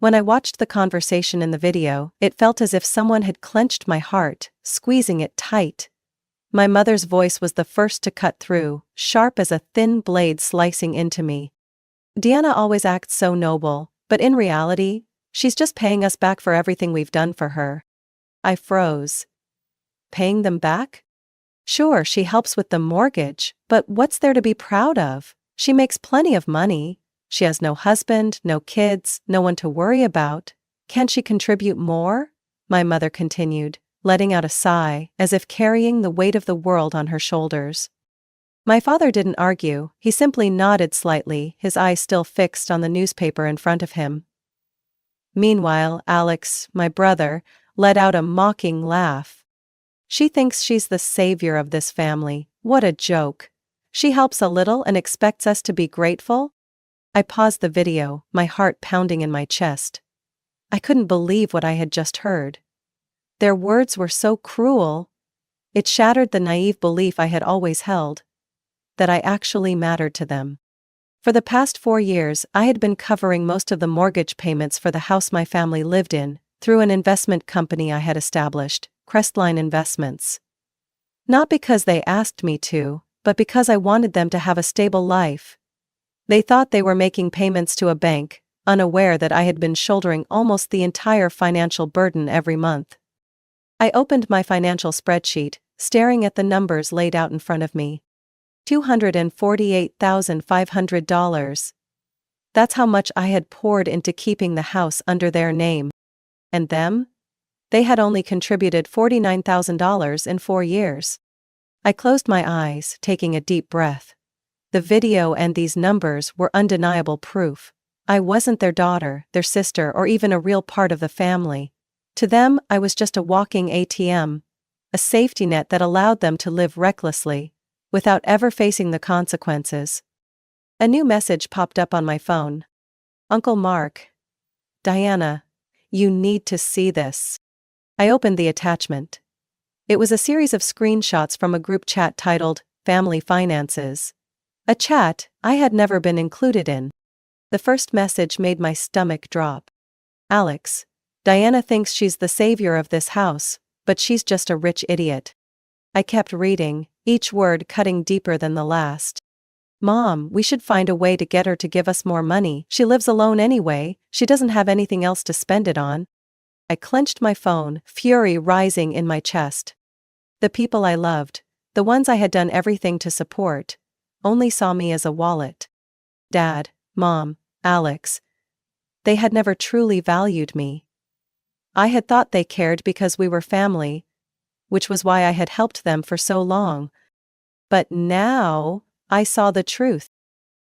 When I watched the conversation in the video, it felt as if someone had clenched my heart, squeezing it tight. My mother's voice was the first to cut through, sharp as a thin blade slicing into me. Deanna always acts so noble, but in reality, she's just paying us back for everything we've done for her. I froze. Paying them back? Sure, she helps with the mortgage, but what's there to be proud of? She makes plenty of money. She has no husband, no kids, no one to worry about. Can't she contribute more? My mother continued, letting out a sigh, as if carrying the weight of the world on her shoulders. My father didn't argue, he simply nodded slightly, his eyes still fixed on the newspaper in front of him. Meanwhile, Alex, my brother, let out a mocking laugh. She thinks she's the savior of this family. What a joke. She helps a little and expects us to be grateful? I paused the video, my heart pounding in my chest. I couldn't believe what I had just heard. Their words were so cruel. It shattered the naive belief I had always held, that I actually mattered to them. For the past 4 years, I had been covering most of the mortgage payments for the house my family lived in, through an investment company I had established, Crestline Investments. Not because they asked me to, but because I wanted them to have a stable life. They thought they were making payments to a bank, unaware that I had been shouldering almost the entire financial burden every month. I opened my financial spreadsheet, staring at the numbers laid out in front of me. $248,500. That's how much I had poured into keeping the house under their name. And them? They had only contributed $49,000 in 4 years. I closed my eyes, taking a deep breath. The video and these numbers were undeniable proof. I wasn't their daughter, their sister, or even a real part of the family. To them, I was just a walking ATM, a safety net that allowed them to live recklessly, without ever facing the consequences. A new message popped up on my phone. Uncle Mark. Diana, you need to see this. I opened the attachment. It was a series of screenshots from a group chat titled, Family Finances. A chat I had never been included in. The first message made my stomach drop. Alex, Diana thinks she's the savior of this house, but she's just a rich idiot. I kept reading, each word cutting deeper than the last. Mom, we should find a way to get her to give us more money. She lives alone anyway, she doesn't have anything else to spend it on. I clenched my phone, fury rising in my chest. The people I loved, the ones I had done everything to support, only saw me as a wallet. Dad, Mom, Alex. They had never truly valued me. I had thought they cared because we were family, which was why I had helped them for so long. But now, I saw the truth.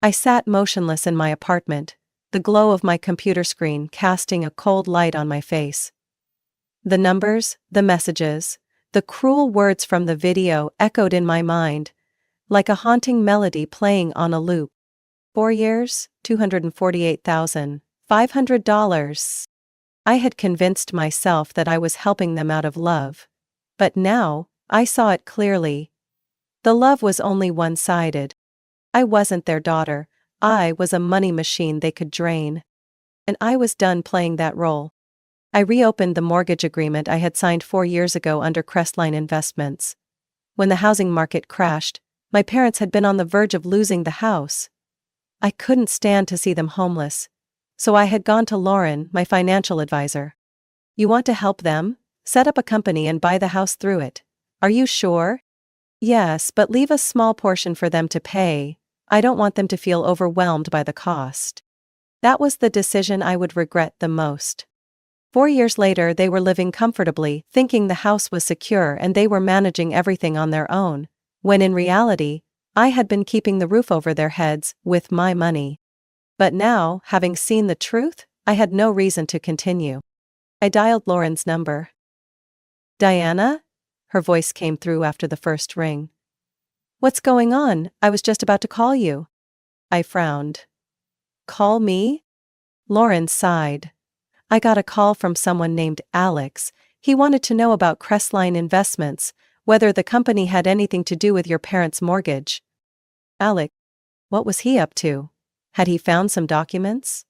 I sat motionless in my apartment, the glow of my computer screen casting a cold light on my face. The numbers, the messages, the cruel words from the video echoed in my mind, like a haunting melody playing on a loop. 4 years, $248,500. I had convinced myself that I was helping them out of love. But now, I saw it clearly. The love was only one-sided. I wasn't their daughter, I was a money machine they could drain. And I was done playing that role. I reopened the mortgage agreement I had signed 4 years ago under Crestline Investments. When the housing market crashed, my parents had been on the verge of losing the house. I couldn't stand to see them homeless, so I had gone to Lauren, my financial advisor. You want to help them? Set up a company and buy the house through it. Are you sure? Yes, but leave a small portion for them to pay. I don't want them to feel overwhelmed by the cost. That was the decision I would regret the most. 4 years later, they were living comfortably, thinking the house was secure and they were managing everything on their own, when in reality, I had been keeping the roof over their heads with my money. But now, having seen the truth, I had no reason to continue. I dialed Lauren's number. Diana? Her voice came through after the first ring. What's going on? I was just about to call you. I frowned. Call me? Lauren sighed. I got a call from someone named Alex. He wanted to know about Crestline Investments, whether the company had anything to do with your parents' mortgage. Alex, what was he up to? Had he found some documents?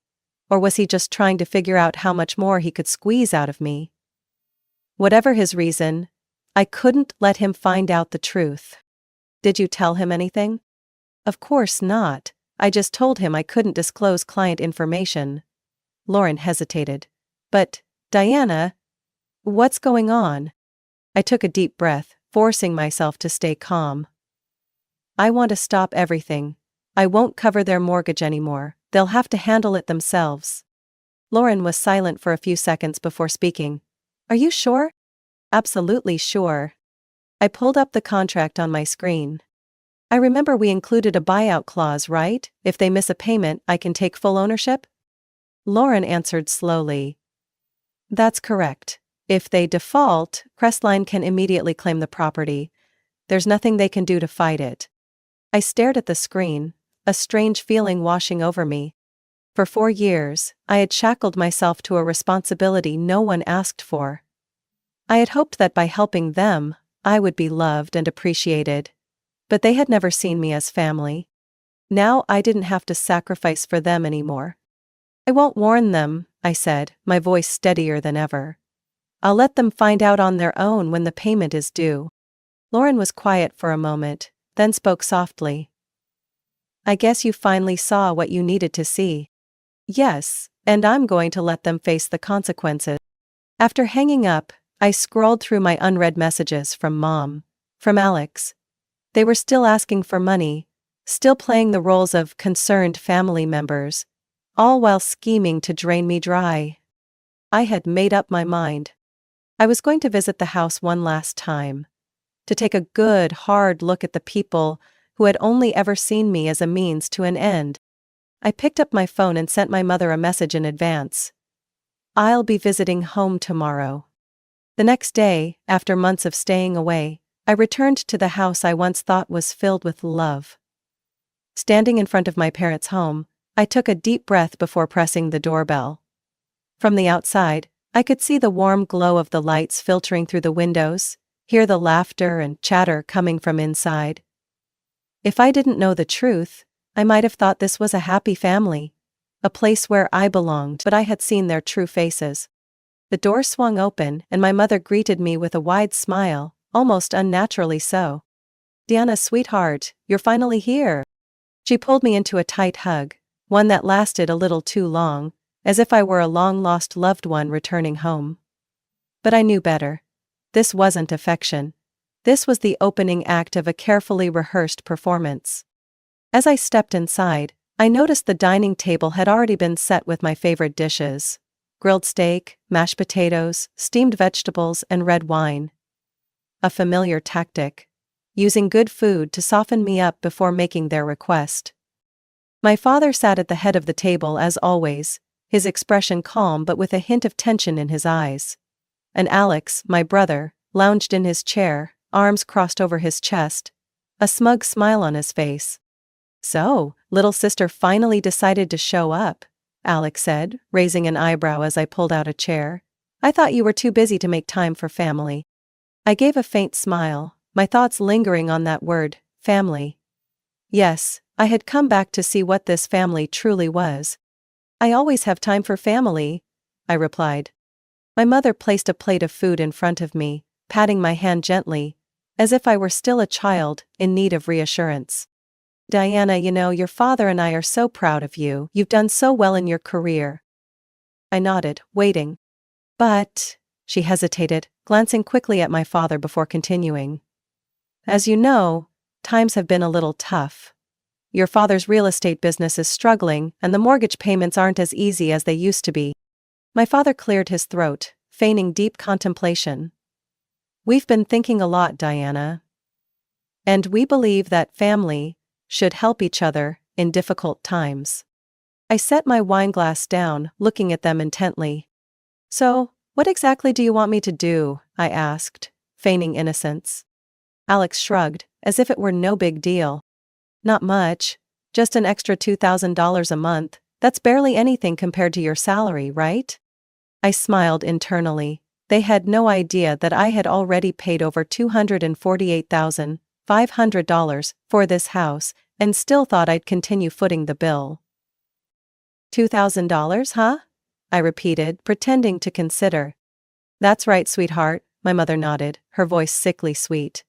Or was he just trying to figure out how much more he could squeeze out of me? Whatever his reason, I couldn't let him find out the truth. Did you tell him anything? Of course not. I just told him I couldn't disclose client information. Lauren hesitated. But, Diana, what's going on? I took a deep breath, forcing myself to stay calm. I want to stop everything. I won't cover their mortgage anymore. They'll have to handle it themselves. Lauren was silent for a few seconds before speaking. Are you sure? Absolutely sure. I pulled up the contract on my screen. I remember we included a buyout clause, right? If they miss a payment, I can take full ownership? Lauren answered slowly. That's correct. If they default, Crestline can immediately claim the property. There's nothing they can do to fight it. I stared at the screen, a strange feeling washing over me. For 4 years, I had shackled myself to a responsibility no one asked for. I had hoped that by helping them, I would be loved and appreciated. But they had never seen me as family. Now I didn't have to sacrifice for them anymore. I won't warn them, I said, my voice steadier than ever. I'll let them find out on their own when the payment is due. Lauren was quiet for a moment, then spoke softly. I guess you finally saw what you needed to see. Yes, and I'm going to let them face the consequences. After hanging up, I scrolled through my unread messages from Mom, from Alex. They were still asking for money, still playing the roles of concerned family members, all while scheming to drain me dry. I had made up my mind. I was going to visit the house one last time, to take a good, hard look at the people who had only ever seen me as a means to an end. I picked up my phone and sent my mother a message in advance. I'll be visiting home tomorrow. The next day, after months of staying away, I returned to the house I once thought was filled with love. Standing in front of my parents' home, I took a deep breath before pressing the doorbell. From the outside, I could see the warm glow of the lights filtering through the windows, hear the laughter and chatter coming from inside. If I didn't know the truth, I might have thought this was a happy family, a place where I belonged, but I had seen their true faces. The door swung open and my mother greeted me with a wide smile, almost unnaturally so. Diana, sweetheart, you're finally here. She pulled me into a tight hug, one that lasted a little too long, as if I were a long-lost loved one returning home. But I knew better. This wasn't affection. This was the opening act of a carefully rehearsed performance. As I stepped inside, I noticed the dining table had already been set with my favorite dishes: grilled steak, mashed potatoes, steamed vegetables, and red wine. A familiar tactic, using good food to soften me up before making their request. My father sat at the head of the table as always, his expression calm but with a hint of tension in his eyes. And Alex, my brother, lounged in his chair, arms crossed over his chest, a smug smile on his face. So, little sister finally decided to show up, Alex said, raising an eyebrow as I pulled out a chair. I thought you were too busy to make time for family. I gave a faint smile, my thoughts lingering on that word, family. Yes, I had come back to see what this family truly was. I always have time for family, I replied. My mother placed a plate of food in front of me, patting my hand gently, as if I were still a child, in need of reassurance. Diana, you know, your father and I are so proud of you. You've done so well in your career. I nodded, waiting. But, she hesitated, glancing quickly at my father before continuing. As you know, times have been a little tough. Your father's real estate business is struggling, and the mortgage payments aren't as easy as they used to be. My father cleared his throat, feigning deep contemplation. We've been thinking a lot, Diana. And we believe that family should help each other in difficult times. I set my wineglass down, looking at them intently. So, what exactly do you want me to do? I asked, feigning innocence. Alex shrugged, as if it were no big deal. Not much, just an extra $2,000 a month. That's barely anything compared to your salary, right? I smiled internally. They had no idea that I had already paid over $248,500 for this house, and still thought I'd continue footing the bill. $2,000, huh? I repeated, pretending to consider. That's right, sweetheart, my mother nodded, her voice sickly sweet.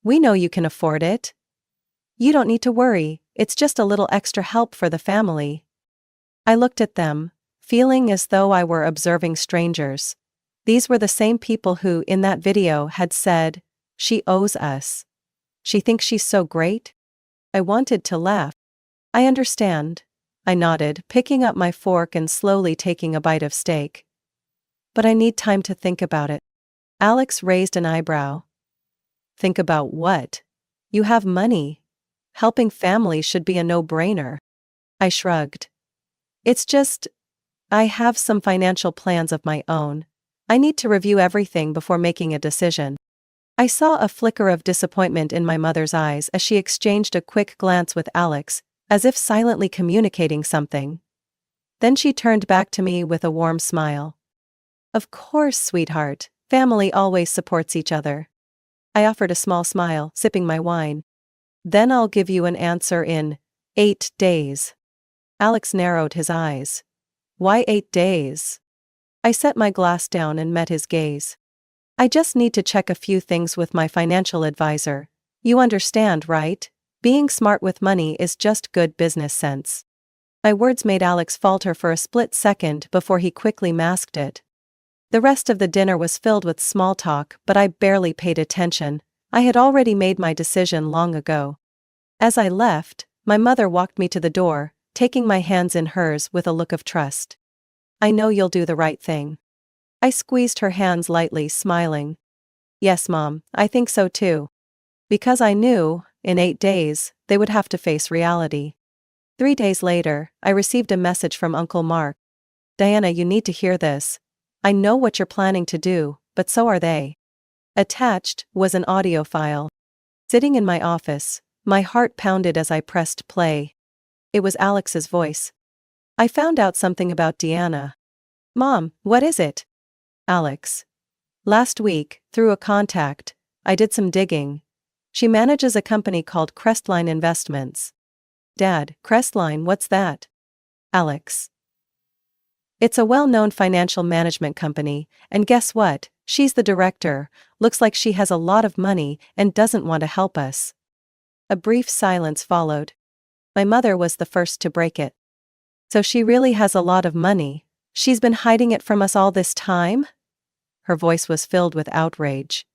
We know you can afford it. You don't need to worry, it's just a little extra help for the family. I looked at them, feeling as though I were observing strangers. These were the same people who, in that video, had said, "She owes us. She thinks she's so great?" I wanted to laugh. I understand. I nodded, picking up my fork and slowly taking a bite of steak. But I need time to think about it. Alex raised an eyebrow. Think about what? You have money. Helping families should be a no-brainer. I shrugged. It's just, I have some financial plans of my own. I need to review everything before making a decision. I saw a flicker of disappointment in my mother's eyes as she exchanged a quick glance with Alex, as if silently communicating something. Then she turned back to me with a warm smile. Of course, sweetheart, family always supports each other. I offered a small smile, sipping my wine. Then I'll give you an answer in 8 days. Alex narrowed his eyes. Why 8 days? I set my glass down and met his gaze. I just need to check a few things with my financial advisor. You understand, right? Being smart with money is just good business sense. My words made Alex falter for a split second before he quickly masked it. The rest of the dinner was filled with small talk, but I barely paid attention. I had already made my decision long ago. As I left, my mother walked me to the door, taking my hands in hers with a look of trust. I know you'll do the right thing. I squeezed her hands lightly, smiling. Yes, Mom, I think so too. Because I knew, in 8 days, they would have to face reality. 3 days later, I received a message from Uncle Mark. Diana, you need to hear this. I know what you're planning to do, but so are they. Attached was an audio file. Sitting in my office, my heart pounded as I pressed play. It was Alex's voice. I found out something about Deanna. Mom, what is it? Alex. Last week, through a contact, I did some digging. She manages a company called Crestline Investments. Dad, Crestline, what's that? Alex. It's a well-known financial management company, and guess what? She's the director. Looks like she has a lot of money and doesn't want to help us. A brief silence followed. My mother was the first to break it. So she really has a lot of money. She's been hiding it from us all this time? Her voice was filled with outrage.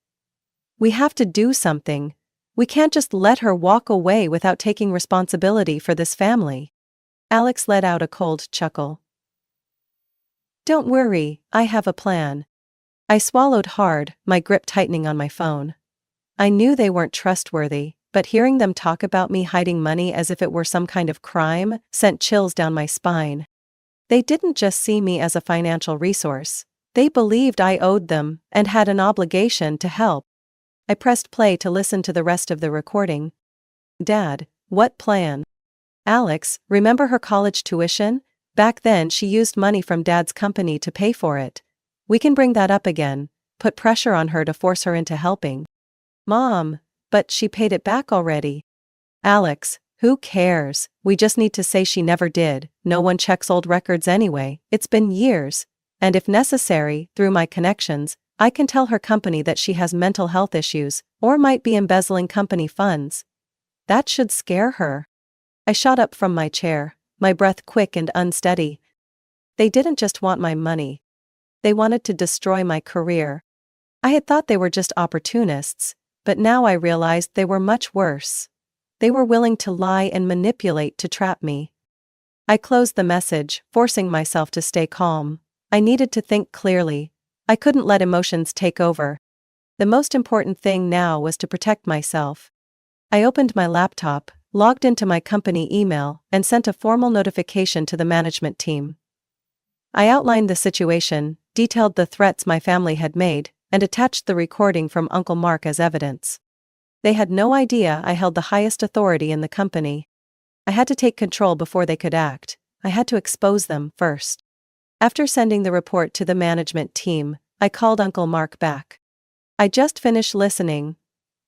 We have to do something. We can't just let her walk away without taking responsibility for this family. Alex let out a cold chuckle. Don't worry, I have a plan. I swallowed hard, my grip tightening on my phone. I knew they weren't trustworthy, but hearing them talk about me hiding money as if it were some kind of crime sent chills down my spine. They didn't just see me as a financial resource. They believed I owed them and had an obligation to help. I pressed play to listen to the rest of the recording. Dad, what plan? Alex, remember her college tuition? Back then she used money from Dad's company to pay for it. We can bring that up again, put pressure on her to force her into helping. Mom, but she paid it back already. Alex, who cares? We just need to say she never did. No one checks old records anyway. It's been years. And if necessary, through my connections, I can tell her company that she has mental health issues, or might be embezzling company funds. That should scare her. I shot up from my chair, my breath quick and unsteady. They didn't just want my money. They wanted to destroy my career. I had thought they were just opportunists, but now I realized they were much worse. They were willing to lie and manipulate to trap me. I closed the message, forcing myself to stay calm. I needed to think clearly. I couldn't let emotions take over. The most important thing now was to protect myself. I opened my laptop, logged into my company email, and sent a formal notification to the management team. I outlined the situation, detailed the threats my family had made, and attached the recording from Uncle Mark as evidence. They had no idea I held the highest authority in the company. I had to take control before they could act. I had to expose them first. After sending the report to the management team, I called Uncle Mark back. I just finished listening,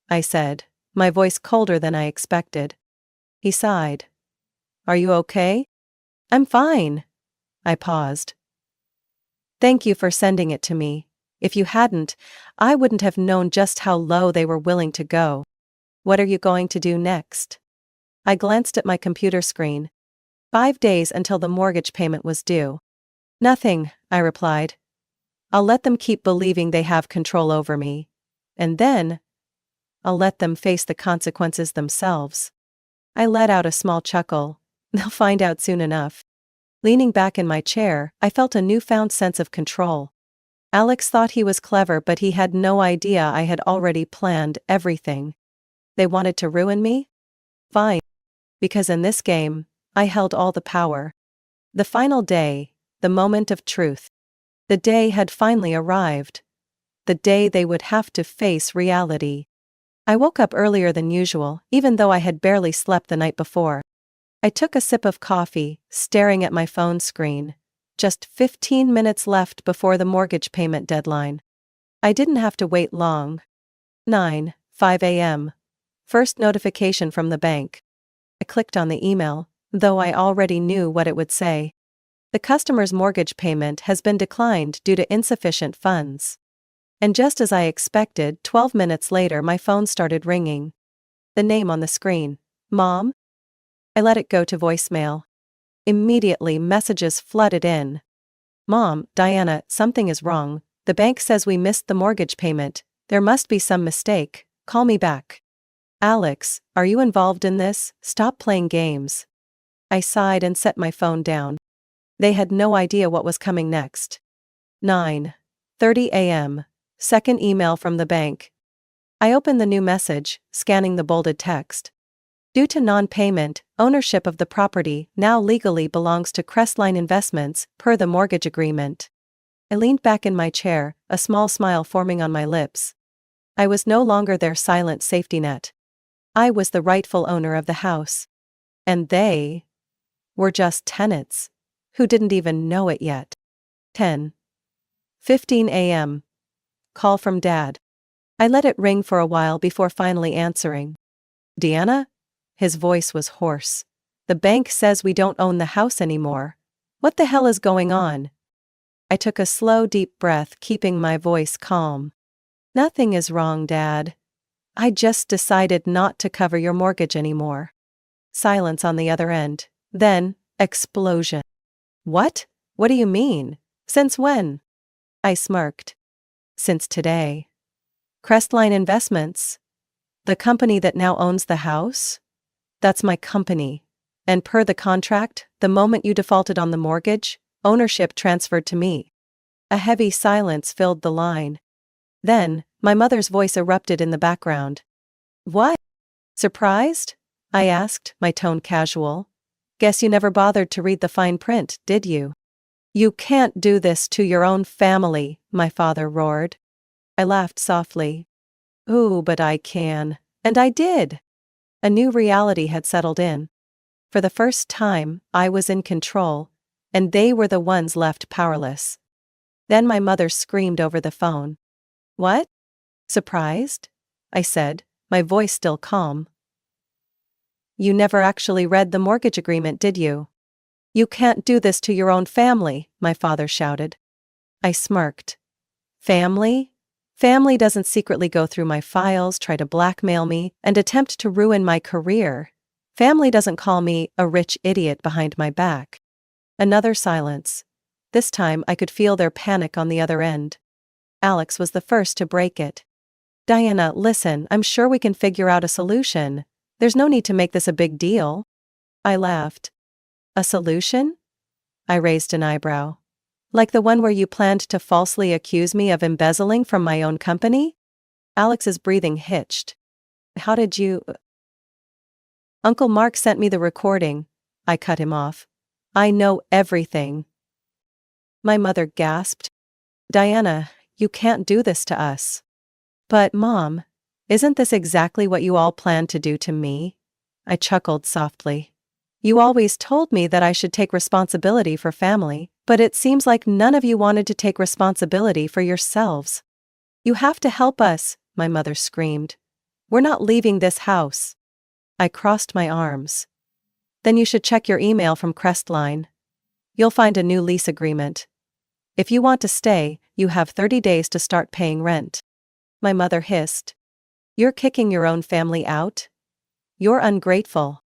I said, my voice colder than I expected. He sighed. Are you okay? I'm fine. I paused. Thank you for sending it to me. If you hadn't, I wouldn't have known just how low they were willing to go. What are you going to do next? I glanced at my computer screen. 5 days until the mortgage payment was due. Nothing, I replied. I'll let them keep believing they have control over me. And then, I'll let them face the consequences themselves. I let out a small chuckle. They'll find out soon enough. Leaning back in my chair, I felt a newfound sense of control. Alex thought he was clever, but he had no idea I had already planned everything. They wanted to ruin me? Fine. Because in this game, I held all the power. The final day, the moment of truth. The day had finally arrived. The day they would have to face reality. I woke up earlier than usual, even though I had barely slept the night before. I took a sip of coffee, staring at my phone screen. Just 15 minutes left before the mortgage payment deadline. I didn't have to wait long. 9:05 a.m. First notification from the bank. I clicked on the email, though I already knew what it would say. The customer's mortgage payment has been declined due to insufficient funds. And just as I expected, 12 minutes later my phone started ringing. The name on the screen. Mom? I let it go to voicemail. Immediately messages flooded in. Mom, Diana, something is wrong. The bank says we missed the mortgage payment. There must be some mistake. Call me back. Alex, are you involved in this? Stop playing games. I sighed and set my phone down. They had no idea what was coming next. 9:30 a.m. Second email from the bank. I opened the new message, scanning the bolded text. Due to non-payment, ownership of the property now legally belongs to Crestline Investments, per the mortgage agreement. I leaned back in my chair, a small smile forming on my lips. I was no longer their silent safety net. I was the rightful owner of the house. And they were just tenants, who didn't even know it yet. 10:15 a.m. Call from Dad. I let it ring for a while before finally answering. Deanna? His voice was hoarse. The bank says we don't own the house anymore. What the hell is going on? I took a slow, deep breath, keeping my voice calm. Nothing is wrong, Dad. I just decided not to cover your mortgage anymore. Silence on the other end. Then, explosion. What? What do you mean? Since when? I smirked. Since today. Crestline Investments? The company that now owns the house? That's my company. And per the contract, the moment you defaulted on the mortgage, ownership transferred to me. A heavy silence filled the line. Then, my mother's voice erupted in the background. What? Surprised? I asked, my tone casual. Guess you never bothered to read the fine print, did you? You can't do this to your own family, my father roared. I laughed softly. Ooh, but I can. And I did. A new reality had settled in. For the first time, I was in control, and they were the ones left powerless. Then my mother screamed over the phone. What? Surprised? I said, my voice still calm. You never actually read the mortgage agreement, did you? You can't do this to your own family, my father shouted. I smirked. Family? Family doesn't secretly go through my files, try to blackmail me, and attempt to ruin my career. Family doesn't call me a rich idiot behind my back. Another silence. This time I could feel their panic on the other end. Alex was the first to break it. Diana, listen, I'm sure we can figure out a solution. There's no need to make this a big deal. I laughed. A solution? I raised an eyebrow. Like the one where you planned to falsely accuse me of embezzling from my own company? Alex's breathing hitched. How did you... Uncle Mark sent me the recording. I cut him off. I know everything. My mother gasped. Diana, you can't do this to us. But, Mom, isn't this exactly what you all planned to do to me? I chuckled softly. You always told me that I should take responsibility for family, but it seems like none of you wanted to take responsibility for yourselves. You have to help us, my mother screamed. We're not leaving this house. I crossed my arms. Then you should check your email from Crestline. You'll find a new lease agreement. If you want to stay, you have 30 days to start paying rent. My mother hissed. You're kicking your own family out? You're ungrateful.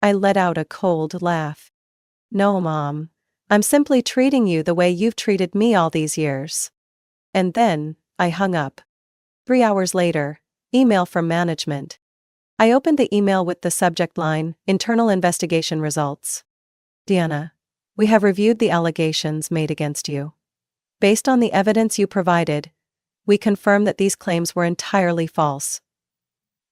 I let out a cold laugh. No, Mom. I'm simply treating you the way you've treated me all these years. And then, I hung up. 3 hours later, email from management. I opened the email with the subject line, Internal Investigation Results. Deanna, we have reviewed the allegations made against you. Based on the evidence you provided, we confirm that these claims were entirely false.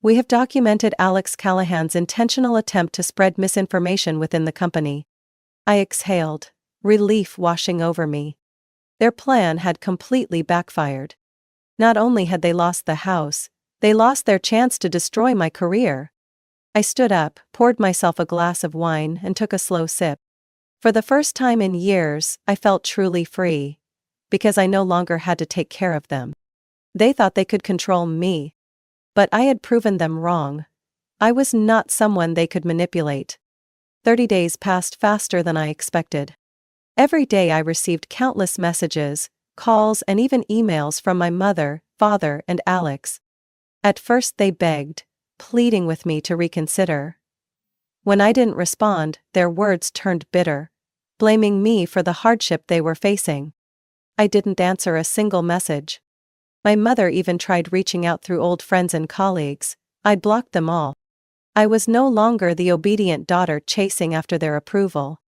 We have documented Alex Callahan's intentional attempt to spread misinformation within the company. I exhaled, relief washing over me. Their plan had completely backfired. Not only had they lost the house, they lost their chance to destroy my career. I stood up, poured myself a glass of wine, and took a slow sip. For the first time in years, I felt truly free. Because I no longer had to take care of them. They thought they could control me. But I had proven them wrong. I was not someone they could manipulate. 30 days passed faster than I expected. Every day I received countless messages, calls, and even emails from my mother, father, and Alex. At first they begged, pleading with me to reconsider. When I didn't respond, their words turned bitter, blaming me for the hardship they were facing. I didn't answer a single message. My mother even tried reaching out through old friends and colleagues. I'd blocked them all. I was no longer the obedient daughter chasing after their approval.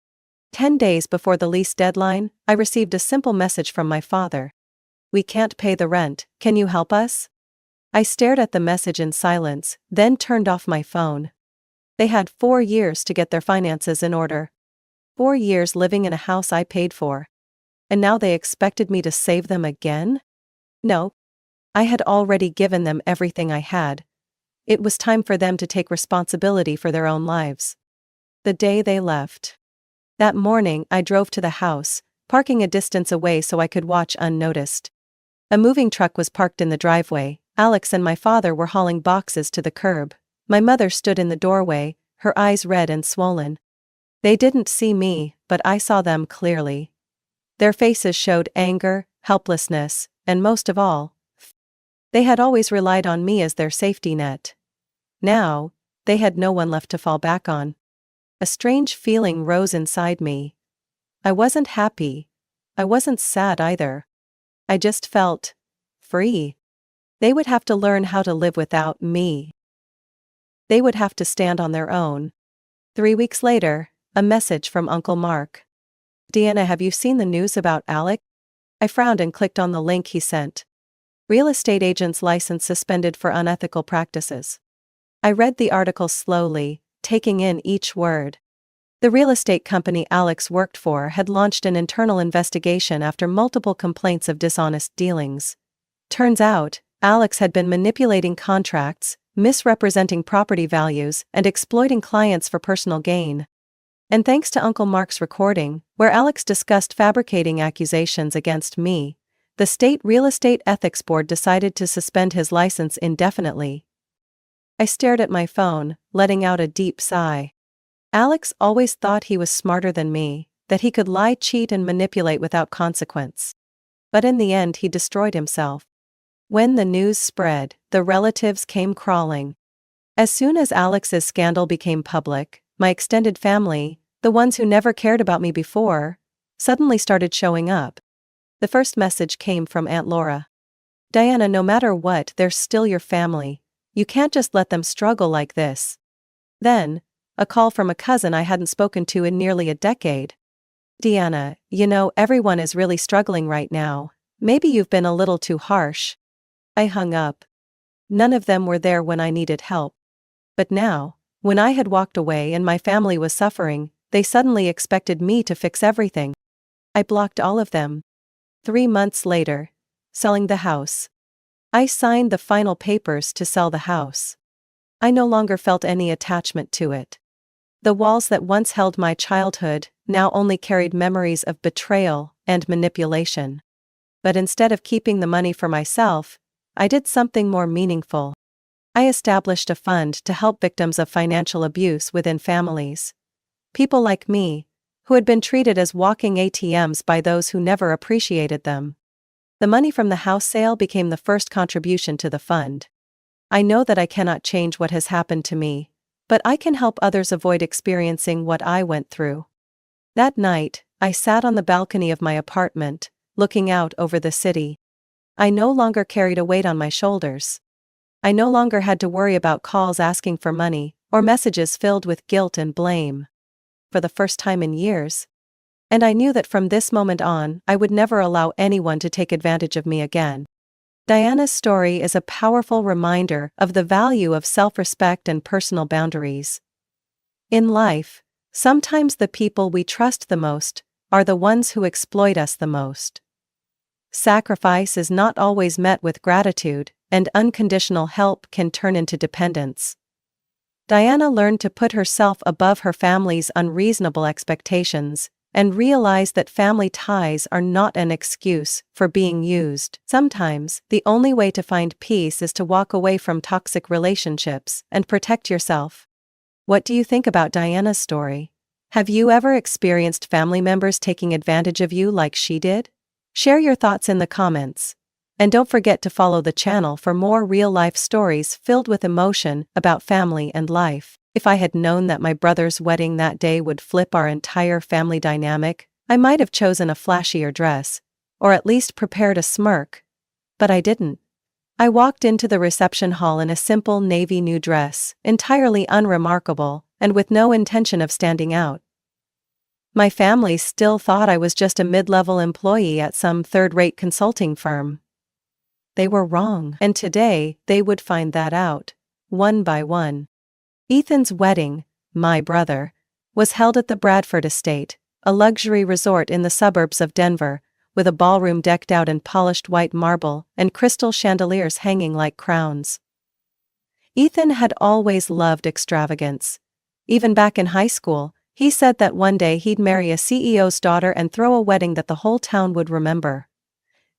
10 days before the lease deadline, I received a simple message from my father. We can't pay the rent, can you help us? I stared at the message in silence, then turned off my phone. They had 4 years to get their finances in order. 4 years living in a house I paid for. And now they expected me to save them again? No. I had already given them everything I had. It was time for them to take responsibility for their own lives. The day they left. That morning I drove to the house, parking a distance away so I could watch unnoticed. A moving truck was parked in the driveway. Alex and my father were hauling boxes to the curb. My mother stood in the doorway, her eyes red and swollen. They didn't see me, but I saw them clearly. Their faces showed anger, helplessness, and most of all, they had always relied on me as their safety net. Now, they had no one left to fall back on. A strange feeling rose inside me. I wasn't happy. I wasn't sad either. I just felt free. They would have to learn how to live without me. They would have to stand on their own. 3 weeks later, a message from Uncle Mark. Deanna, have you seen the news about Alex? I frowned and clicked on the link he sent. Real estate agent's license suspended for unethical practices. I read the article slowly, taking in each word. The real estate company Alex worked for had launched an internal investigation after multiple complaints of dishonest dealings. Turns out, Alex had been manipulating contracts, misrepresenting property values, and exploiting clients for personal gain. And thanks to Uncle Mark's recording, where Alex discussed fabricating accusations against me, the State Real Estate Ethics Board decided to suspend his license indefinitely. I stared at my phone, letting out a deep sigh. Alex always thought he was smarter than me, that he could lie, cheat, and manipulate without consequence. But in the end, he destroyed himself. When the news spread, the relatives came crawling. As soon as Alex's scandal became public, my extended family, the ones who never cared about me before, suddenly started showing up. The first message came from Aunt Laura. Diana, no matter what, they're still your family. You can't just let them struggle like this. Then, a call from a cousin I hadn't spoken to in nearly a decade. Deanna, you know, everyone is really struggling right now. Maybe you've been a little too harsh. I hung up. None of them were there when I needed help. But now, when I had walked away and my family was suffering, they suddenly expected me to fix everything. I blocked all of them. 3 months later, selling the house. I signed the final papers to sell the house. I no longer felt any attachment to it. The walls that once held my childhood now only carried memories of betrayal and manipulation. But instead of keeping the money for myself, I did something more meaningful. I established a fund to help victims of financial abuse within families. People like me, who had been treated as walking ATMs by those who never appreciated them. The money from the house sale became the first contribution to the fund. I know that I cannot change what has happened to me, but I can help others avoid experiencing what I went through. That night, I sat on the balcony of my apartment, looking out over the city. I no longer carried a weight on my shoulders. I no longer had to worry about calls asking for money, or messages filled with guilt and blame. For the first time in years. And I knew that from this moment on, I would never allow anyone to take advantage of me again. Diana's story is a powerful reminder of the value of self-respect and personal boundaries. In life, sometimes the people we trust the most are the ones who exploit us the most. Sacrifice is not always met with gratitude, and unconditional help can turn into dependence. Diana learned to put herself above her family's unreasonable expectations, and realize that family ties are not an excuse for being used. Sometimes, the only way to find peace is to walk away from toxic relationships and protect yourself. What do you think about Diana's story? Have you ever experienced family members taking advantage of you like she did? Share your thoughts in the comments. And don't forget to follow the channel for more real-life stories filled with emotion about family and life. If I had known that my brother's wedding that day would flip our entire family dynamic, I might have chosen a flashier dress, or at least prepared a smirk. But I didn't. I walked into the reception hall in a simple navy nude dress, entirely unremarkable, and with no intention of standing out. My family still thought I was just a mid-level employee at some third-rate consulting firm. They were wrong, and today they would find that out, one by one. Ethan's wedding, my brother, was held at the Bradford Estate, a luxury resort in the suburbs of Denver, with a ballroom decked out in polished white marble and crystal chandeliers hanging like crowns. Ethan had always loved extravagance. Even back in high school, he said that one day he'd marry a CEO's daughter and throw a wedding that the whole town would remember.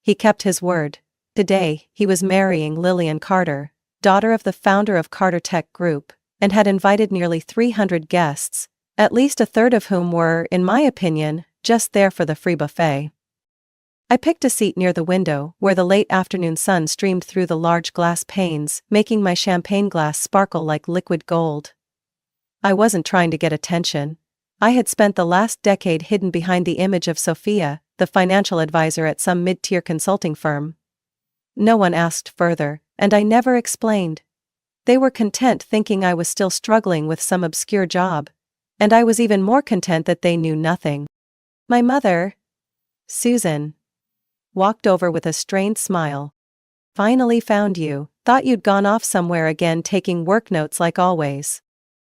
He kept his word. Today, he was marrying Lillian Carter, daughter of the founder of Carter Tech Group, and had invited nearly 300 guests, at least a third of whom were, in my opinion, just there for the free buffet. I picked a seat near the window, where the late afternoon sun streamed through the large glass panes, making my champagne glass sparkle like liquid gold. I wasn't trying to get attention. I had spent the last decade hidden behind the image of Sophia, the financial advisor at some mid-tier consulting firm. No one asked further, and I never explained. They were content thinking I was still struggling with some obscure job, and I was even more content that they knew nothing. My mother, Susan, walked over with a strained smile. Finally found you, thought you'd gone off somewhere again taking work notes like always.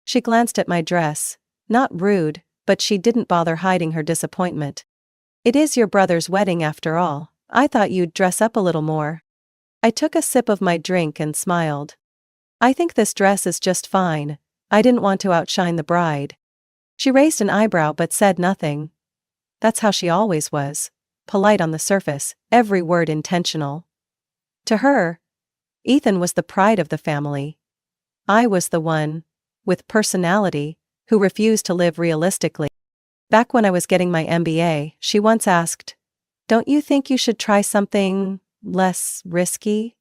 She glanced at my dress, not rude, but she didn't bother hiding her disappointment. It is your brother's wedding after all, I thought you'd dress up a little more. I took a sip of my drink and smiled. I think this dress is just fine. I didn't want to outshine the bride. She raised an eyebrow but said nothing. That's how she always was. Polite on the surface, every word intentional. To her, Ethan was the pride of the family. I was the one, with personality, who refused to live realistically. Back when I was getting my MBA, she once asked, "Don't you think you should try something less risky?"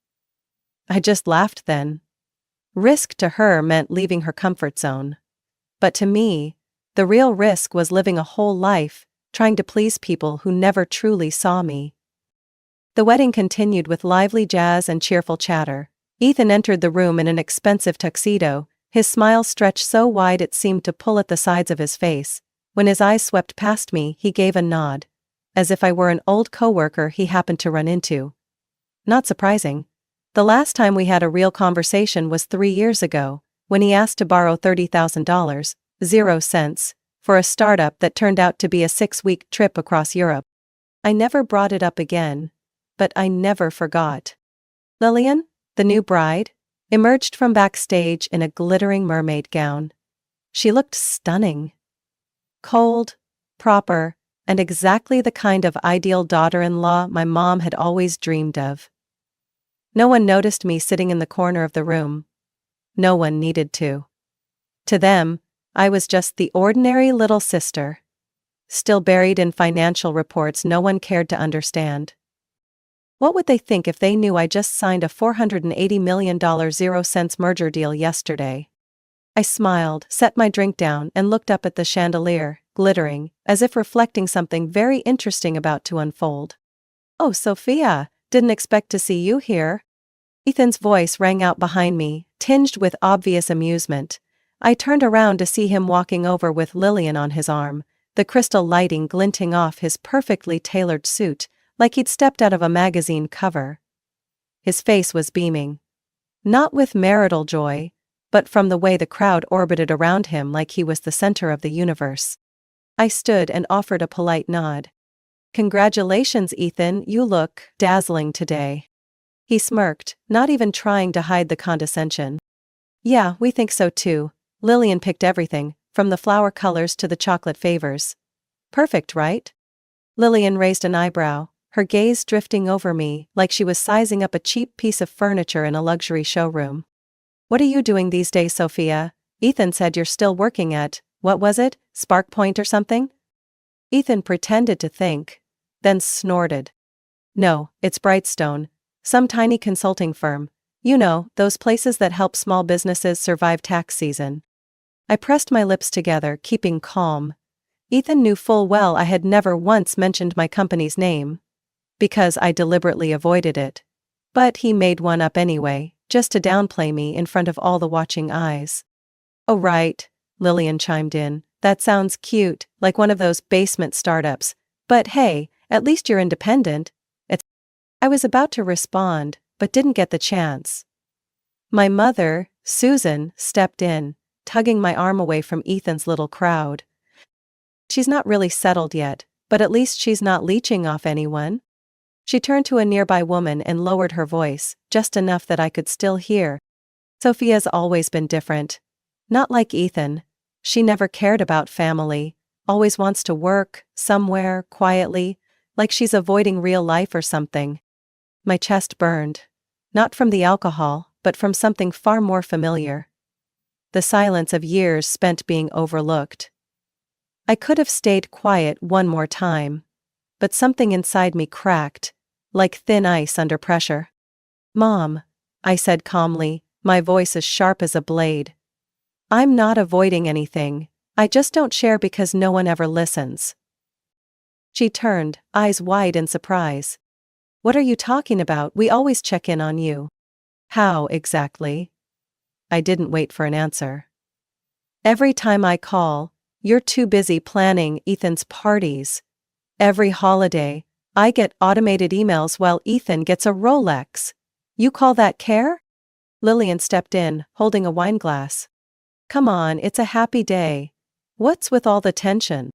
I just laughed then. Risk to her meant leaving her comfort zone. But to me, the real risk was living a whole life, trying to please people who never truly saw me. The wedding continued with lively jazz and cheerful chatter. Ethan entered the room in an expensive tuxedo, his smile stretched so wide it seemed to pull at the sides of his face. When his eyes swept past me, he gave a nod, as if I were an old coworker he happened to run into. Not surprising. The last time we had a real conversation was 3 years ago, when he asked to borrow $30,000, 0 cents, for a startup that turned out to be a 6-week trip across Europe. I never brought it up again, but I never forgot. Lillian, the new bride, emerged from backstage in a glittering mermaid gown. She looked stunning. Cold, proper, and exactly the kind of ideal daughter-in-law my mom had always dreamed of. No one noticed me sitting in the corner of the room. No one needed to. To them, I was just the ordinary little sister. still buried in financial reports no one cared to understand. What would they think if they knew I just signed a $480 million 0 cents merger deal yesterday? I smiled, set my drink down, and looked up at the chandelier, glittering, as if reflecting something very interesting about to unfold. "Oh, Sophia, didn't expect to see you here." Ethan's voice rang out behind me, tinged with obvious amusement. I turned around to see him walking over with Lillian on his arm, the crystal lighting glinting off his perfectly tailored suit, like he'd stepped out of a magazine cover. His face was beaming. Not with marital joy, but from the way the crowd orbited around him like he was the center of the universe. I stood and offered a polite nod. "Congratulations, Ethan, you look dazzling today." He smirked, not even trying to hide the condescension. "Yeah, we think so too." Lillian picked everything, from the flower colors to the chocolate favors. "Perfect, right?" Lillian raised an eyebrow, her gaze drifting over me like she was sizing up a cheap piece of furniture in a luxury showroom. "What are you doing these days, Sophia? Ethan said you're still working at, what was it, Spark Point or something?" Ethan pretended to think, then snorted. "No, it's Brightstone, some tiny consulting firm. You know, those places that help small businesses survive tax season." I pressed my lips together, keeping calm. Ethan knew full well I had never once mentioned my company's name, because I deliberately avoided it. But he made one up anyway, just to downplay me in front of all the watching eyes. "Oh right," Lillian chimed in, "that sounds cute, like one of those basement startups. But hey, at least you're independent." I was about to respond, but didn't get the chance. My mother, Susan, stepped in, tugging my arm away from Ethan's little crowd. "She's not really settled yet, but at least she's not leeching off anyone." She turned to a nearby woman and lowered her voice, just enough that I could still hear. "Sophia's always been different. Not like Ethan. She never cared about family, always wants to work, somewhere, quietly, like she's avoiding real life or something." My chest burned. Not from the alcohol, but from something far more familiar. The silence of years spent being overlooked. I could have stayed quiet one more time, but something inside me cracked, like thin ice under pressure. "Mom," I said calmly, my voice as sharp as a blade. "I'm not avoiding anything, I just don't share because no one ever listens." She turned, eyes wide in surprise. "What are you talking about? We always check in on you." "How exactly?" I didn't wait for an answer. "Every time I call, you're too busy planning Ethan's parties. Every holiday, I get automated emails while Ethan gets a Rolex. You call that care?" Lillian stepped in, holding a wineglass. "Come on, it's a happy day. What's with all the tension?"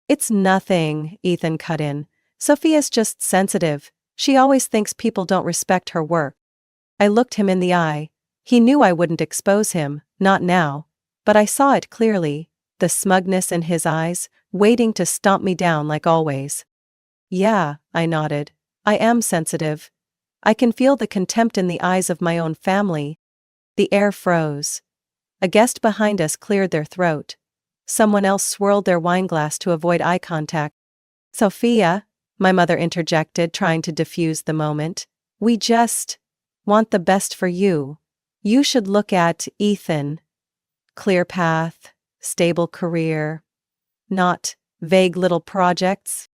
"It's nothing," Ethan cut in. "Sophia's just sensitive. She always thinks people don't respect her work." I looked him in the eye. He knew I wouldn't expose him, not now. But I saw it clearly, the smugness in his eyes, waiting to stomp me down like always. "Yeah," I nodded. "I am sensitive. I can feel the contempt in the eyes of my own family." The air froze. A guest behind us cleared their throat. Someone else swirled their wineglass to avoid eye contact. "Sophia," my mother interjected, trying to diffuse the moment, "we just want the best for you. You should look at Ethan. Clear path, stable career. Not vague little projects."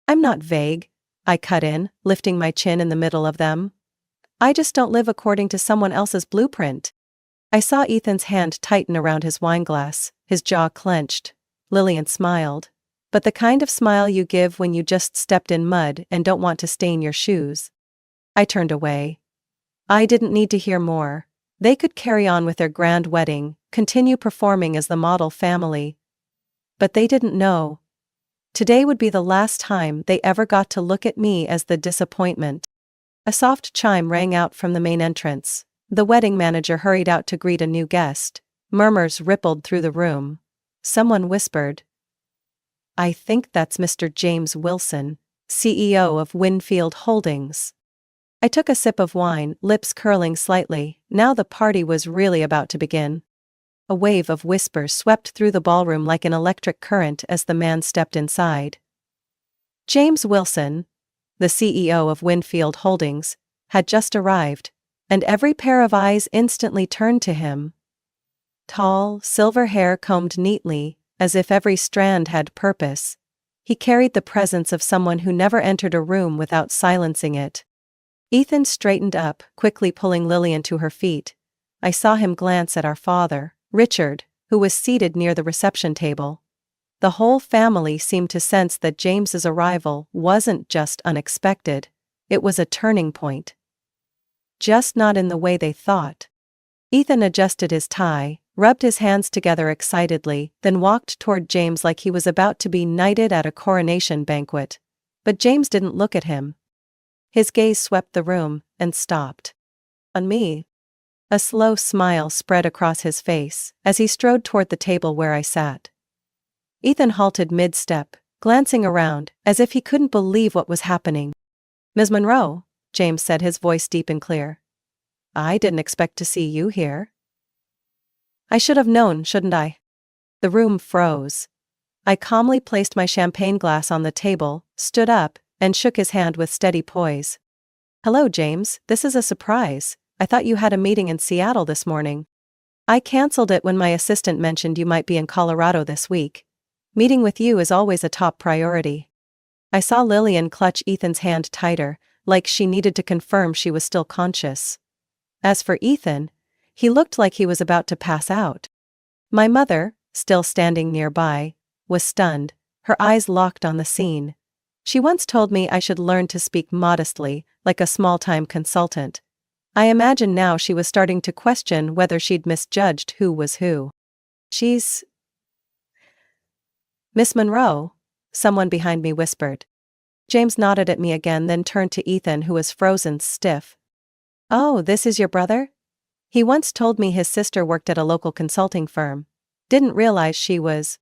"I'm not vague," I cut in, lifting my chin in the middle of them. "I just don't live according to someone else's blueprint." I saw Ethan's hand tighten around his wineglass, his jaw clenched. Lillian smiled. But the kind of smile you give when you just stepped in mud and don't want to stain your shoes. I turned away. I didn't need to hear more. They could carry on with their grand wedding, continue performing as the model family. But they didn't know. Today would be the last time they ever got to look at me as the disappointment. A soft chime rang out from the main entrance. The wedding manager hurried out to greet a new guest. Murmurs rippled through the room. Someone whispered, "I think that's Mr. James Wilson, CEO of Winfield Holdings." I took a sip of wine, lips curling slightly. Now the party was really about to begin. A wave of whispers swept through the ballroom like an electric current as the man stepped inside. James Wilson, the CEO of Winfield Holdings, had just arrived, and every pair of eyes instantly turned to him. Tall, silver hair combed neatly, as if every strand had purpose, he carried the presence of someone who never entered a room without silencing it. Ethan straightened up, quickly pulling Lillian to her feet. I saw him glance at our father, Richard, who was seated near the reception table. The whole family seemed to sense that James's arrival wasn't just unexpected, it was a turning point. Just not in the way they thought. Ethan adjusted his tie, rubbed his hands together excitedly, then walked toward James like he was about to be knighted at a coronation banquet. But James didn't look at him. His gaze swept the room, and stopped. On me. A slow smile spread across his face, as he strode toward the table where I sat. Ethan halted mid-step, glancing around, as if he couldn't believe what was happening. "Ms. Monroe," James said, his voice deep and clear. "I didn't expect to see you here." "I should have known, shouldn't I?" The room froze. I calmly placed my champagne glass on the table, stood up, and shook his hand with steady poise. "Hello, James, this is a surprise. I thought you had a meeting in Seattle this morning. I canceled it when my assistant mentioned you might be in Colorado this week. Meeting with you is always a top priority." I saw Lillian clutch Ethan's hand tighter, like she needed to confirm she was still conscious. As for Ethan, he looked like he was about to pass out. My mother, still standing nearby, was stunned, her eyes locked on the scene. She once told me I should learn to speak modestly, like a small-time consultant. I imagine now she was starting to question whether she'd misjudged who was who. "She's..." "Miss Monroe," someone behind me whispered. James nodded at me again, then turned to Ethan, who was frozen stiff. "Oh, this is your brother? He once told me his sister worked at a local consulting firm. Didn't realize she was..."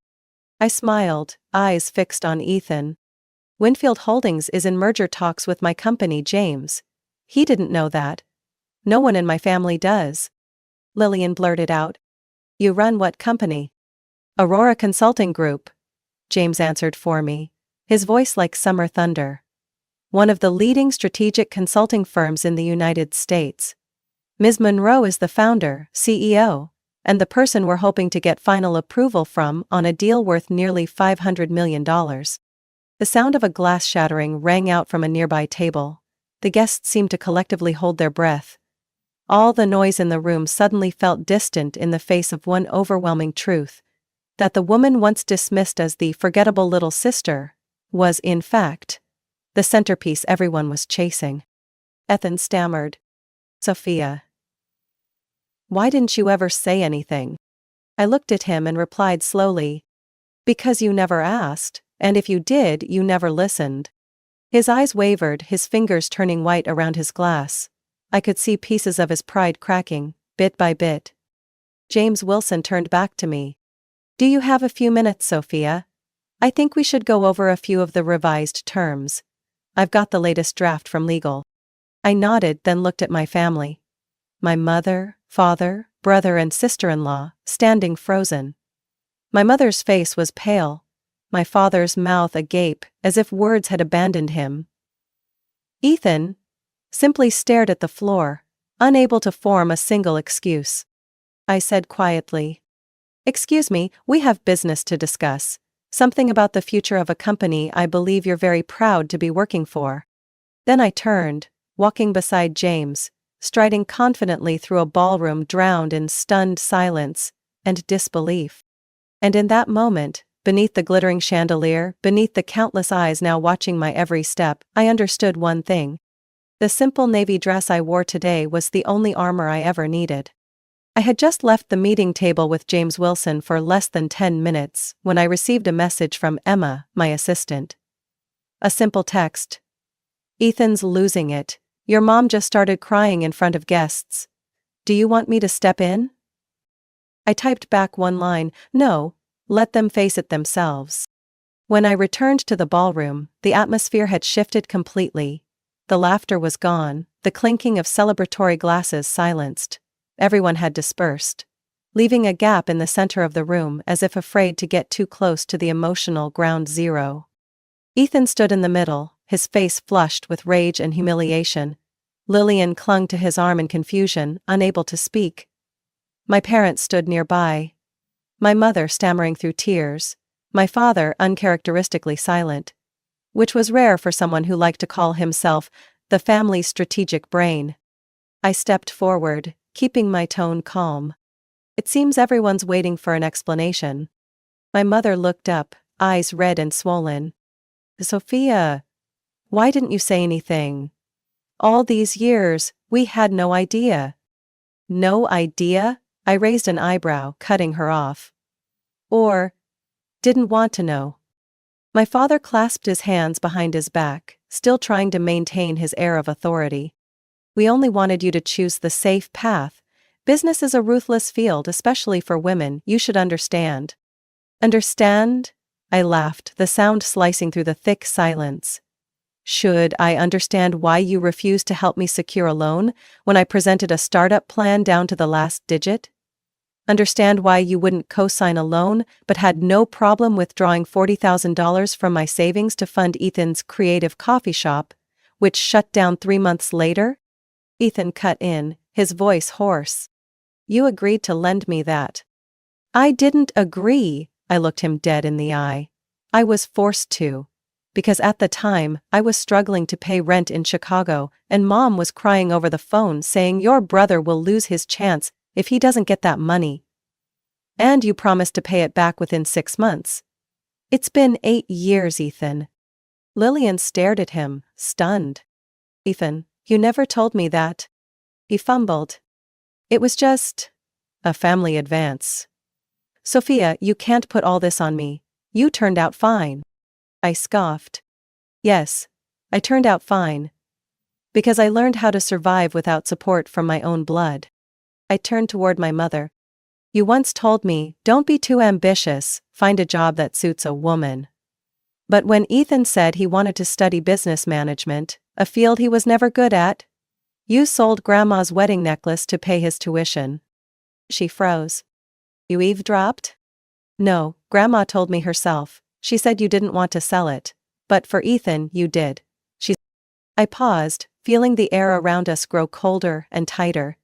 I smiled, eyes fixed on Ethan. "Winfield Holdings is in merger talks with my company, James. He didn't know that. No one in my family does." Lillian blurted out. "You run what company?" "Aurora Consulting Group," James answered for me, his voice like summer thunder. "One of the leading strategic consulting firms in the United States. Ms. Monroe is the founder, CEO, and the person we're hoping to get final approval from on a deal worth nearly $500 million. The sound of a glass shattering rang out from a nearby table. The guests seemed to collectively hold their breath. All the noise in the room suddenly felt distant in the face of one overwhelming truth: that the woman once dismissed as the forgettable little sister was, in fact, the centerpiece everyone was chasing. Ethan stammered. "Sophia. Why didn't you ever say anything?" I looked at him and replied slowly. "Because you never asked, and if you did, you never listened." His eyes wavered, his fingers turning white around his glass. I could see pieces of his pride cracking, bit by bit. James Wilson turned back to me. "Do you have a few minutes, Sophia? I think we should go over a few of the revised terms. I've got the latest draft from legal." I nodded, then looked at my family. My mother, father, brother and sister-in-law, standing frozen. My mother's face was pale, my father's mouth agape, as if words had abandoned him. Ethan simply stared at the floor, unable to form a single excuse. I said quietly, "Excuse me, we have business to discuss. Something about the future of a company I believe you're very proud to be working for." Then I turned, walking beside James, striding confidently through a ballroom drowned in stunned silence and disbelief. And in that moment, beneath the glittering chandelier, beneath the countless eyes now watching my every step, I understood one thing. The simple navy dress I wore today was the only armor I ever needed. I had just left the meeting table with James Wilson for less than 10 minutes when I received a message from Emma, my assistant. A simple text. "Ethan's losing it. Your mom just started crying in front of guests. Do you want me to step in?" I typed back one line, "No, let them face it themselves." When I returned to the ballroom, the atmosphere had shifted completely. The laughter was gone, the clinking of celebratory glasses silenced. Everyone had dispersed. leaving a gap in the center of the room as if afraid to get too close to the emotional ground zero. Ethan stood in the middle, his face flushed with rage and humiliation. Lillian clung to his arm in confusion, unable to speak. My parents stood nearby. My mother stammering through tears. My father uncharacteristically silent. Which was rare for someone who liked to call himself the family's strategic brain. I stepped forward, keeping my tone calm. It seems everyone's waiting for an explanation. My mother looked up, eyes red and swollen. Sophia, why didn't you say anything? All these years, we had no idea. No idea? I raised an eyebrow, cutting her off. Or didn't want to know. My father clasped his hands behind his back, still trying to maintain his air of authority. We only wanted you to choose the safe path. Business is a ruthless field, especially for women, you should understand. Understand? I laughed, the sound slicing through the thick silence. Should I understand why you refused to help me secure a loan when I presented a startup plan down to the last digit? Understand why you wouldn't co-sign a loan but had no problem withdrawing $40,000 from my savings to fund Ethan's creative coffee shop, which shut down 3 months later? Ethan cut in, his voice hoarse. You agreed to lend me that. I didn't agree, I looked him dead in the eye. I was forced to. Because at the time, I was struggling to pay rent in Chicago, and Mom was crying over the phone saying your brother will lose his chance if he doesn't get that money. And you promised to pay it back within 6 months. It's been 8 years, Ethan. Lillian stared at him, stunned. Ethan, you never told me that. He fumbled. It was just a family advance. Sophia, you can't put all this on me. You turned out fine. I scoffed. Yes, I turned out fine. Because I learned how to survive without support from my own blood. I turned toward my mother. You once told me, don't be too ambitious, find a job that suits a woman. But when Ethan said he wanted to study business management, a field he was never good at, you sold Grandma's wedding necklace to pay his tuition. She froze. You eavesdropped? No, Grandma told me herself. She said you didn't want to sell it. But for Ethan, you did. I paused, feeling the air around us grow colder and tighter.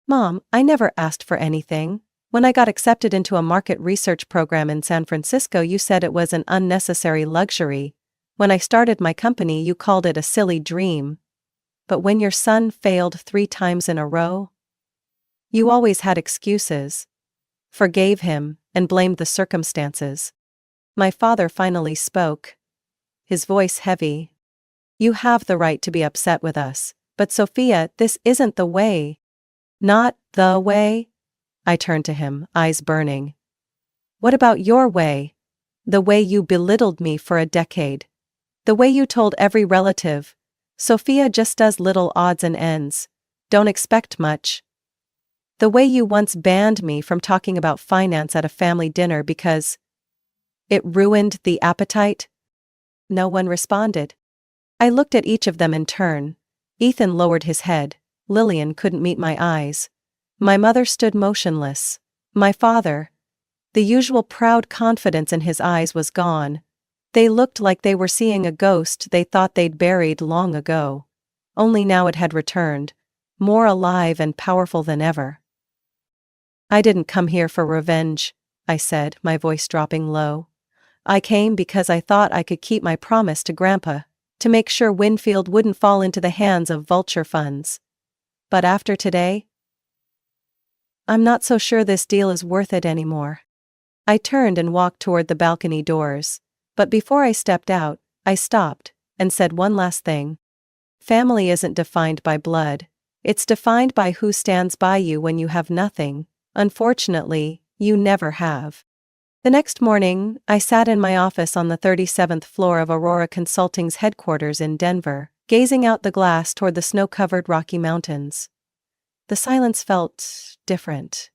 Mom, I never asked for anything. When I got accepted into a market research program in San Francisco, you said it was an unnecessary luxury. When I started my company, you called it a silly dream. But when your son failed 3 times in a row, you always had excuses. Forgave him, and blamed the circumstances. My father finally spoke. His voice heavy. You have the right to be upset with us, but Sophia, this isn't the way. Not the way? I turned to him, eyes burning. What about your way? The way you belittled me for a decade. The way you told every relative, Sophia just does little odds and ends. Don't expect much. The way you once banned me from talking about finance at a family dinner because it ruined the appetite? No one responded. I looked at each of them in turn. Ethan lowered his head. Lillian couldn't meet my eyes. My mother stood motionless. My father, the usual proud confidence in his eyes was gone. They looked like they were seeing a ghost they thought they'd buried long ago. Only now it had returned, more alive and powerful than ever. I didn't come here for revenge, I said, my voice dropping low. I came because I thought I could keep my promise to Grandpa, to make sure Winfield wouldn't fall into the hands of vulture funds. But after today, I'm not so sure this deal is worth it anymore. I turned and walked toward the balcony doors, but before I stepped out, I stopped and said one last thing. Family isn't defined by blood. It's defined by who stands by you when you have nothing. Unfortunately, you never have. The next morning, I sat in my office on the 37th floor of Aurora Consulting's headquarters in Denver, gazing out the glass toward the snow-covered Rocky Mountains. The silence felt different.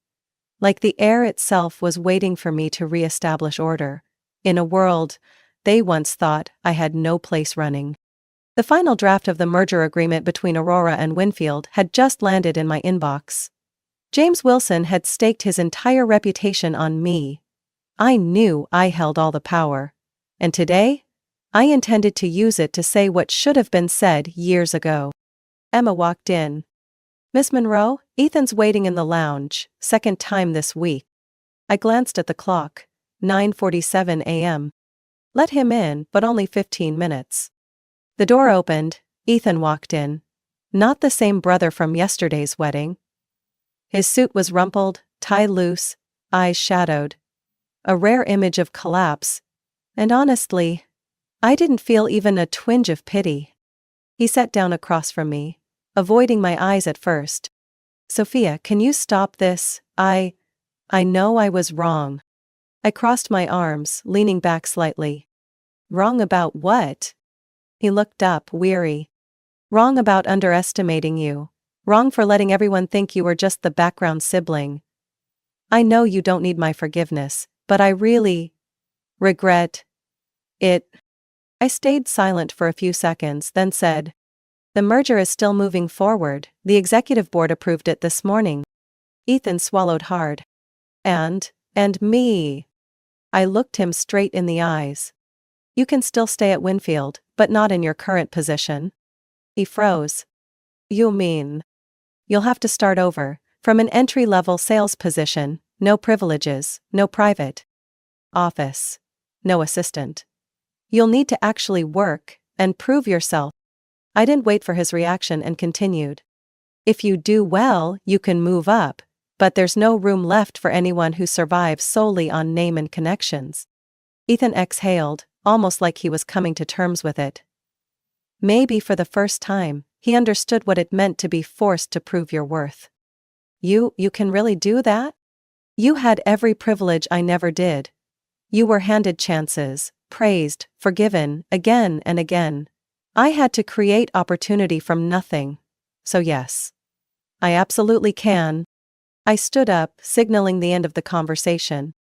Like the air itself was waiting for me to re-establish order, in a world they once thought I had no place running. The final draft of the merger agreement between Aurora and Winfield had just landed in my inbox. James Wilson had staked his entire reputation on me. I knew I held all the power. And today, I intended to use it to say what should have been said years ago. Emma walked in. "Miss Monroe, Ethan's waiting in the lounge, second time this week." I glanced at the clock. 9:47 a.m. Let him in, but only 15 minutes. The door opened. Ethan walked in. Not the same brother from yesterday's wedding. His suit was rumpled, tie loose, eyes shadowed. A rare image of collapse. And honestly, I didn't feel even a twinge of pity. He sat down across from me, avoiding my eyes at first. "Sophia, can you stop this? I know I was wrong." I crossed my arms, leaning back slightly. "Wrong about what?" He looked up, weary. "Wrong about underestimating you. Wrong for letting everyone think you were just the background sibling. I know you don't need my forgiveness, but I really regret it." I stayed silent for a few seconds, then said, "The merger is still moving forward. The executive board approved it this morning." Ethan swallowed hard. And me." I looked him straight in the eyes. "You can still stay at Winfield, but not in your current position." He froze. "You mean?" "You'll have to start over, from an entry-level sales position, no privileges, no private office, no assistant. You'll need to actually work, and prove yourself." I didn't wait for his reaction and continued. "If you do well, you can move up, but there's no room left for anyone who survives solely on name and connections." Ethan exhaled, almost like he was coming to terms with it. Maybe for the first time, he understood what it meant to be forced to prove your worth. You can really do that? You had every privilege I never did. You were handed chances, praised, forgiven, again and again. I had to create opportunity from nothing. So yes, I absolutely can." I stood up, signaling the end of the conversation.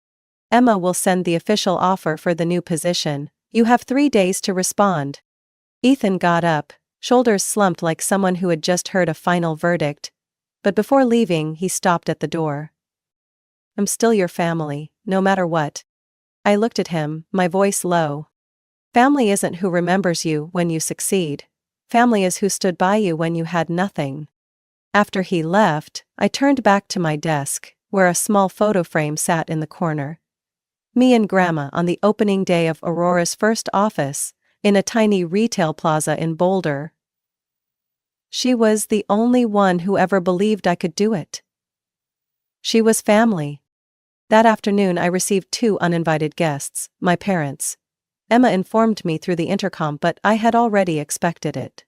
"Emma will send the official offer for the new position. You have 3 days to respond." Ethan got up, shoulders slumped like someone who had just heard a final verdict. But before leaving, he stopped at the door. "I'm still your family, no matter what." I looked at him, my voice low. "Family isn't who remembers you when you succeed. Family is who stood by you when you had nothing." After he left, I turned back to my desk, where a small photo frame sat in the corner. Me and Grandma on the opening day of Aurora's first office, in a tiny retail plaza in Boulder. She was the only one who ever believed I could do it. She was family. That afternoon I received 2 uninvited guests, my parents. Emma informed me through the intercom, but I had already expected it.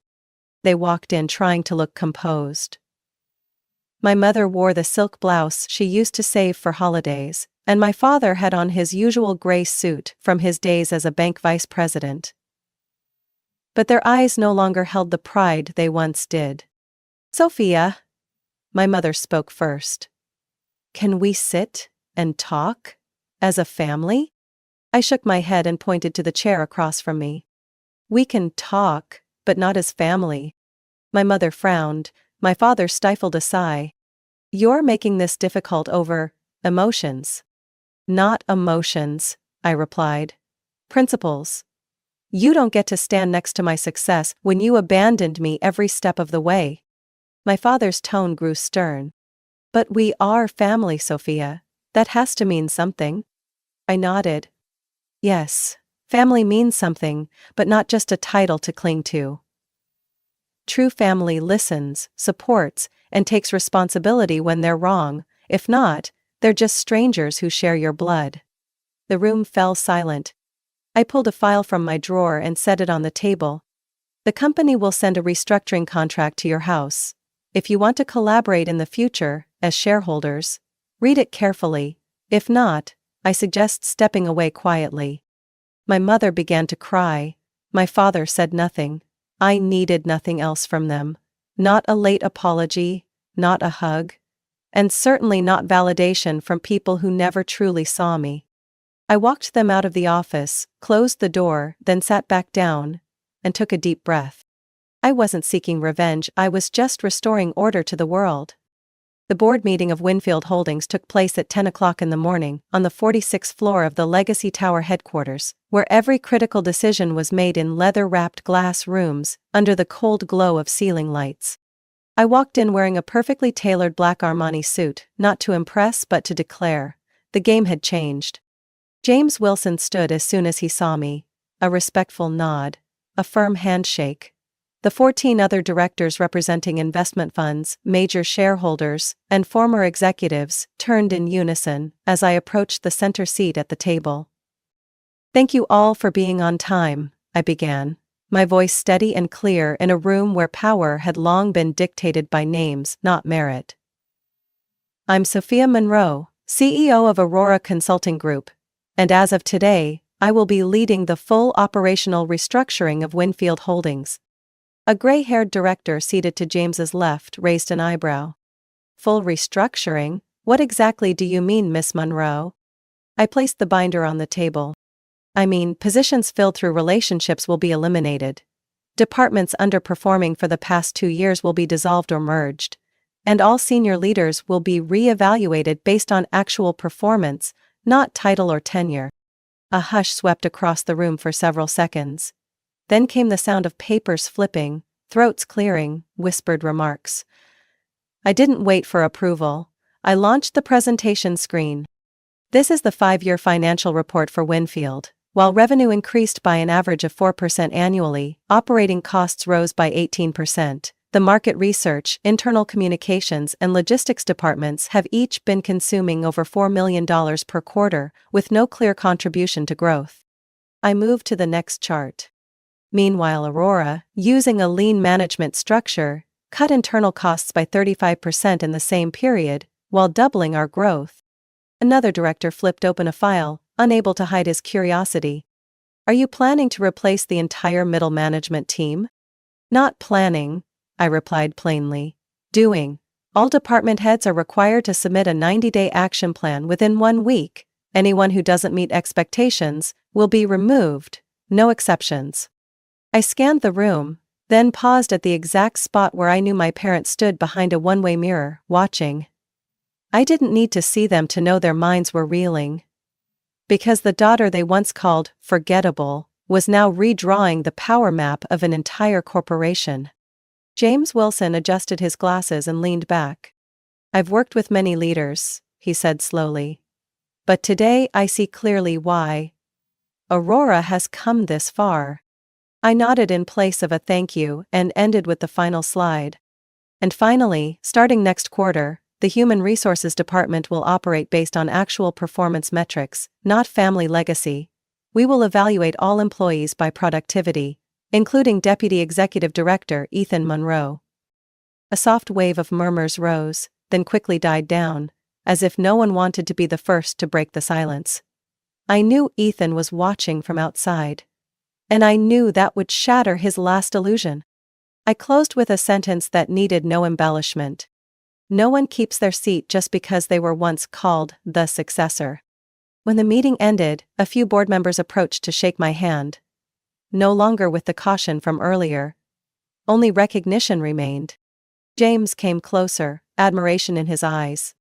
They walked in trying to look composed. My mother wore the silk blouse she used to save for holidays, and my father had on his usual gray suit from his days as a bank vice president. But their eyes no longer held the pride they once did. "Sophia," my mother spoke first. "Can we sit and talk as a family?" I shook my head and pointed to the chair across from me. "We can talk, but not as family." My mother frowned. My father stifled a sigh. "You're making this difficult over emotions." "Not emotions," I replied. "Principles. You don't get to stand next to my success when you abandoned me every step of the way." My father's tone grew stern. "But we are family, Sophia. That has to mean something." I nodded. "Yes, family means something, but not just a title to cling to. True family listens, supports, and takes responsibility when they're wrong. If not, they're just strangers who share your blood." The room fell silent. I pulled a file from my drawer and set it on the table. "The company will send a restructuring contract to your house. If you want to collaborate in the future, as shareholders, read it carefully. If not, I suggest stepping away quietly." My mother began to cry. My father said nothing. I needed nothing else from them. Not a late apology, not a hug, and certainly not validation from people who never truly saw me. I walked them out of the office, closed the door, then sat back down, and took a deep breath. I wasn't seeking revenge, I was just restoring order to the world. The board meeting of Winfield Holdings took place at 10 o'clock in the morning on the 46th floor of the Legacy Tower headquarters, where every critical decision was made in leather-wrapped glass rooms under the cold glow of ceiling lights. I walked in wearing a perfectly tailored black Armani suit, not to impress but to declare. The game had changed. James Wilson stood as soon as he saw me. A respectful nod. A firm handshake. The 14 other directors representing investment funds, major shareholders, and former executives turned in unison as I approached the center seat at the table. "Thank you all for being on time," I began, my voice steady and clear in a room where power had long been dictated by names, not merit. "I'm Sophia Monroe, CEO of Aurora Consulting Group, and as of today, I will be leading the full operational restructuring of Winfield Holdings." A gray-haired director seated to James's left raised an eyebrow. "Full restructuring? What exactly do you mean, Miss Monroe?" I placed the binder on the table. "I mean, positions filled through relationships will be eliminated. Departments underperforming for the past 2 years will be dissolved or merged. And all senior leaders will be re-evaluated based on actual performance, not title or tenure." A hush swept across the room for several seconds. Then came the sound of papers flipping, throats clearing, whispered remarks. I didn't wait for approval. I launched the presentation screen. "This is the 5-year financial report for Winfield. While revenue increased by an average of 4% annually, operating costs rose by 18%. The market research, internal communications, and logistics departments have each been consuming over $4 million per quarter, with no clear contribution to growth." I moved to the next chart. Meanwhile, Aurora, using a lean management structure, cut internal costs by 35% in the same period, while doubling our growth. Another director flipped open a file, unable to hide his curiosity. "Are you planning to replace the entire middle management team?" "Not planning," I replied plainly. "Doing. All department heads are required to submit a 90-day action plan within 1 week. Anyone who doesn't meet expectations will be removed, no exceptions." I scanned the room, then paused at the exact spot where I knew my parents stood behind a one-way mirror, watching. I didn't need to see them to know their minds were reeling. Because the daughter they once called forgettable was now redrawing the power map of an entire corporation. James Wilson adjusted his glasses and leaned back. "I've worked with many leaders," he said slowly. "But today I see clearly why Aurora has come this far." I nodded in place of a thank you and ended with the final slide. "And finally, starting next quarter, the Human Resources Department will operate based on actual performance metrics, not family legacy. We will evaluate all employees by productivity, including Deputy Executive Director Ethan Monroe." A soft wave of murmurs rose, then quickly died down, as if no one wanted to be the first to break the silence. I knew Ethan was watching from outside. And I knew that would shatter his last illusion. I closed with a sentence that needed no embellishment. No one keeps their seat just because they were once called the successor. When the meeting ended, a few board members approached to shake my hand. No longer with the caution from earlier. Only recognition remained. James came closer, admiration in his eyes.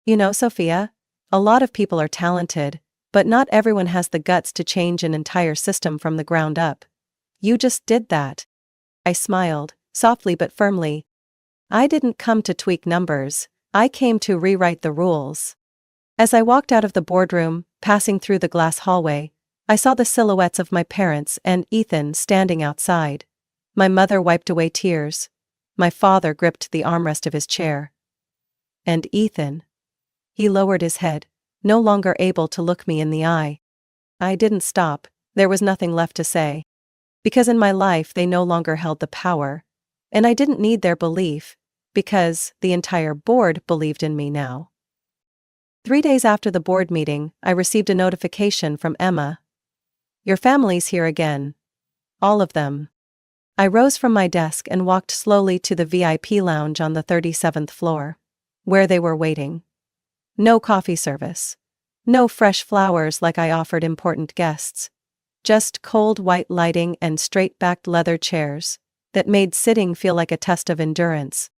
"You know, Sophia, a lot of people are talented, but not everyone has the guts to change an entire system from the ground up. You just did that." I smiled, softly but firmly. "I didn't come to tweak numbers, I came to rewrite the rules." As I walked out of the boardroom, passing through the glass hallway, I saw the silhouettes of my parents and Ethan standing outside. My mother wiped away tears. My father gripped the armrest of his chair. And Ethan. He lowered his head, no longer able to look me in the eye. I didn't stop, there was nothing left to say. Because in my life they no longer held the power. And I didn't need their belief, because the entire board believed in me now. 3 days after the board meeting, I received a notification from Emma. "Your family's here again. All of them." I rose from my desk and walked slowly to the VIP lounge on the 37th floor, where they were waiting. No coffee service. No fresh flowers like I offered important guests. Just cold white lighting and straight-backed leather chairs that made sitting feel like a test of endurance.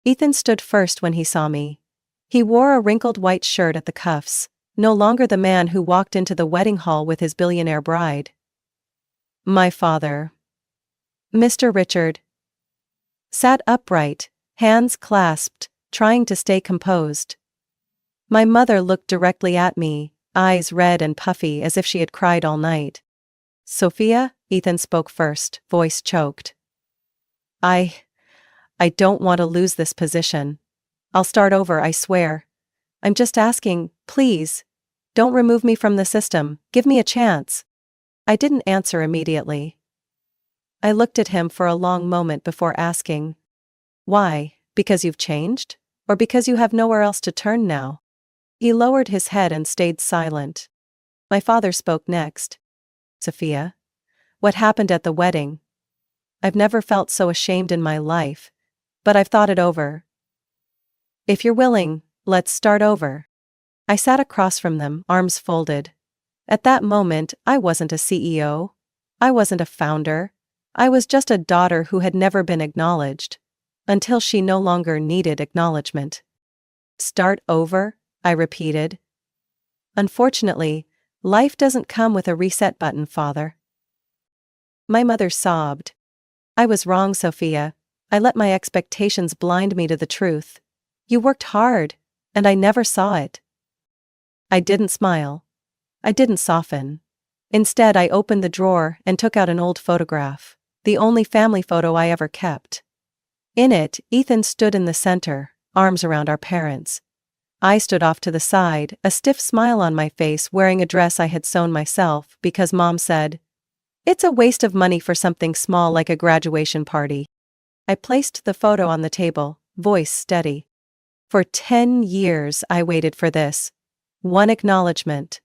Ethan stood first when he saw me. He wore a wrinkled white shirt at the cuffs, no longer the man who walked into the wedding hall with his billionaire bride. My father, Mr. Richard, sat upright, hands clasped, trying to stay composed. My mother looked directly at me, eyes red and puffy as if she had cried all night. Sophia, Ethan spoke first, voice choked. I don't want to lose this position. I'll start over, I swear. I'm just asking, please. Don't remove me from the system, give me a chance. I didn't answer immediately. I looked at him for a long moment before asking. Why, because you've changed? Or because you have nowhere else to turn now? He lowered his head and stayed silent. My father spoke next. Sophia, what happened at the wedding? I've never felt so ashamed in my life, but I've thought it over. If you're willing, let's start over. I sat across from them, arms folded. At that moment, I wasn't a CEO. I wasn't a founder. I was just a daughter who had never been acknowledged. Until she no longer needed acknowledgement. Start over, I repeated. Unfortunately, life doesn't come with a reset button, Father. My mother sobbed. I was wrong, Sophia. I let my expectations blind me to the truth. You worked hard, and I never saw it. I didn't smile. I didn't soften. Instead, I opened the drawer and took out an old photograph, the only family photo I ever kept. In it, Ethan stood in the center, arms around our parents. I stood off to the side, a stiff smile on my face, wearing a dress I had sewn myself because Mom said, "It's a waste of money for something small like a graduation party." I placed the photo on the table, voice steady. For 10 years I waited for this. One acknowledgement.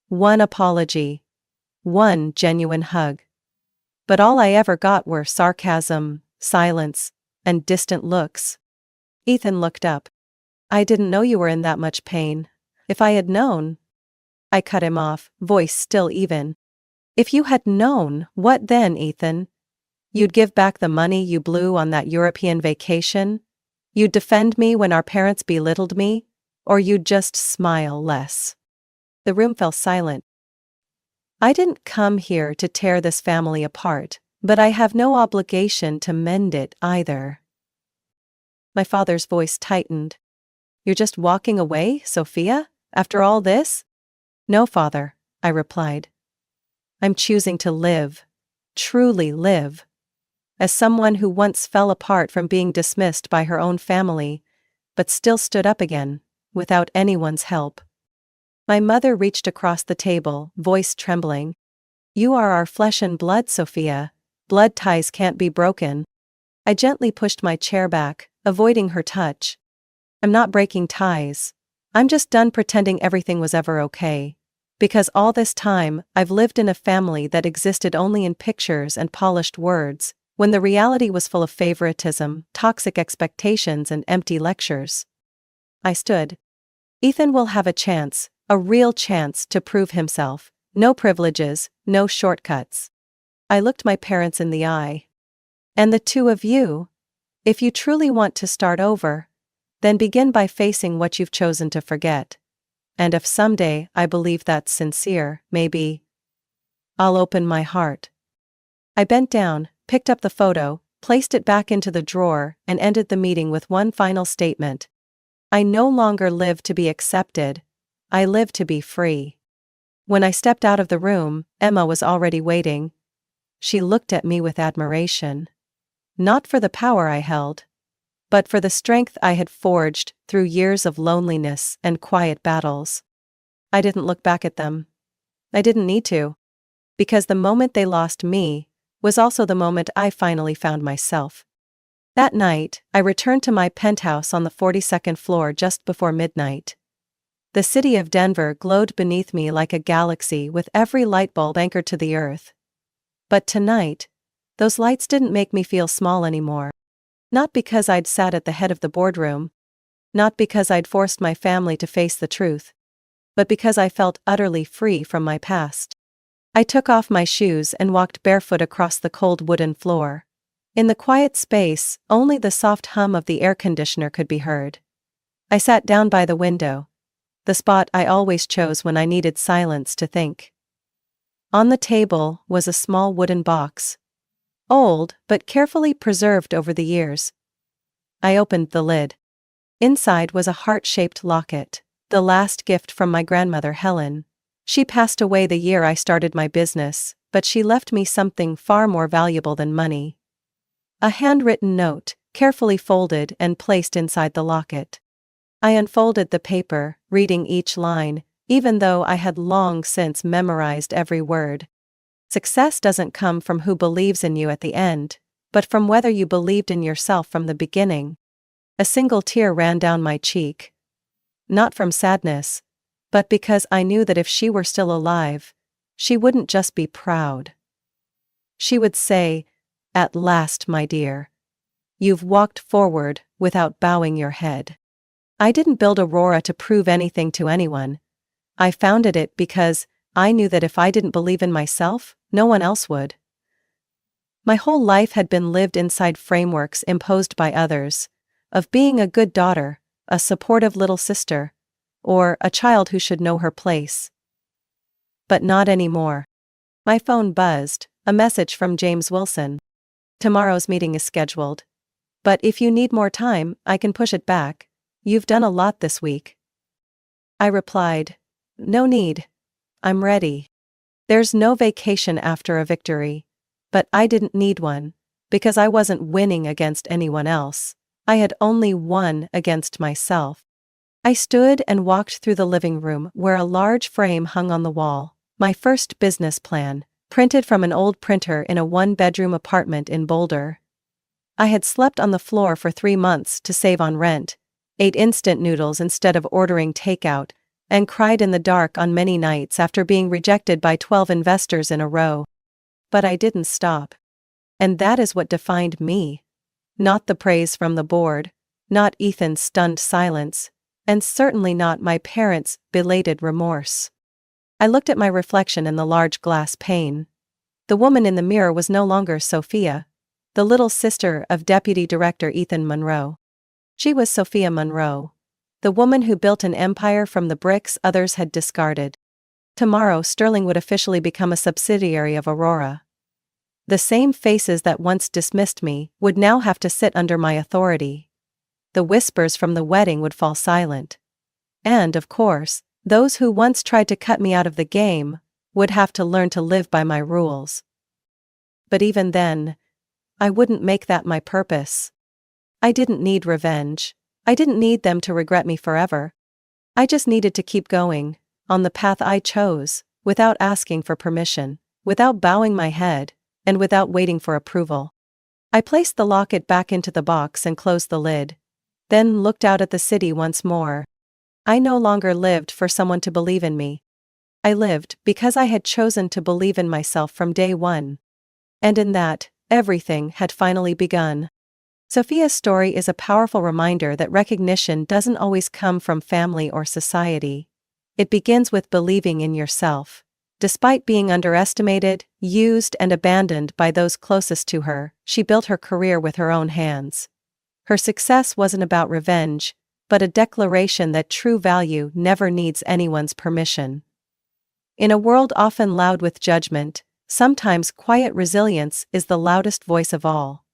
One apology. One genuine hug. But all I ever got were sarcasm, silence, and distant looks. Ethan looked up. I didn't know you were in that much pain. If I had known. I cut him off, voice still even. If you had known, what then, Ethan? You'd give back the money you blew on that European vacation? You'd defend me when our parents belittled me? Or you'd just smile less? The room fell silent. I didn't come here to tear this family apart, but I have no obligation to mend it either. My father's voice tightened. You're just walking away, Sophia, after all this? No, Father, I replied. I'm choosing to live, truly live. As someone who once fell apart from being dismissed by her own family, but still stood up again, without anyone's help. My mother reached across the table, voice trembling. You are our flesh and blood, Sophia. Blood ties can't be broken. I gently pushed my chair back, avoiding her touch. I'm not breaking ties. I'm just done pretending everything was ever okay. Because all this time, I've lived in a family that existed only in pictures and polished words, when the reality was full of favoritism, toxic expectations, and empty lectures. I stood. Ethan will have a chance, a real chance to prove himself. No privileges, no shortcuts. I looked my parents in the eye. And the two of you? If you truly want to start over, then begin by facing what you've chosen to forget. And if someday I believe that's sincere, maybe I'll open my heart. I bent down, picked up the photo, placed it back into the drawer, and ended the meeting with one final statement. I no longer live to be accepted. I live to be free. When I stepped out of the room, Emma was already waiting. She looked at me with admiration. Not for the power I held, but for the strength I had forged through years of loneliness and quiet battles. I didn't look back at them. I didn't need to. Because the moment they lost me was also the moment I finally found myself. That night, I returned to my penthouse on the 42nd floor just before midnight. The city of Denver glowed beneath me like a galaxy with every light bulb anchored to the earth. But tonight, those lights didn't make me feel small anymore. Not because I'd sat at the head of the boardroom. Not because I'd forced my family to face the truth. But because I felt utterly free from my past. I took off my shoes and walked barefoot across the cold wooden floor. In the quiet space, only the soft hum of the air conditioner could be heard. I sat down by the window, the spot I always chose when I needed silence to think. On the table was a small wooden box, old but carefully preserved over the years. I opened the lid. Inside was a heart-shaped locket, the last gift from my grandmother Helen. She passed away the year I started my business, but she left me something far more valuable than money. A handwritten note, carefully folded and placed inside the locket. I unfolded the paper, reading each line, even though I had long since memorized every word. Success doesn't come from who believes in you at the end, but from whether you believed in yourself from the beginning. A single tear ran down my cheek. Not from sadness, but because I knew that if she were still alive, she wouldn't just be proud. She would say, "At last, my dear. You've walked forward without bowing your head." I didn't build Aurora to prove anything to anyone. I founded it because I knew that if I didn't believe in myself, no one else would. My whole life had been lived inside frameworks imposed by others, of being a good daughter, a supportive little sister, or a child who should know her place. But not anymore. My phone buzzed, a message from James Wilson. "Tomorrow's meeting is scheduled. But if you need more time, I can push it back. You've done a lot this week." I replied, "No need. I'm ready." There's no vacation after a victory. But I didn't need one, because I wasn't winning against anyone else. I had only won against myself. I stood and walked through the living room where a large frame hung on the wall, my first business plan, printed from an old printer in a one-bedroom apartment in Boulder. I had slept on the floor for 3 months to save on rent, ate instant noodles instead of ordering takeout, and cried in the dark on many nights after being rejected by 12 investors in a row. But I didn't stop. And that is what defined me. Not the praise from the board, not Ethan's stunned silence, and certainly not my parents' belated remorse. I looked at my reflection in the large glass pane. The woman in the mirror was no longer Sophia, the little sister of Deputy Director Ethan Monroe. She was Sophia Monroe, the woman who built an empire from the bricks others had discarded. Tomorrow Sterling would officially become a subsidiary of Aurora. The same faces that once dismissed me would now have to sit under my authority. The whispers from the wedding would fall silent. And, of course, those who once tried to cut me out of the game would have to learn to live by my rules. But even then, I wouldn't make that my purpose. I didn't need revenge. I didn't need them to regret me forever. I just needed to keep going, on the path I chose, without asking for permission, without bowing my head, and without waiting for approval. I placed the locket back into the box and closed the lid, then looked out at the city once more. I no longer lived for someone to believe in me. I lived because I had chosen to believe in myself from day one. And in that, everything had finally begun. Sophia's story is a powerful reminder that recognition doesn't always come from family or society. It begins with believing in yourself. Despite being underestimated, used, and abandoned by those closest to her, she built her career with her own hands. Her success wasn't about revenge, but a declaration that true value never needs anyone's permission. In a world often loud with judgment, sometimes quiet resilience is the loudest voice of all.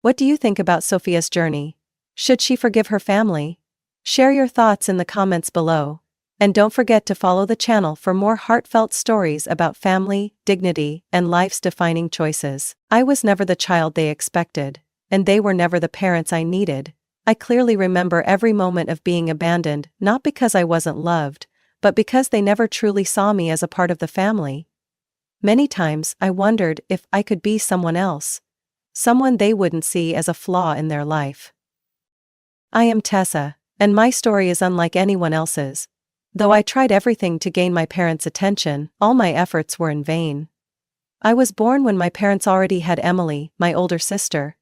What do you think about Sophia's journey? Should she forgive her family? Share your thoughts in the comments below. And don't forget to follow the channel for more heartfelt stories about family, dignity, and life's defining choices. I was never the child they expected, and they were never the parents I needed. I clearly remember every moment of being abandoned, not because I wasn't loved, but because they never truly saw me as a part of the family. Many times I wondered if I could be someone else, someone they wouldn't see as a flaw in their life. I am Tessa, and my story is unlike anyone else's. Though I tried everything to gain my parents' attention, all my efforts were in vain. I was born when my parents already had Emily, my older sister.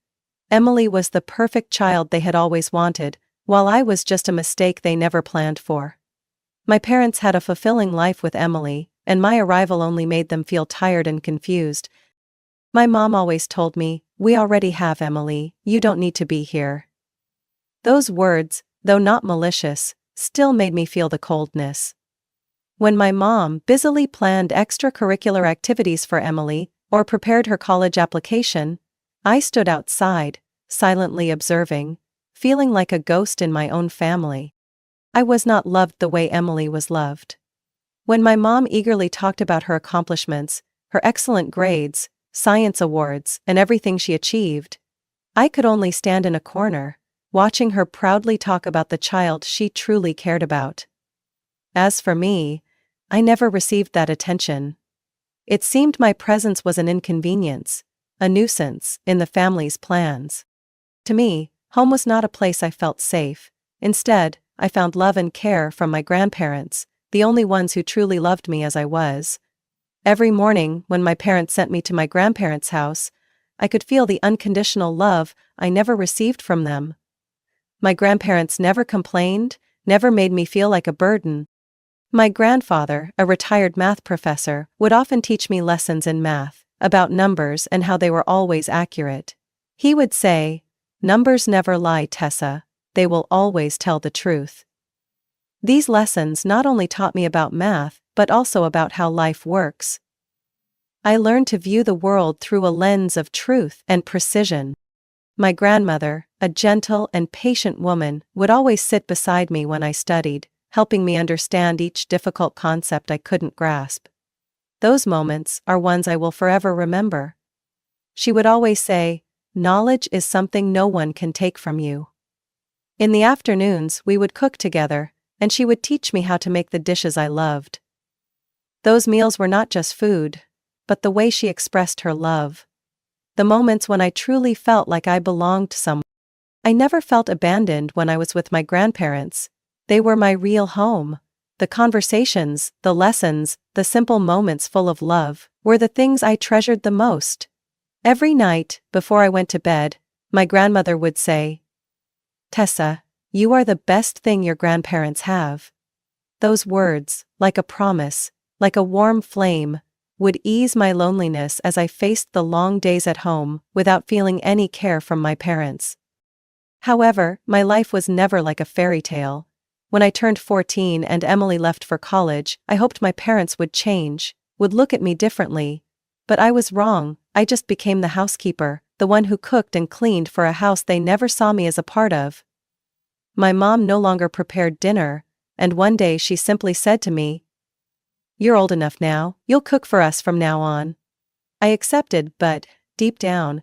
Emily was the perfect child they had always wanted, while I was just a mistake they never planned for. My parents had a fulfilling life with Emily, and my arrival only made them feel tired and confused. My mom always told me, "We already have Emily, you don't need to be here." Those words, though not malicious, still made me feel the coldness. When my mom busily planned extracurricular activities for Emily or prepared her college application, I stood outside, silently observing, feeling like a ghost in my own family. I was not loved the way Emily was loved. When my mom eagerly talked about her accomplishments, her excellent grades, science awards, and everything she achieved, I could only stand in a corner, watching her proudly talk about the child she truly cared about. As for me, I never received that attention. It seemed my presence was an inconvenience, a nuisance, in the family's plans. To me, home was not a place I felt safe. Instead, I found love and care from my grandparents, the only ones who truly loved me as I was. Every morning, when my parents sent me to my grandparents' house, I could feel the unconditional love I never received from them. My grandparents never complained, never made me feel like a burden. My grandfather, a retired math professor, would often teach me lessons in math, about numbers and how they were always accurate. He would say, "Numbers never lie, Tessa, they will always tell the truth." These lessons not only taught me about math, but also about how life works. I learned to view the world through a lens of truth and precision. My grandmother, a gentle and patient woman, would always sit beside me when I studied, helping me understand each difficult concept I couldn't grasp. Those moments are ones I will forever remember. She would always say, "Knowledge is something no one can take from you." In the afternoons, we would cook together, and she would teach me how to make the dishes I loved. Those meals were not just food, but the way she expressed her love. The moments when I truly felt like I belonged somewhere. I never felt abandoned when I was with my grandparents. They were my real home. The conversations, the lessons, the simple moments full of love, were the things I treasured the most. Every night, before I went to bed, my grandmother would say, "Tessa, you are the best thing your grandparents have." Those words, like a promise, like a warm flame, would ease my loneliness as I faced the long days at home without feeling any care from my parents. However, my life was never like a fairy tale. When I turned 14 and Emily left for college, I hoped my parents would change, would look at me differently. But I was wrong. I just became the housekeeper, the one who cooked and cleaned for a house they never saw me as a part of. My mom no longer prepared dinner, and one day she simply said to me, "You're old enough now, you'll cook for us from now on." I accepted, but, deep down,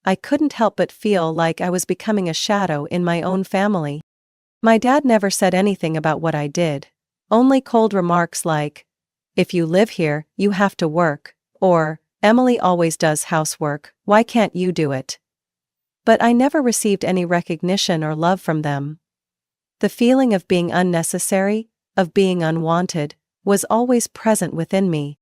I couldn't help but feel like I was becoming a shadow in my own family. My dad never said anything about what I did, only cold remarks like, "If you live here, you have to work," or, "Emily always does housework, why can't you do it?" But I never received any recognition or love from them. The feeling of being unnecessary, of being unwanted, was always present within me.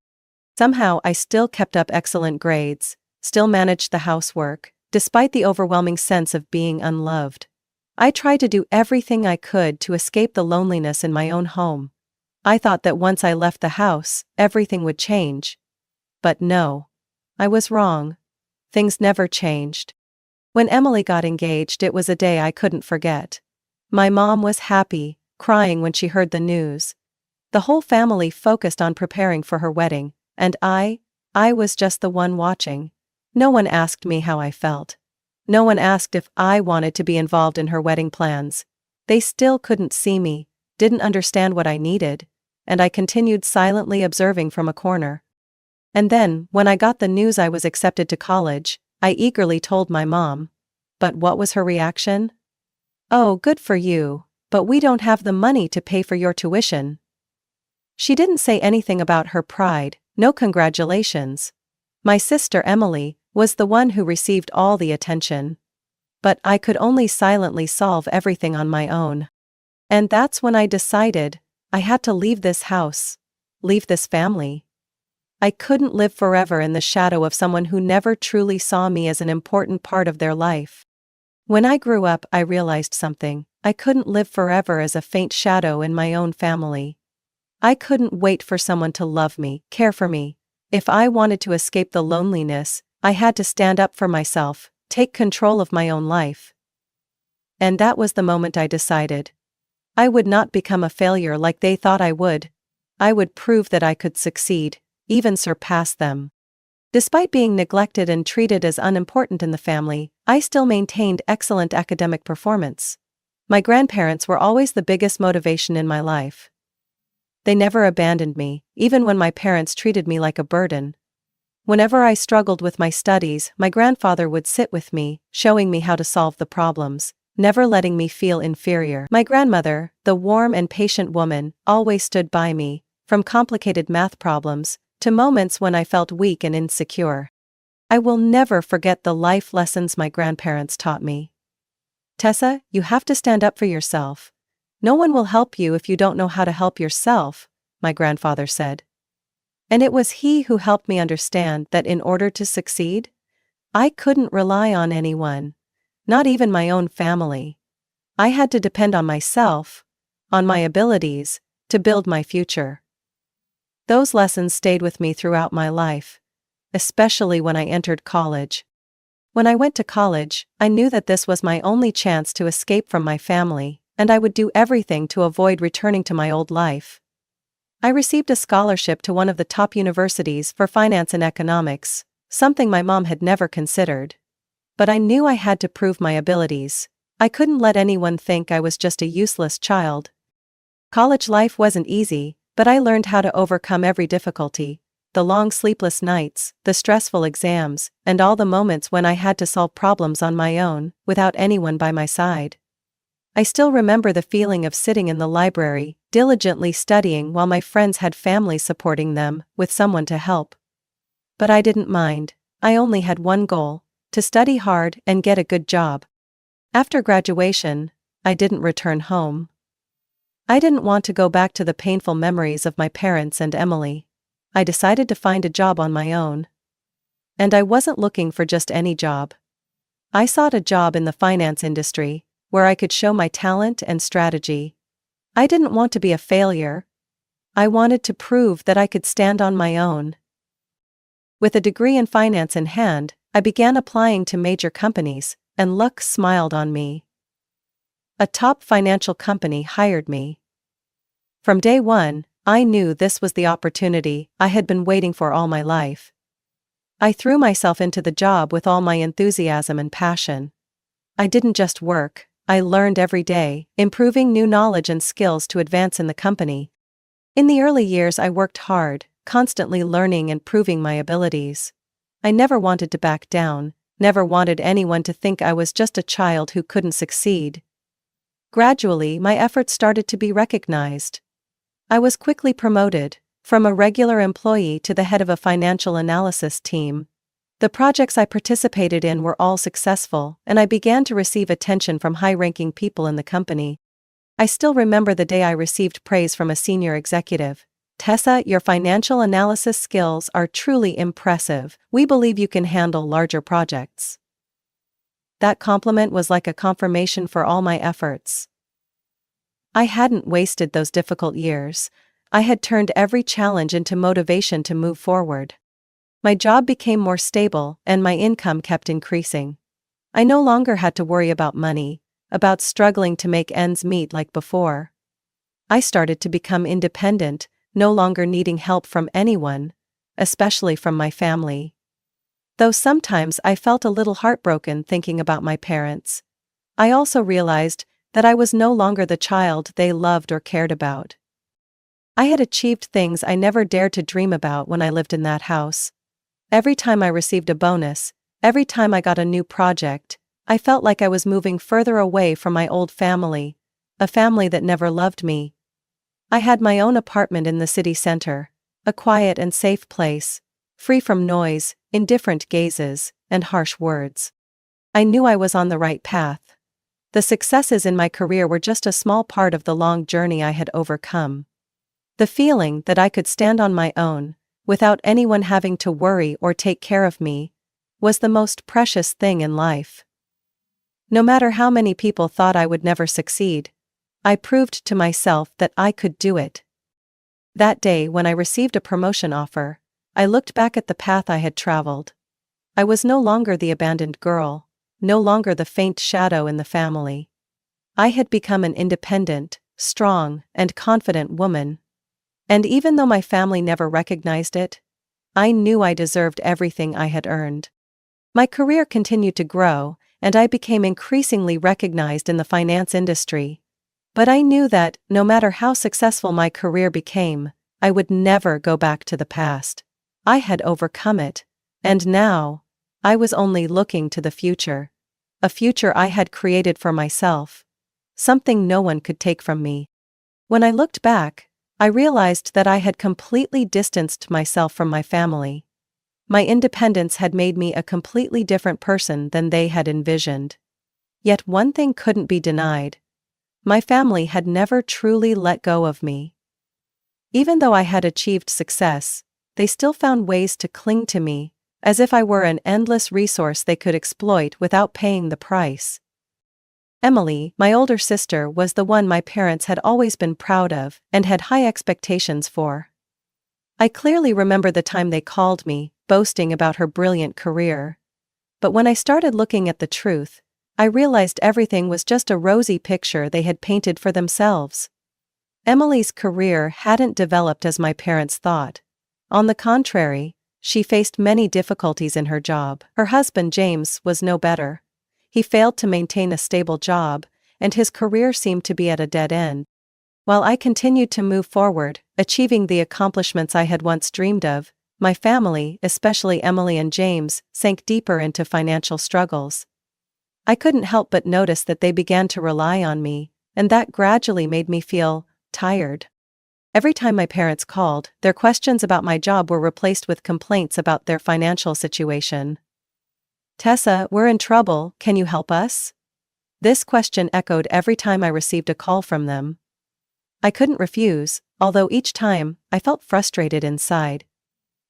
Somehow I still kept up excellent grades, still managed the housework, despite the overwhelming sense of being unloved. I tried to do everything I could to escape the loneliness in my own home. I thought that once I left the house, everything would change. But no. I was wrong. Things never changed. When Emily got engaged, it was a day I couldn't forget. My mom was happy, crying when she heard the news. The whole family focused on preparing for her wedding, and I was just the one watching. No one asked me how I felt. No one asked if I wanted to be involved in her wedding plans. They still couldn't see me, didn't understand what I needed, and I continued silently observing from a corner. And then, when I got the news I was accepted to college, I eagerly told my mom. But what was her reaction? "Oh, good for you, but we don't have the money to pay for your tuition." She didn't say anything about her pride, no congratulations. My sister Emily was the one who received all the attention. But I could only silently solve everything on my own. And that's when I decided I had to leave this house, leave this family. I couldn't live forever in the shadow of someone who never truly saw me as an important part of their life. When I grew up, I realized something. I couldn't live forever as a faint shadow in my own family. I couldn't wait for someone to love me, care for me. If I wanted to escape the loneliness, I had to stand up for myself, take control of my own life. And that was the moment I decided. I would not become a failure like they thought I would. I would prove that I could succeed, even surpass them. Despite being neglected and treated as unimportant in the family, I still maintained excellent academic performance. My grandparents were always the biggest motivation in my life. They never abandoned me, even when my parents treated me like a burden. Whenever I struggled with my studies, my grandfather would sit with me, showing me how to solve the problems, never letting me feel inferior. My grandmother, the warm and patient woman, always stood by me, from complicated math problems to moments when I felt weak and insecure. I will never forget the life lessons my grandparents taught me. Tessa, you have to stand up for yourself. No one will help you if you don't know how to help yourself, my grandfather said. And it was he who helped me understand that in order to succeed, I couldn't rely on anyone, not even my own family. I had to depend on myself, on my abilities, to build my future. Those lessons stayed with me throughout my life, especially when I entered college. When I went to college, I knew that this was my only chance to escape from my family, and I would do everything to avoid returning to my old life. I received a scholarship to one of the top universities for finance and economics, something my mom had never considered. But I knew I had to prove my abilities. I couldn't let anyone think I was just a useless child. College life wasn't easy, but I learned how to overcome every difficulty. The long sleepless nights, the stressful exams, and all the moments when I had to solve problems on my own, without anyone by my side. I still remember the feeling of sitting in the library, diligently studying while my friends had families supporting them, with someone to help. But I didn't mind. I only had one goal: to study hard and get a good job. After graduation, I didn't return home. I didn't want to go back to the painful memories of my parents and Emily. I decided to find a job on my own. And I wasn't looking for just any job. I sought a job in the finance industry, where I could show my talent and strategy. I didn't want to be a failure. I wanted to prove that I could stand on my own. With a degree in finance in hand, I began applying to major companies, and luck smiled on me. A top financial company hired me. From day one, I knew this was the opportunity I had been waiting for all my life. I threw myself into the job with all my enthusiasm and passion. I didn't just work, I learned every day, improving new knowledge and skills to advance in the company. In the early years, I worked hard, constantly learning and proving my abilities. I never wanted to back down, never wanted anyone to think I was just a child who couldn't succeed. Gradually, my efforts started to be recognized. I was quickly promoted, from a regular employee to the head of a financial analysis team. The projects I participated in were all successful, and I began to receive attention from high-ranking people in the company. I still remember the day I received praise from a senior executive. "Tessa, your financial analysis skills are truly impressive. We believe you can handle larger projects." That compliment was like a confirmation for all my efforts. I hadn't wasted those difficult years. I had turned every challenge into motivation to move forward. My job became more stable, and my income kept increasing. I no longer had to worry about money, about struggling to make ends meet like before. I started to become independent, no longer needing help from anyone, especially from my family. Though sometimes I felt a little heartbroken thinking about my parents, I also realized that I was no longer the child they loved or cared about. I had achieved things I never dared to dream about when I lived in that house. Every time I received a bonus, every time I got a new project, I felt like I was moving further away from my old family, a family that never loved me. I had my own apartment in the city center, a quiet and safe place, free from noise, indifferent gazes, and harsh words. I knew I was on the right path. The successes in my career were just a small part of the long journey I had overcome. The feeling that I could stand on my own, without anyone having to worry or take care of me, was the most precious thing in life. No matter how many people thought I would never succeed, I proved to myself that I could do it. That day when I received a promotion offer, I looked back at the path I had traveled. I was no longer the abandoned girl, no longer the faint shadow in the family. I had become an independent, strong, and confident woman. And even though my family never recognized it, I knew I deserved everything I had earned. My career continued to grow, and I became increasingly recognized in the finance industry. But I knew that, no matter how successful my career became, I would never go back to the past. I had overcome it, and now, I was only looking to the future. A future I had created for myself. Something no one could take from me. When I looked back, I realized that I had completely distanced myself from my family. My independence had made me a completely different person than they had envisioned. Yet one thing couldn't be denied. My family had never truly let go of me. Even though I had achieved success, they still found ways to cling to me, as if I were an endless resource they could exploit without paying the price. Emily, my older sister, was the one my parents had always been proud of and had high expectations for. I clearly remember the time they called me, boasting about her brilliant career. But when I started looking at the truth, I realized everything was just a rosy picture they had painted for themselves. Emily's career hadn't developed as my parents thought. On the contrary, she faced many difficulties in her job. Her husband James was no better. He failed to maintain a stable job, and his career seemed to be at a dead end. While I continued to move forward, achieving the accomplishments I had once dreamed of, my family, especially Emily and James, sank deeper into financial struggles. I couldn't help but notice that they began to rely on me, and that gradually made me feel tired. Every time my parents called, their questions about my job were replaced with complaints about their financial situation. "Tessa, we're in trouble, can you help us?" This question echoed every time I received a call from them. I couldn't refuse, although each time, I felt frustrated inside.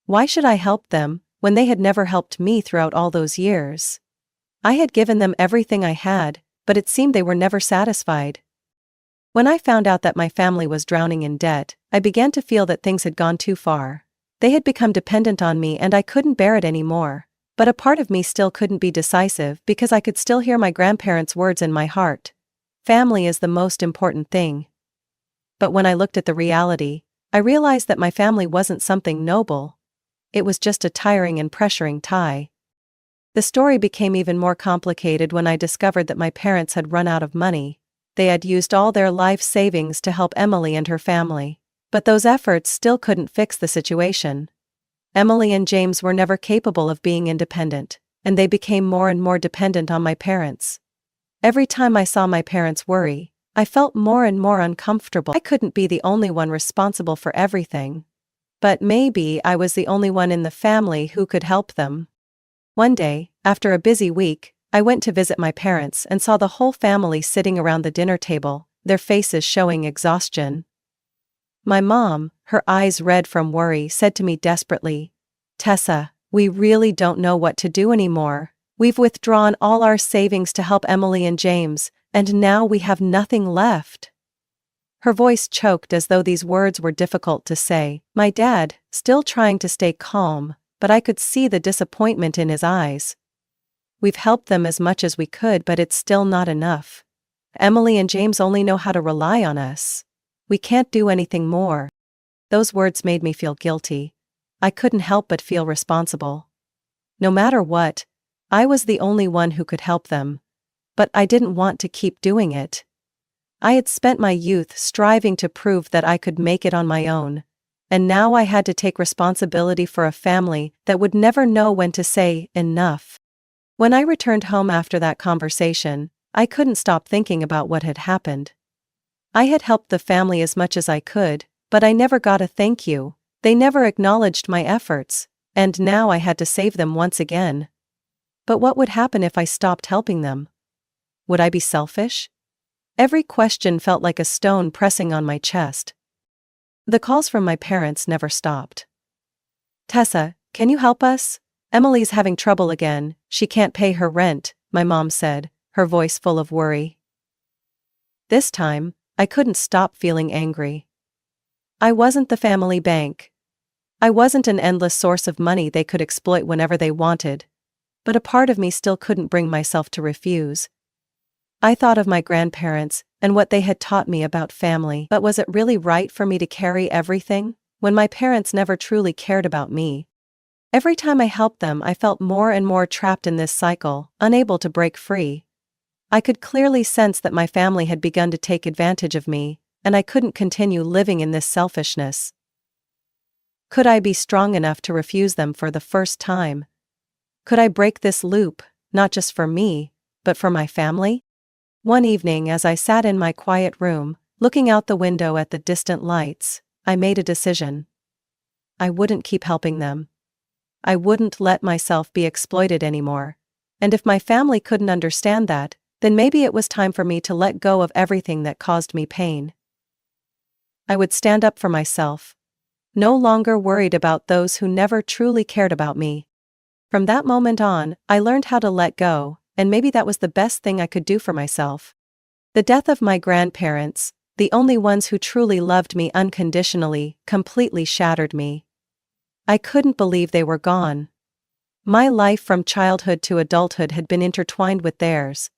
Why should I help them, when they had never helped me throughout all those years? I had given them everything I had, but it seemed they were never satisfied. When I found out that my family was drowning in debt, I began to feel that things had gone too far. They had become dependent on me and I couldn't bear it anymore. But a part of me still couldn't be decisive because I could still hear my grandparents' words in my heart. Family is the most important thing. But when I looked at the reality, I realized that my family wasn't something noble. It was just a tiring and pressuring tie. The story became even more complicated when I discovered that my parents had run out of money. They had used all their life savings to help Emily and her family. But those efforts still couldn't fix the situation. Emily and James were never capable of being independent, and they became more and more dependent on my parents. Every time I saw my parents worry, I felt more and more uncomfortable. I couldn't be the only one responsible for everything. But maybe I was the only one in the family who could help them. One day, after a busy week, I went to visit my parents and saw the whole family sitting around the dinner table, their faces showing exhaustion. My mom, her eyes red from worry, said to me desperately, "Tessa, we really don't know what to do anymore. We've withdrawn all our savings to help Emily and James, and now we have nothing left." Her voice choked as though these words were difficult to say. My dad, still trying to stay calm, but I could see the disappointment in his eyes. "We've helped them as much as we could, but it's still not enough. Emily and James only know how to rely on us. We can't do anything more." Those words made me feel guilty. I couldn't help but feel responsible. No matter what, I was the only one who could help them. But I didn't want to keep doing it. I had spent my youth striving to prove that I could make it on my own, and now I had to take responsibility for a family that would never know when to say enough. When I returned home after that conversation, I couldn't stop thinking about what had happened. I had helped the family as much as I could, but I never got a thank you. They never acknowledged my efforts, and now I had to save them once again. But what would happen if I stopped helping them? Would I be selfish? Every question felt like a stone pressing on my chest. The calls from my parents never stopped. "Tessa, can you help us? Emily's having trouble again, she can't pay her rent," my mom said, her voice full of worry. This time, I couldn't stop feeling angry. I wasn't the family bank. I wasn't an endless source of money they could exploit whenever they wanted. but a part of me still couldn't bring myself to refuse. I thought of my grandparents and what they had taught me about family. But was it really right for me to carry everything, when my parents never truly cared about me? Every time I helped them, I felt more and more trapped in this cycle, unable to break free. I could clearly sense that my family had begun to take advantage of me, and I couldn't continue living in this selfishness. Could I be strong enough to refuse them for the first time? Could I break this loop, not just for me, but for my family? One evening, as I sat in my quiet room, looking out the window at the distant lights, I made a decision. I wouldn't keep helping them. I wouldn't let myself be exploited anymore. And if my family couldn't understand that, then maybe it was time for me to let go of everything that caused me pain. I would stand up for myself, no longer worried about those who never truly cared about me. From that moment on, I learned how to let go, and maybe that was the best thing I could do for myself. The death of my grandparents, the only ones who truly loved me unconditionally, completely shattered me. I couldn't believe they were gone. My life from childhood to adulthood had been intertwined with theirs.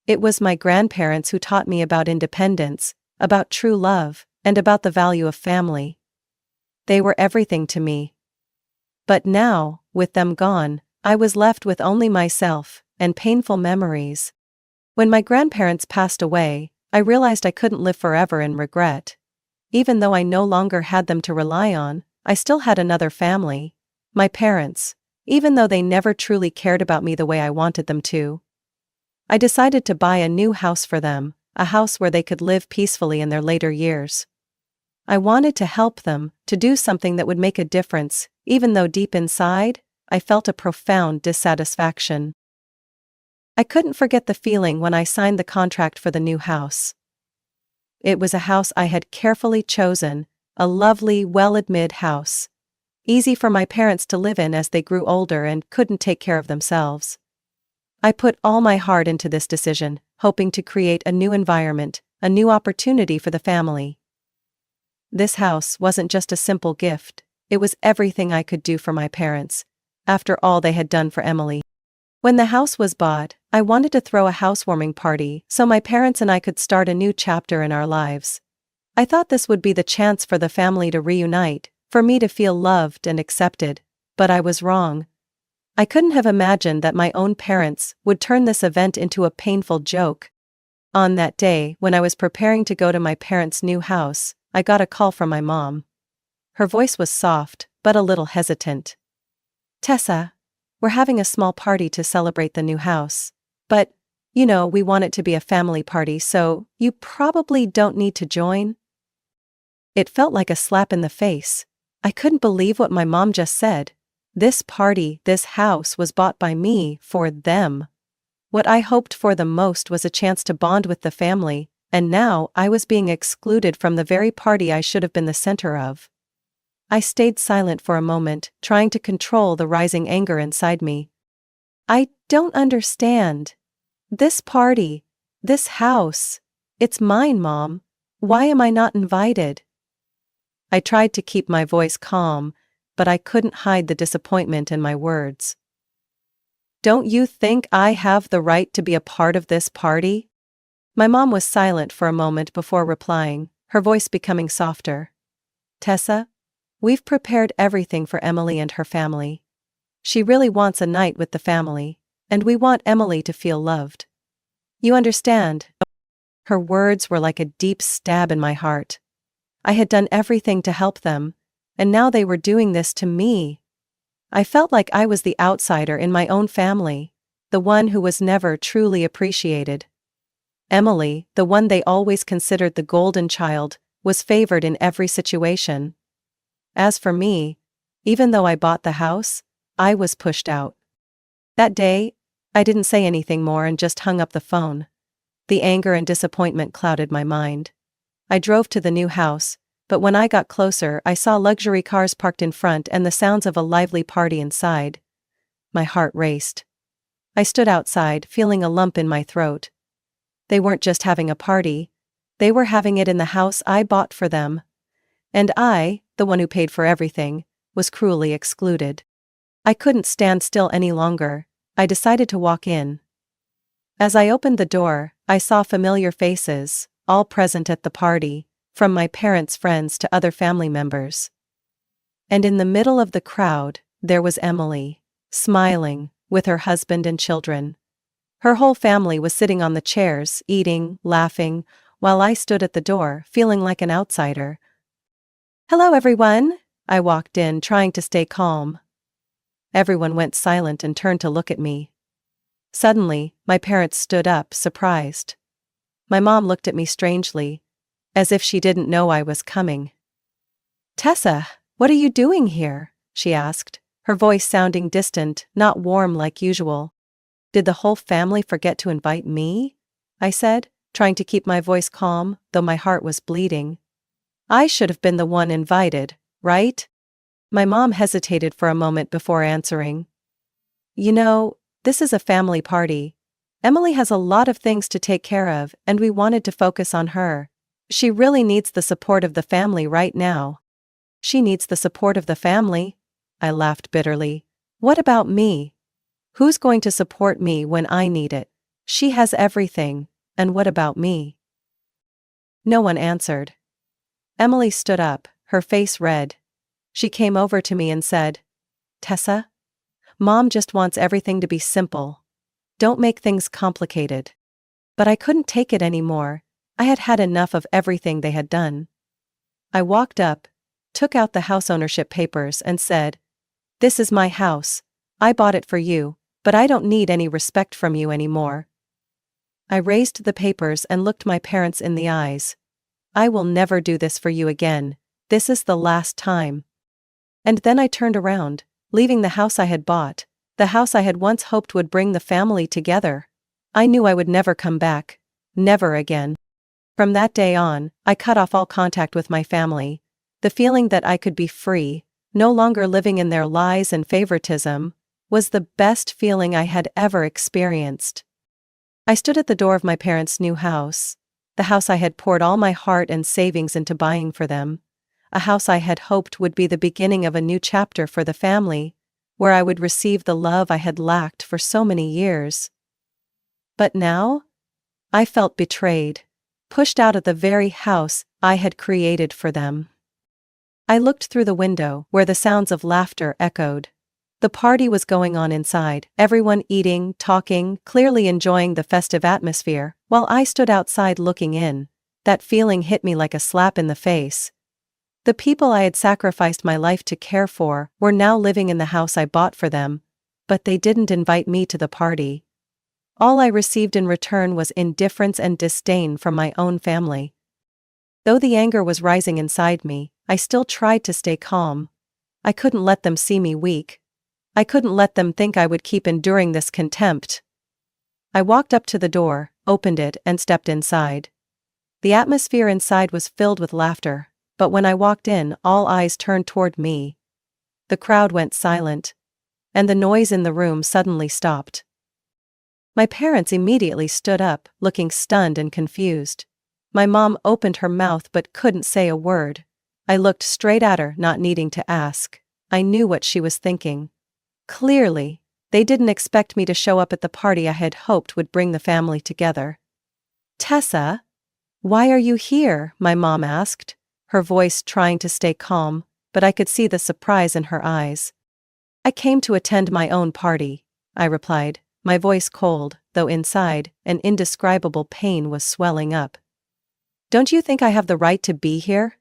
It was my grandparents who taught me about independence, about true love, and about the value of family. They were everything to me. But now, with them gone, I was left with only myself and painful memories. When my grandparents passed away, I realized I couldn't live forever in regret. Even though I no longer had them to rely on, I still had another family, my parents, even though they never truly cared about me the way I wanted them to. I decided to buy a new house for them, a house where they could live peacefully in their later years. I wanted to help them, to do something that would make a difference, even though deep inside, I felt a profound dissatisfaction. I couldn't forget the feeling when I signed the contract for the new house. It was a house I had carefully chosen, a lovely, well-admitted house. Easy for my parents to live in as they grew older and couldn't take care of themselves. I put all my heart into this decision, hoping to create a new environment, a new opportunity for the family. This house wasn't just a simple gift, it was everything I could do for my parents, after all they had done for Emily. When the house was bought, I wanted to throw a housewarming party so my parents and I could start a new chapter in our lives. I thought this would be the chance for the family to reunite, for me to feel loved and accepted, but I was wrong. I couldn't have imagined that my own parents would turn this event into a painful joke. On that day, when I was preparing to go to my parents' new house, I got a call from my mom. Her voice was soft, but a little hesitant. "Tessa, we're having a small party to celebrate the new house. But, we want it to be a family party, so you probably don't need to join." It felt like a slap in the face. I couldn't believe what my mom just said. This party, this house was bought by me, for them. What I hoped for the most was a chance to bond with the family, and now I was being excluded from the very party I should have been the center of. I stayed silent for a moment, trying to control the rising anger inside me. "I don't understand. This party, this house, it's mine, Mom. Why am I not invited?" I tried to keep my voice calm, but I couldn't hide the disappointment in my words. "Don't you think I have the right to be a part of this party?" My mom was silent for a moment before replying, her voice becoming softer. "Tessa, we've prepared everything for Emily and her family. She really wants a night with the family, and we want Emily to feel loved. You understand?" Her words were like a deep stab in my heart. I had done everything to help them, and now they were doing this to me. I felt like I was the outsider in my own family, the one who was never truly appreciated. Emily, the one they always considered the golden child, was favored in every situation. As for me, even though I bought the house, I was pushed out. That day, I didn't say anything more and just hung up the phone. The anger and disappointment clouded my mind. I drove to the new house, but when I got closer, I saw luxury cars parked in front and the sounds of a lively party inside. My heart raced. I stood outside, feeling a lump in my throat. They weren't just having a party, they were having it in the house I bought for them. And I, the one who paid for everything, was cruelly excluded. I couldn't stand still any longer. I decided to walk in. As I opened the door, I saw familiar faces, all present at the party, from my parents' friends to other family members. And in the middle of the crowd, there was Emily, smiling, with her husband and children. Her whole family was sitting on the chairs, eating, laughing, while I stood at the door, feeling like an outsider. "Hello everyone," I walked in, trying to stay calm. Everyone went silent and turned to look at me. Suddenly, my parents stood up, surprised. My mom looked at me strangely, as if she didn't know I was coming. "Tessa, what are you doing here?" she asked, her voice sounding distant, not warm like usual. "Did the whole family forget to invite me?" I said, trying to keep my voice calm, though my heart was bleeding. "I should have been the one invited, right?" My mom hesitated for a moment before answering. "You know, this is a family party. Emily has a lot of things to take care of, and we wanted to focus on her. She really needs the support of the family right now." "She needs the support of the family?" I laughed bitterly. "What about me? Who's going to support me when I need it? She has everything, and what about me?" No one answered. Emily stood up, her face red. She came over to me and said, "Tessa, Mom just wants everything to be simple. Don't make things complicated." But I couldn't take it anymore. I had had enough of everything they had done. I walked up, took out the house ownership papers and said, "This is my house. I bought it for you, but I don't need any respect from you anymore." I raised the papers and looked my parents in the eyes. "I will never do this for you again. This is the last time." And then I turned around, leaving the house I had bought, the house I had once hoped would bring the family together. I knew I would never come back. Never again. From that day on, I cut off all contact with my family. The feeling that I could be free, no longer living in their lies and favoritism, was the best feeling I had ever experienced. I stood at the door of my parents' new house, the house I had poured all my heart and savings into buying for them, a house I had hoped would be the beginning of a new chapter for the family, where I would receive the love I had lacked for so many years. But now, I felt betrayed, pushed out of the very house I had created for them. I looked through the window, where the sounds of laughter echoed. The party was going on inside, everyone eating, talking, clearly enjoying the festive atmosphere, while I stood outside looking in. That feeling hit me like a slap in the face. The people I had sacrificed my life to care for were now living in the house I bought for them, but they didn't invite me to the party. All I received in return was indifference and disdain from my own family. Though the anger was rising inside me, I still tried to stay calm. I couldn't let them see me weak. I couldn't let them think I would keep enduring this contempt. I walked up to the door, opened it, and stepped inside. The atmosphere inside was filled with laughter, but when I walked in, all eyes turned toward me. The crowd went silent, and the noise in the room suddenly stopped. My parents immediately stood up, looking stunned and confused. My mom opened her mouth but couldn't say a word. I looked straight at her, not needing to ask. I knew what she was thinking. Clearly, they didn't expect me to show up at the party I had hoped would bring the family together. "Tessa, why are you here?" my mom asked, her voice trying to stay calm, but I could see the surprise in her eyes. "I came to attend my own party," I replied, my voice cold, though inside, an indescribable pain was swelling up. "Don't you think I have the right to be here?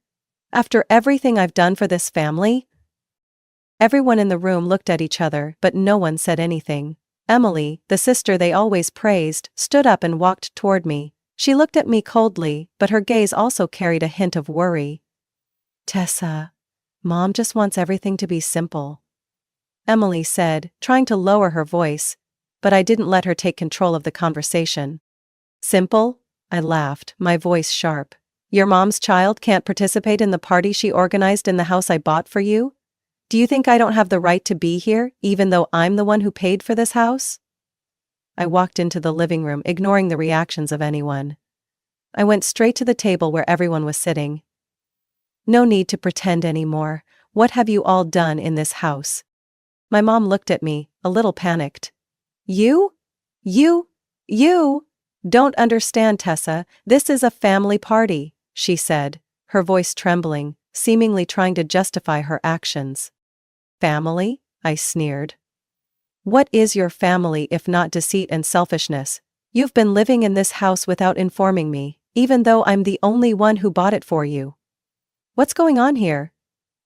After everything I've done for this family?" Everyone in the room looked at each other, but no one said anything. Emily, the sister they always praised, stood up and walked toward me. She looked at me coldly, but her gaze also carried a hint of worry. "Tessa, Mom just wants everything to be simple," Emily said, trying to lower her voice, but I didn't let her take control of the conversation. "Simple?" I laughed, my voice sharp. "Your mom's child can't participate in the party she organized in the house I bought for you? Do you think I don't have the right to be here, even though I'm the one who paid for this house?" I walked into the living room, ignoring the reactions of anyone. I went straight to the table where everyone was sitting. "No need to pretend anymore. What have you all done in this house?" My mom looked at me, a little panicked. You? You? You? Don't understand, Tessa, this is a family party, she said, her voice trembling, seemingly trying to justify her actions. Family? I sneered. What is your family if not deceit and selfishness? You've been living in this house without informing me, even though I'm the only one who bought it for you. What's going on here?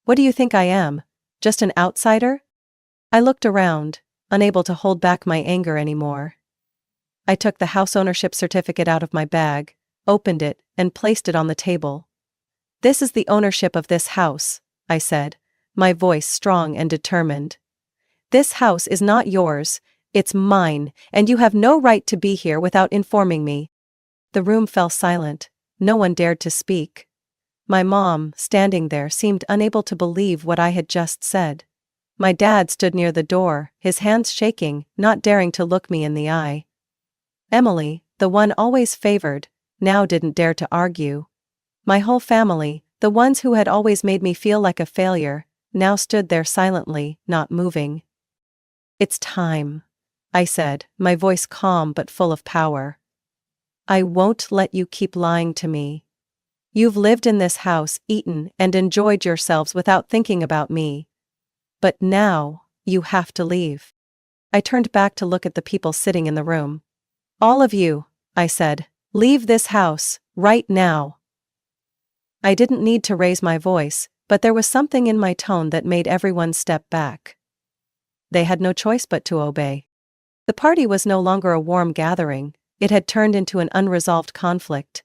What do you think I am? Just an outsider? I looked around, unable to hold back my anger anymore. I took the house ownership certificate out of my bag, opened it, and placed it on the table. This is the ownership of this house, I said, my voice strong and determined. This house is not yours, it's mine, and you have no right to be here without informing me. The room fell silent. No one dared to speak. My mom, standing there, seemed unable to believe what I had just said. My dad stood near the door, his hands shaking, not daring to look me in the eye. Emily, the one always favored, now didn't dare to argue. My whole family, the ones who had always made me feel like a failure, now stood there silently, not moving. It's time, I said, my voice calm but full of power. I won't let you keep lying to me. You've lived in this house, eaten, and enjoyed yourselves without thinking about me. But now, you have to leave. I turned back to look at the people sitting in the room. All of you, I said, leave this house, right now. I didn't need to raise my voice, but there was something in my tone that made everyone step back. They had no choice but to obey. The party was no longer a warm gathering, it had turned into an unresolved conflict.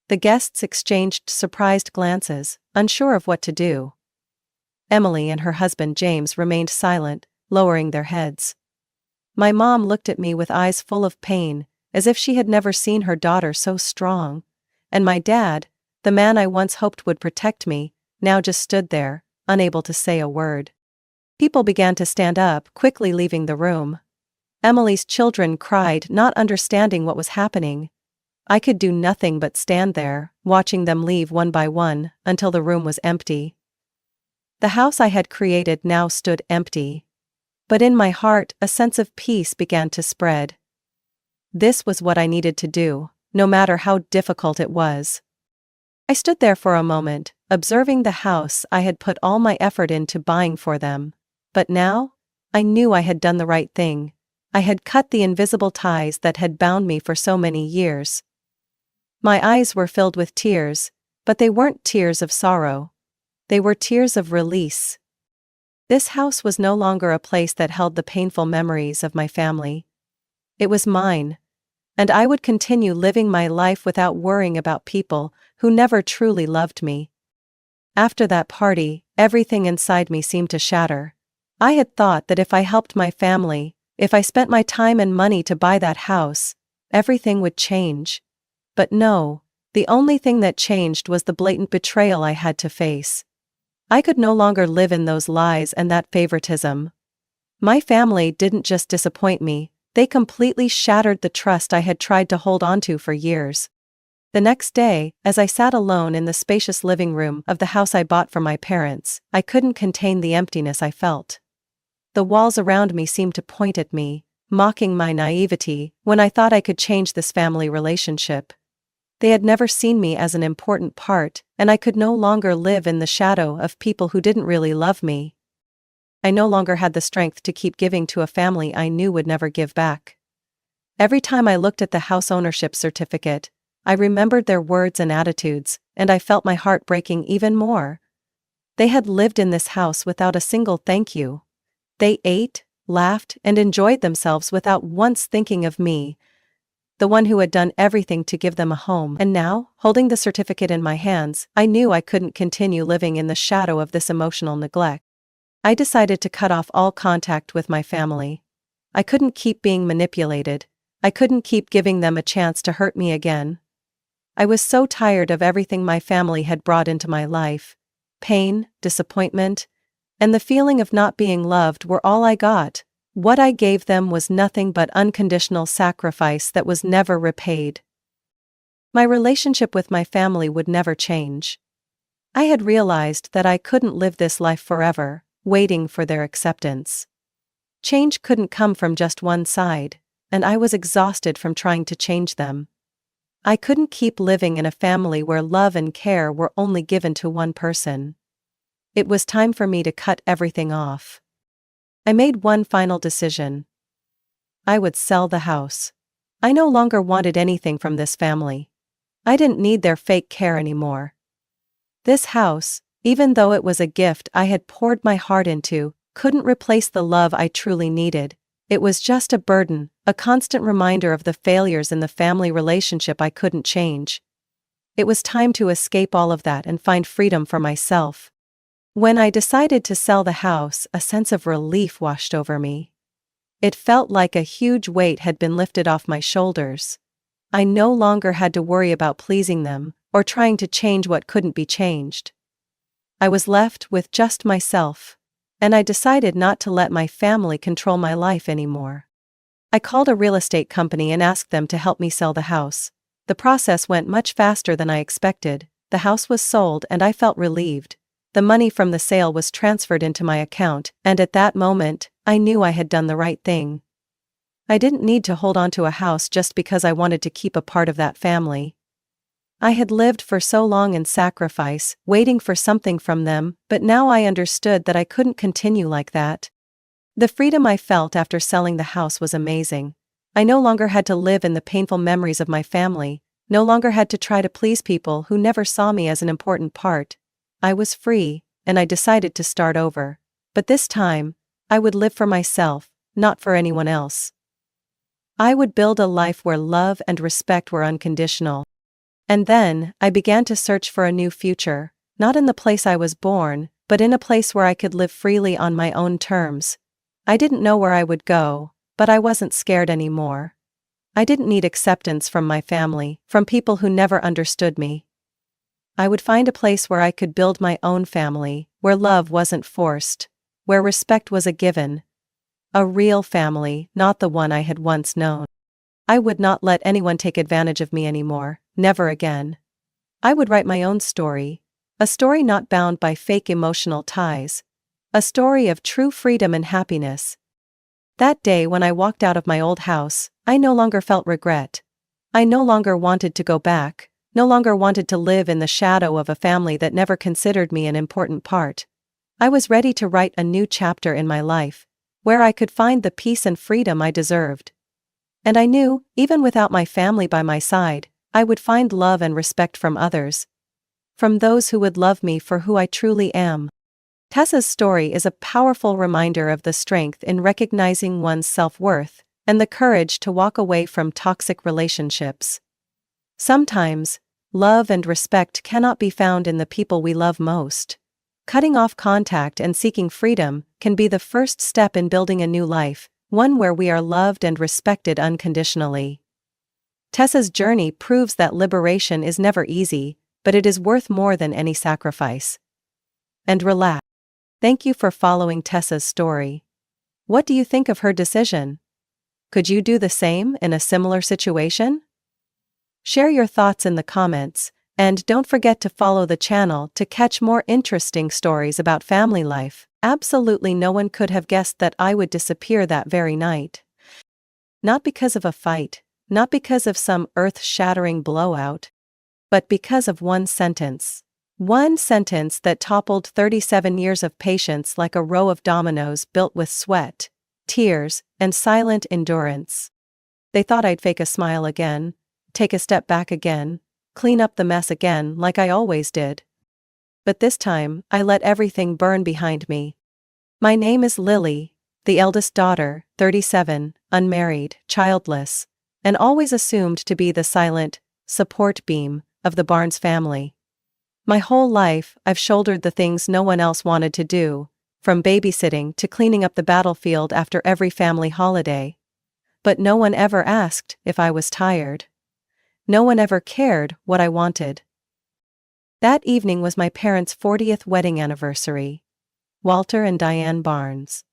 The guests exchanged surprised glances, unsure of what to do. Emily and her husband James remained silent, lowering their heads. My mom looked at me with eyes full of pain, as if she had never seen her daughter so strong. And my dad, the man I once hoped would protect me, now just stood there, unable to say a word. People began to stand up, quickly leaving the room. Emily's children cried, not understanding what was happening. I could do nothing but stand there, watching them leave one by one, until the room was empty. The house I had created now stood empty. But in my heart, a sense of peace began to spread. This was what I needed to do, no matter how difficult it was. I stood there for a moment, observing the house I had put all my effort into buying for them. But now, I knew I had done the right thing. I had cut the invisible ties that had bound me for so many years. My eyes were filled with tears, but they weren't tears of sorrow. They were tears of release. This house was no longer a place that held the painful memories of my family. It was mine, and I would continue living my life without worrying about people who never truly loved me. After that party, everything inside me seemed to shatter. I had thought that if I helped my family, if I spent my time and money to buy that house, everything would change. But no, the only thing that changed was the blatant betrayal I had to face. I could no longer live in those lies and that favoritism. My family didn't just disappoint me, they completely shattered the trust I had tried to hold onto for years. The next day, as I sat alone in the spacious living room of the house I bought for my parents, I couldn't contain the emptiness I felt. The walls around me seemed to point at me, mocking my naivety when I thought I could change this family relationship. They had never seen me as an important part, and I could no longer live in the shadow of people who didn't really love me. I no longer had the strength to keep giving to a family I knew would never give back. Every time I looked at the house ownership certificate, I remembered their words and attitudes, and I felt my heart breaking even more. They had lived in this house without a single thank you. They ate, laughed, and enjoyed themselves without once thinking of me, the one who had done everything to give them a home. And now, holding the certificate in my hands, I knew I couldn't continue living in the shadow of this emotional neglect. I decided to cut off all contact with my family. I couldn't keep being manipulated. I couldn't keep giving them a chance to hurt me again. I was so tired of everything my family had brought into my life. Pain, disappointment, and the feeling of not being loved were all I got. What I gave them was nothing but unconditional sacrifice that was never repaid. My relationship with my family would never change. I had realized that I couldn't live this life forever, waiting for their acceptance. Change couldn't come from just one side, and I was exhausted from trying to change them. I couldn't keep living in a family where love and care were only given to one person. It was time for me to cut everything off. I made one final decision. I would sell the house. I no longer wanted anything from this family. I didn't need their fake care anymore. This house, even though it was a gift I had poured my heart into, couldn't replace the love I truly needed. It was just a burden, a constant reminder of the failures in the family relationship I couldn't change. It was time to escape all of that and find freedom for myself. When I decided to sell the house, a sense of relief washed over me. It felt like a huge weight had been lifted off my shoulders. I no longer had to worry about pleasing them, or trying to change what couldn't be changed. I was left with just myself, and I decided not to let my family control my life anymore. I called a real estate company and asked them to help me sell the house. The process went much faster than I expected. The house was sold and I felt relieved. The money from the sale was transferred into my account, and at that moment, I knew I had done the right thing. I didn't need to hold on to a house just because I wanted to keep a part of that family. I had lived for so long in sacrifice, waiting for something from them, but now I understood that I couldn't continue like that. The freedom I felt after selling the house was amazing. I no longer had to live in the painful memories of my family, no longer had to try to please people who never saw me as an important part. I was free, and I decided to start over. But this time, I would live for myself, not for anyone else. I would build a life where love and respect were unconditional. And then, I began to search for a new future, not in the place I was born, but in a place where I could live freely on my own terms. I didn't know where I would go, but I wasn't scared anymore. I didn't need acceptance from my family, from people who never understood me. I would find a place where I could build my own family, where love wasn't forced, where respect was a given. A real family, not the one I had once known. I would not let anyone take advantage of me anymore, never again. I would write my own story, a story not bound by fake emotional ties, a story of true freedom and happiness. That day when I walked out of my old house, I no longer felt regret. I no longer wanted to go back, no longer wanted to live in the shadow of a family that never considered me an important part. I was ready to write a new chapter in my life, where I could find the peace and freedom I deserved. And I knew, even without my family by my side, I would find love and respect from others. From those who would love me for who I truly am. Tessa's story is a powerful reminder of the strength in recognizing one's self-worth, and the courage to walk away from toxic relationships. Sometimes, love and respect cannot be found in the people we love most. Cutting off contact and seeking freedom can be the first step in building a new life, one where we are loved and respected unconditionally. Tessa's journey proves that liberation is never easy, but it is worth more than any sacrifice. And relax. Thank you for following Tessa's story. What do you think of her decision? Could you do the same in a similar situation? Share your thoughts in the comments, and don't forget to follow the channel to catch more interesting stories about family life. Absolutely no one could have guessed that I would disappear that very night. Not because of a fight, not because of some earth-shattering blowout, but because of one sentence. One sentence that toppled 37 years of patience like a row of dominoes built with sweat, tears, and silent endurance. They thought I'd fake a smile again, take a step back again, clean up the mess again like I always did. But this time, I let everything burn behind me. My name is Lily, the eldest daughter, 37, unmarried, childless, and always assumed to be the silent support beam of the Barnes family. My whole life, I've shouldered the things no one else wanted to do, from babysitting to cleaning up the battlefield after every family holiday. But no one ever asked if I was tired. No one ever cared what I wanted. That evening was my parents' 40th wedding anniversary. Walter and Diane Barnes.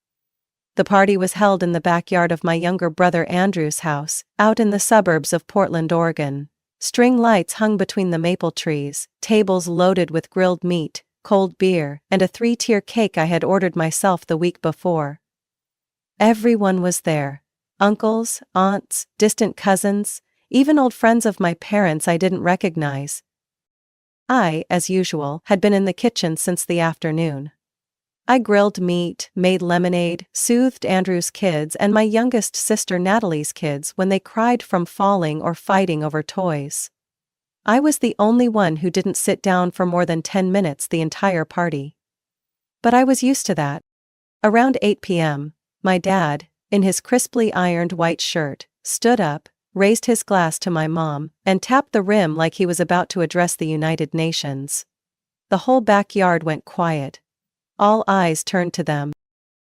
The party was held in the backyard of my younger brother Andrew's house, out in the suburbs of Portland, Oregon. String lights hung between the maple trees, tables loaded with grilled meat, cold beer, and a 3-tier cake I had ordered myself the week before. Everyone was there. Uncles, aunts, distant cousins, even old friends of my parents I didn't recognize. I, as usual, had been in the kitchen since the afternoon. I grilled meat, made lemonade, soothed Andrew's kids and my youngest sister Natalie's kids when they cried from falling or fighting over toys. I was the only one who didn't sit down for more than 10 minutes the entire party. But I was used to that. Around 8 p.m., my dad, in his crisply ironed white shirt, stood up, raised his glass to my mom, and tapped the rim like he was about to address the United Nations. The whole backyard went quiet. All eyes turned to them.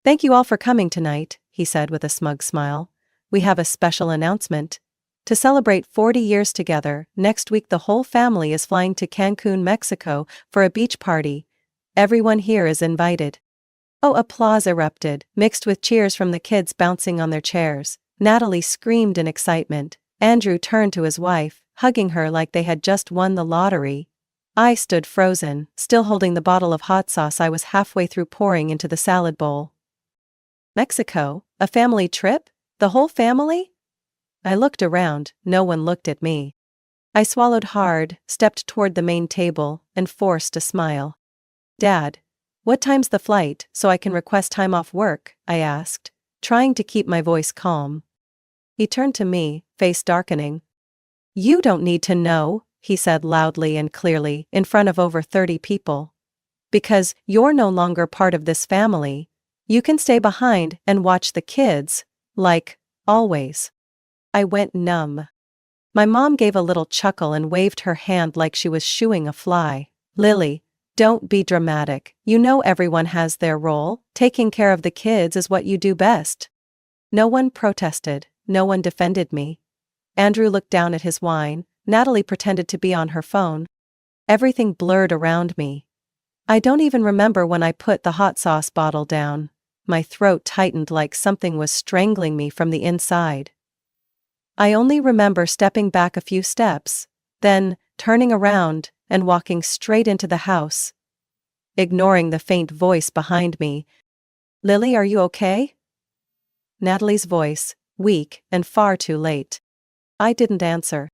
"Thank you all for coming tonight," he said with a smug smile. "We have a special announcement. To celebrate 40 years together, next week the whole family is flying to Cancun, Mexico, for a beach party. Everyone here is invited." Oh, applause erupted, mixed with cheers from the kids bouncing on their chairs. Natalie screamed in excitement. Andrew turned to his wife, hugging her like they had just won the lottery. I stood frozen, still holding the bottle of hot sauce I was halfway through pouring into the salad bowl. Mexico? A family trip? The whole family? I looked around, no one looked at me. I swallowed hard, stepped toward the main table, and forced a smile. "Dad, what time's the flight, so I can request time off work?" I asked, trying to keep my voice calm. He turned to me, face darkening. "You don't need to know," he said loudly and clearly, in front of over 30 people. "Because you're no longer part of this family. You can stay behind and watch the kids, like, always." I went numb. My mom gave a little chuckle and waved her hand like she was shooing a fly. "Lily, don't be dramatic. You know everyone has their role. Taking care of the kids is what you do best." No one protested, no one defended me. Andrew looked down at his wine, Natalie pretended to be on her phone. Everything blurred around me. I don't even remember when I put the hot sauce bottle down. My throat tightened like something was strangling me from the inside. I only remember stepping back a few steps, then turning around and walking straight into the house. Ignoring the faint voice behind me. "Lily, are you okay?" Natalie's voice, weak and far too late. I didn't answer.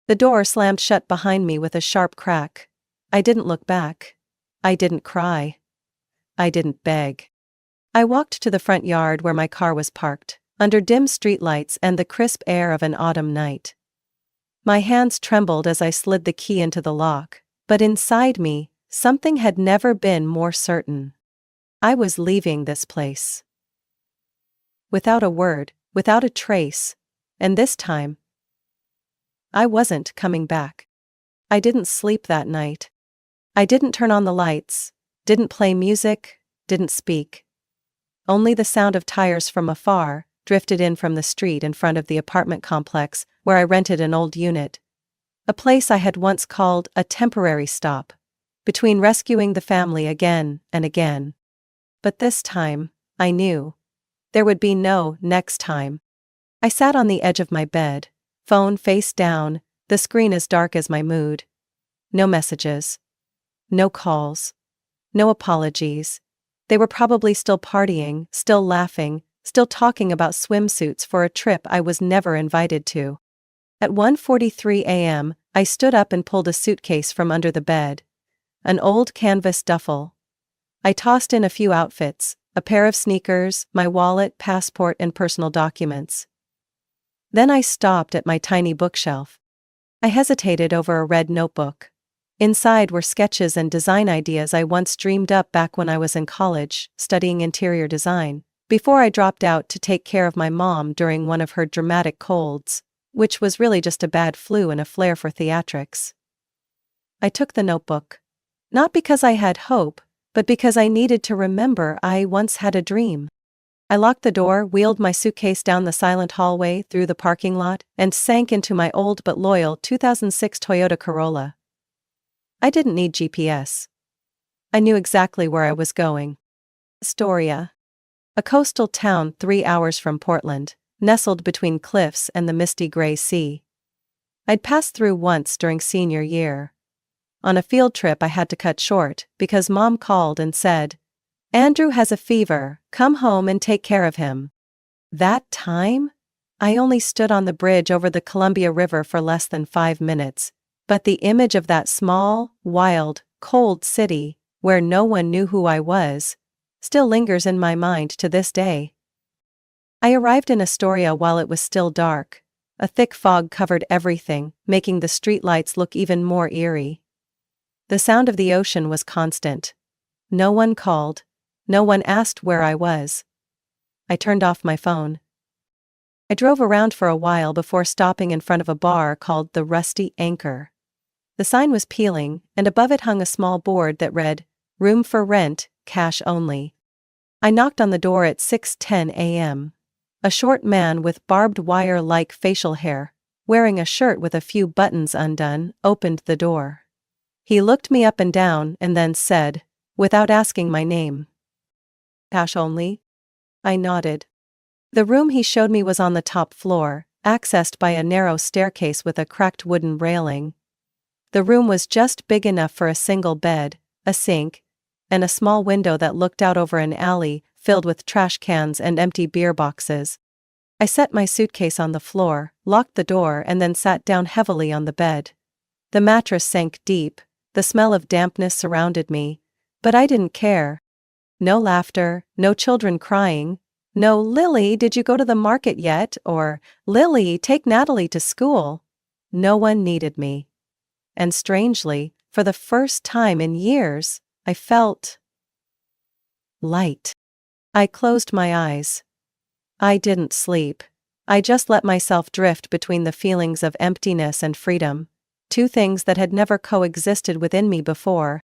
The door slammed shut behind me with a sharp crack. I didn't look back. I didn't cry. I didn't beg. I walked to the front yard where my car was parked, under dim streetlights and the crisp air of an autumn night. My hands trembled as I slid the key into the lock, but inside me, something had never been more certain. I was leaving this place. Without a word, without a trace, and this time, I wasn't coming back. I didn't sleep that night. I didn't turn on the lights, didn't play music, didn't speak. Only the sound of tires from afar drifted in from the street in front of the apartment complex where I rented an old unit. A place I had once called a temporary stop, between rescuing the family again and again. But this time, I knew. There would be no next time. I sat on the edge of my bed, phone face down, the screen as dark as my mood. No messages. No calls. No apologies. They were probably still partying, still laughing, still talking about swimsuits for a trip I was never invited to. At 1:43 a.m., I stood up and pulled a suitcase from under the bed. An old canvas duffel. I tossed in a few outfits, a pair of sneakers, my wallet, passport, and personal documents. Then I stopped at my tiny bookshelf. I hesitated over a red notebook. Inside were sketches and design ideas I once dreamed up back when I was in college, studying interior design, before I dropped out to take care of my mom during one of her dramatic colds, which was really just a bad flu and a flair for theatrics. I took the notebook. Not because I had hope, but because I needed to remember I once had a dream. I locked the door, wheeled my suitcase down the silent hallway through the parking lot, and sank into my old but loyal 2006 Toyota Corolla. I didn't need GPS. I knew exactly where I was going. Astoria. A coastal town 3 hours from Portland, nestled between cliffs and the misty gray sea. I'd passed through once during senior year. On a field trip I had to cut short because Mom called and said, "Andrew has a fever, come home and take care of him." That time? I only stood on the bridge over the Columbia River for less than 5 minutes, but the image of that small, wild, cold city, where no one knew who I was, still lingers in my mind to this day. I arrived in Astoria while it was still dark. A thick fog covered everything, making the streetlights look even more eerie. The sound of the ocean was constant. No one called. No one asked where I was. I turned off my phone. I drove around for a while before stopping in front of a bar called the Rusty Anchor. The sign was peeling, and above it hung a small board that read, "Room for rent, cash only." I knocked on the door at 6:10 a.m. A short man with barbed wire-like facial hair, wearing a shirt with a few buttons undone, opened the door. He looked me up and down and then said, without asking my name, "Cash only?" I nodded. The room he showed me was on the top floor, accessed by a narrow staircase with a cracked wooden railing. The room was just big enough for a single bed, a sink, and a small window that looked out over an alley filled with trash cans and empty beer boxes. I set my suitcase on the floor, locked the door, and then sat down heavily on the bed. The mattress sank deep, the smell of dampness surrounded me, but I didn't care. No laughter, no children crying, no "Lily, did you go to the market yet?" or "Lily, take Natalie to school." No one needed me. And strangely, for the first time in years, I felt light. I closed my eyes. I didn't sleep. I just let myself drift between the feelings of emptiness and freedom, two things that had never coexisted within me before.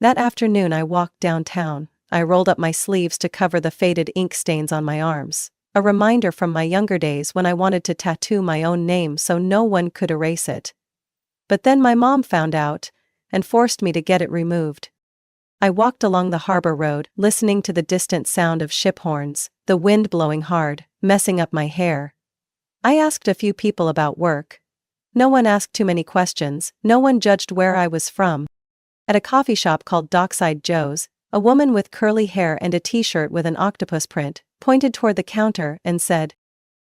That afternoon I walked downtown. I rolled up my sleeves to cover the faded ink stains on my arms, a reminder from my younger days when I wanted to tattoo my own name so no one could erase it. But then my mom found out, and forced me to get it removed. I walked along the harbor road, listening to the distant sound of ship horns, the wind blowing hard, messing up my hair. I asked a few people about work. No one asked too many questions, no one judged where I was from. At a coffee shop called Dockside Joe's, a woman with curly hair and a t-shirt with an octopus print pointed toward the counter and said,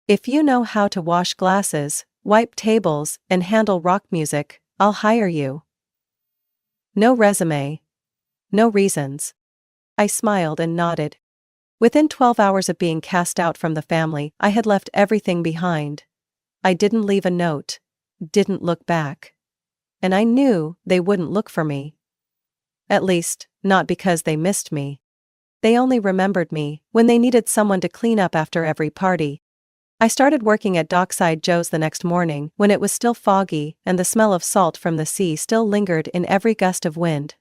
"If you know how to wash glasses, wipe tables, and handle rock music, I'll hire you." No resume. No reasons. I smiled and nodded. Within 12 hours of being cast out from the family, I had left everything behind. I didn't leave a note. Didn't look back. And I knew they wouldn't look for me. At least, not because they missed me. They only remembered me when they needed someone to clean up after every party. I started working at Dockside Joe's the next morning when it was still foggy and the smell of salt from the sea still lingered in every gust of wind.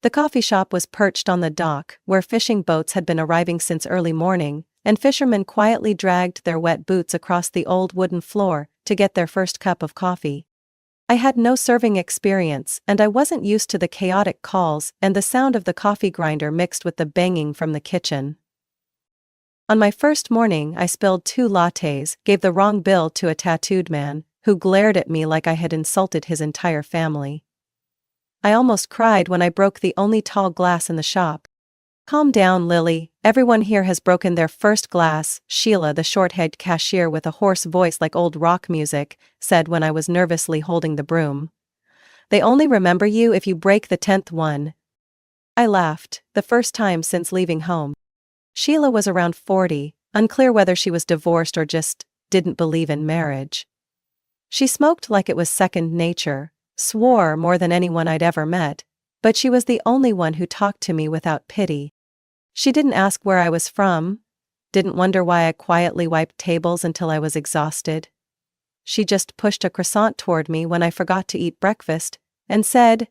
The coffee shop was perched on the dock where fishing boats had been arriving since early morning, and fishermen quietly dragged their wet boots across the old wooden floor to get their first cup of coffee. I had no serving experience and I wasn't used to the chaotic calls and the sound of the coffee grinder mixed with the banging from the kitchen. On my first morning I spilled 2 lattes, gave the wrong bill to a tattooed man, who glared at me like I had insulted his entire family. I almost cried when I broke the only tall glass in the shop. "Calm down, Lily, everyone here has broken their first glass," Sheila, the short-haired cashier with a hoarse voice like old rock music, said when I was nervously holding the broom. "They only remember you if you break the 10th one." I laughed, the first time since leaving home. Sheila was around 40, unclear whether she was divorced or just didn't believe in marriage. She smoked like it was second nature, swore more than anyone I'd ever met, but she was the only one who talked to me without pity. She didn't ask where I was from, didn't wonder why I quietly wiped tables until I was exhausted. She just pushed a croissant toward me when I forgot to eat breakfast, and said,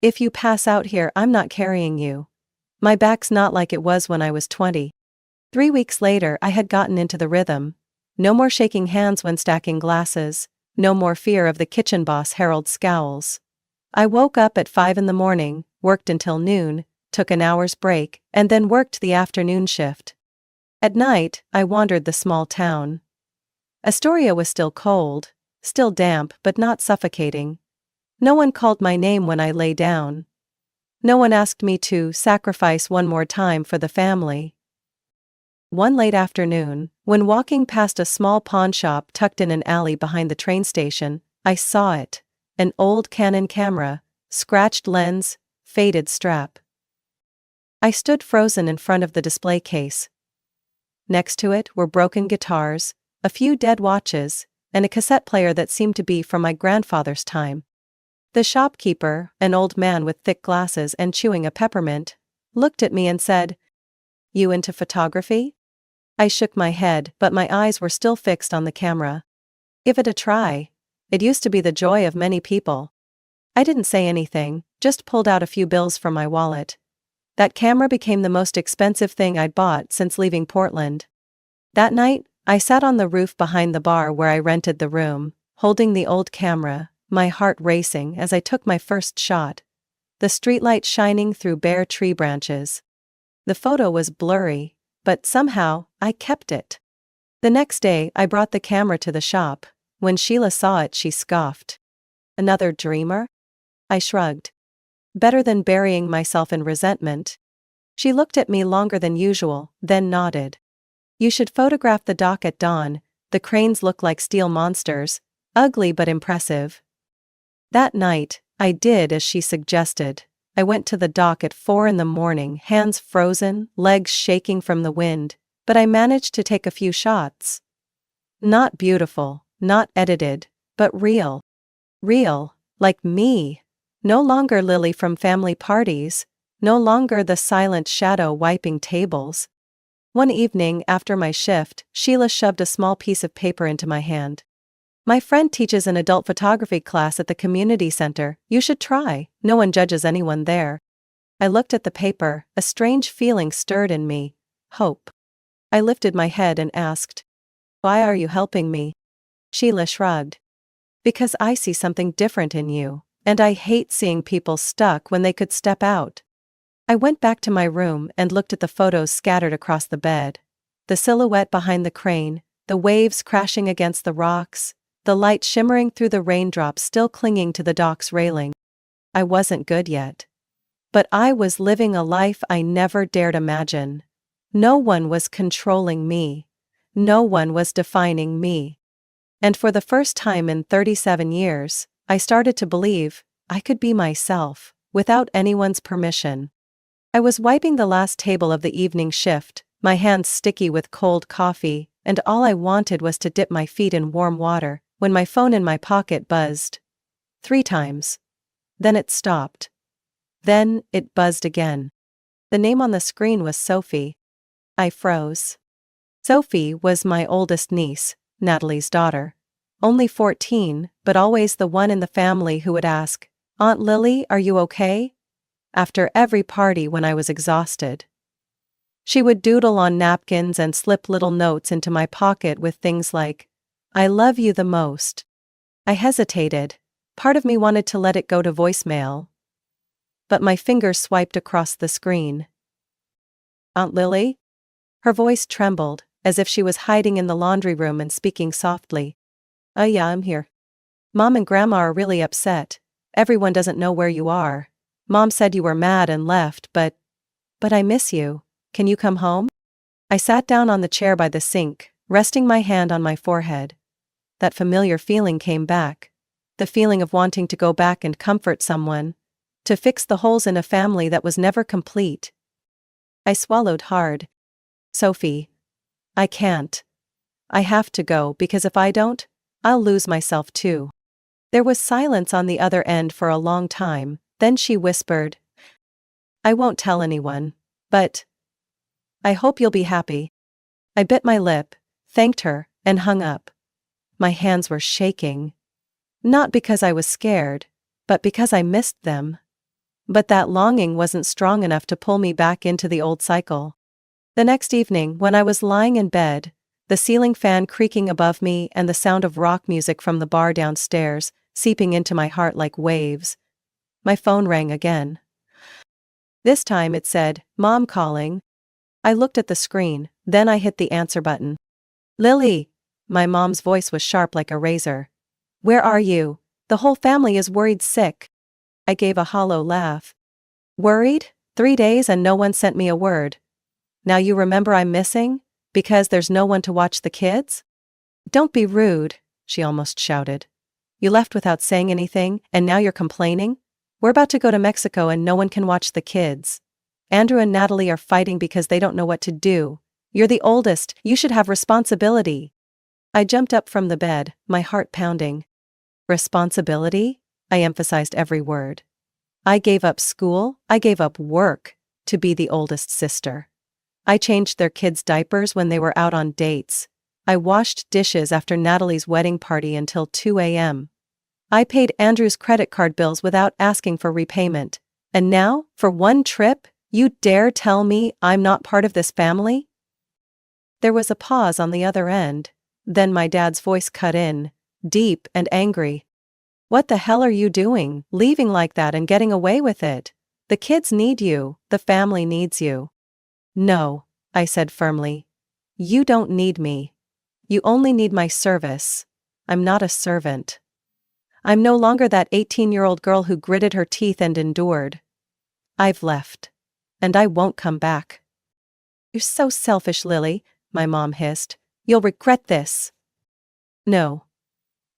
"If you pass out here, I'm not carrying you. My back's not like it was when I was 20. 3 weeks later I had gotten into the rhythm. No more shaking hands when stacking glasses. No more fear of the kitchen boss Harold's scowls. I woke up at 5 in the morning, worked until noon, took an hour's break, and then worked the afternoon shift. At night, I wandered the small town. Astoria was still cold, still damp but not suffocating. No one called my name when I lay down. No one asked me to sacrifice one more time for the family. One late afternoon, when walking past a small pawn shop tucked in an alley behind the train station, I saw it. An old Canon camera, scratched lens, faded strap. I stood frozen in front of the display case. Next to it were broken guitars, a few dead watches, and a cassette player that seemed to be from my grandfather's time. The shopkeeper, an old man with thick glasses and chewing a peppermint, looked at me and said, "You into photography?" I shook my head, but my eyes were still fixed on the camera. "Give it a try. It used to be the joy of many people." I didn't say anything, just pulled out a few bills from my wallet. That camera became the most expensive thing I'd bought since leaving Portland. That night, I sat on the roof behind the bar where I rented the room, holding the old camera, my heart racing as I took my first shot. The streetlight shining through bare tree branches. The photo was blurry, but somehow, I kept it. The next day, I brought the camera to the shop. When Sheila saw it, she scoffed. "Another dreamer?" I shrugged. Better than burying myself in resentment. She looked at me longer than usual, then nodded. "You should photograph the dock at dawn. The cranes look like steel monsters, ugly but impressive." That night, I did as she suggested. I went to the dock at 4 a.m, hands frozen, legs shaking from the wind, but I managed to take a few shots. Not beautiful, not edited, but real. Real, like me. No longer Lily from family parties, no longer the silent shadow wiping tables. One evening after my shift, Sheila shoved a small piece of paper into my hand. "My friend teaches an adult photography class at the community center. You should try. No one judges anyone there." I looked at the paper, a strange feeling stirred in me. Hope. I lifted my head and asked, "Why are you helping me?" Sheila shrugged. "Because I see something different in you, and I hate seeing people stuck when they could step out." I went back to my room and looked at the photos scattered across the bed. The silhouette behind the crane, the waves crashing against the rocks, the light shimmering through the raindrops still clinging to the dock's railing. I wasn't good yet. But I was living a life I never dared imagine. No one was controlling me. No one was defining me. And for the first time in 37 years, I started to believe I could be myself, without anyone's permission. I was wiping the last table of the evening shift, my hands sticky with cold coffee, and all I wanted was to dip my feet in warm water, when my phone in my pocket buzzed. 3 times. Then it stopped. Then it buzzed again. The name on the screen was Sophie. I froze. Sophie was my oldest niece, Natalie's daughter. Only 14, but always the one in the family who would ask, "Aunt Lily, are you okay?" after every party when I was exhausted. She would doodle on napkins and slip little notes into my pocket with things like, "I love you the most." I hesitated. Part of me wanted to let it go to voicemail. But my fingers swiped across the screen. "Aunt Lily?" Her voice trembled, as if she was hiding in the laundry room and speaking softly. "Oh yeah, I'm here. Mom and Grandma are really upset. Everyone doesn't know where you are. Mom said you were mad and left, but I miss you. Can you come home?" I sat down on the chair by the sink, resting my hand on my forehead. That familiar feeling came back. The feeling of wanting to go back and comfort someone. To fix the holes in a family that was never complete. I swallowed hard. "Sophie. I can't. I have to go because if I don't, I'll lose myself too." There was silence on the other end for a long time, then she whispered, "I won't tell anyone, but I hope you'll be happy." I bit my lip, thanked her, and hung up. My hands were shaking. Not because I was scared, but because I missed them. But that longing wasn't strong enough to pull me back into the old cycle. The next evening, when I was lying in bed, the ceiling fan creaking above me and the sound of rock music from the bar downstairs, seeping into my heart like waves, my phone rang again. This time it said, "Mom calling." I looked at the screen, then I hit the answer button. "Lily!" My mom's voice was sharp like a razor. "Where are you? The whole family is worried sick." I gave a hollow laugh. "Worried? 3 days and no one sent me a word. Now you remember I'm missing? Because there's no one to watch the kids? Don't be rude, she almost shouted. You left without saying anything, and now you're complaining? We're about to go to Mexico and no one can watch the kids. Andrew and Natalie are fighting because they don't know what to do. You're the oldest, you should have responsibility. I jumped up from the bed, my heart pounding. Responsibility? I emphasized every word. I gave up school, I gave up work, to be the oldest sister. I changed their kids' diapers when they were out on dates. I washed dishes after Natalie's wedding party until 2 a.m. I paid Andrew's credit card bills without asking for repayment. And now, for one trip, you dare tell me I'm not part of this family? There was a pause on the other end. Then my dad's voice cut in, deep and angry. What the hell are you doing, leaving like that and getting away with it? The kids need you, the family needs you. No, I said firmly. You don't need me. You only need my service. I'm not a servant. I'm no longer that 18-year-old girl who gritted her teeth and endured. I've left. And I won't come back. You're so selfish, Lily, my mom hissed. You'll regret this. No.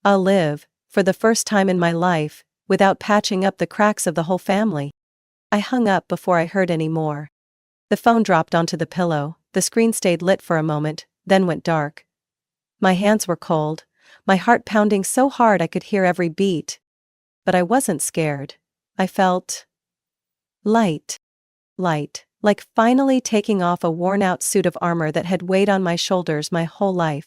I'll live, for the first time in my life, without patching up the cracks of the whole family. I hung up before I heard any more. The phone dropped onto the pillow, the screen stayed lit for a moment, then went dark. My hands were cold, my heart pounding so hard I could hear every beat. But I wasn't scared. I felt light, like finally taking off a worn-out suit of armor that had weighed on my shoulders my whole life.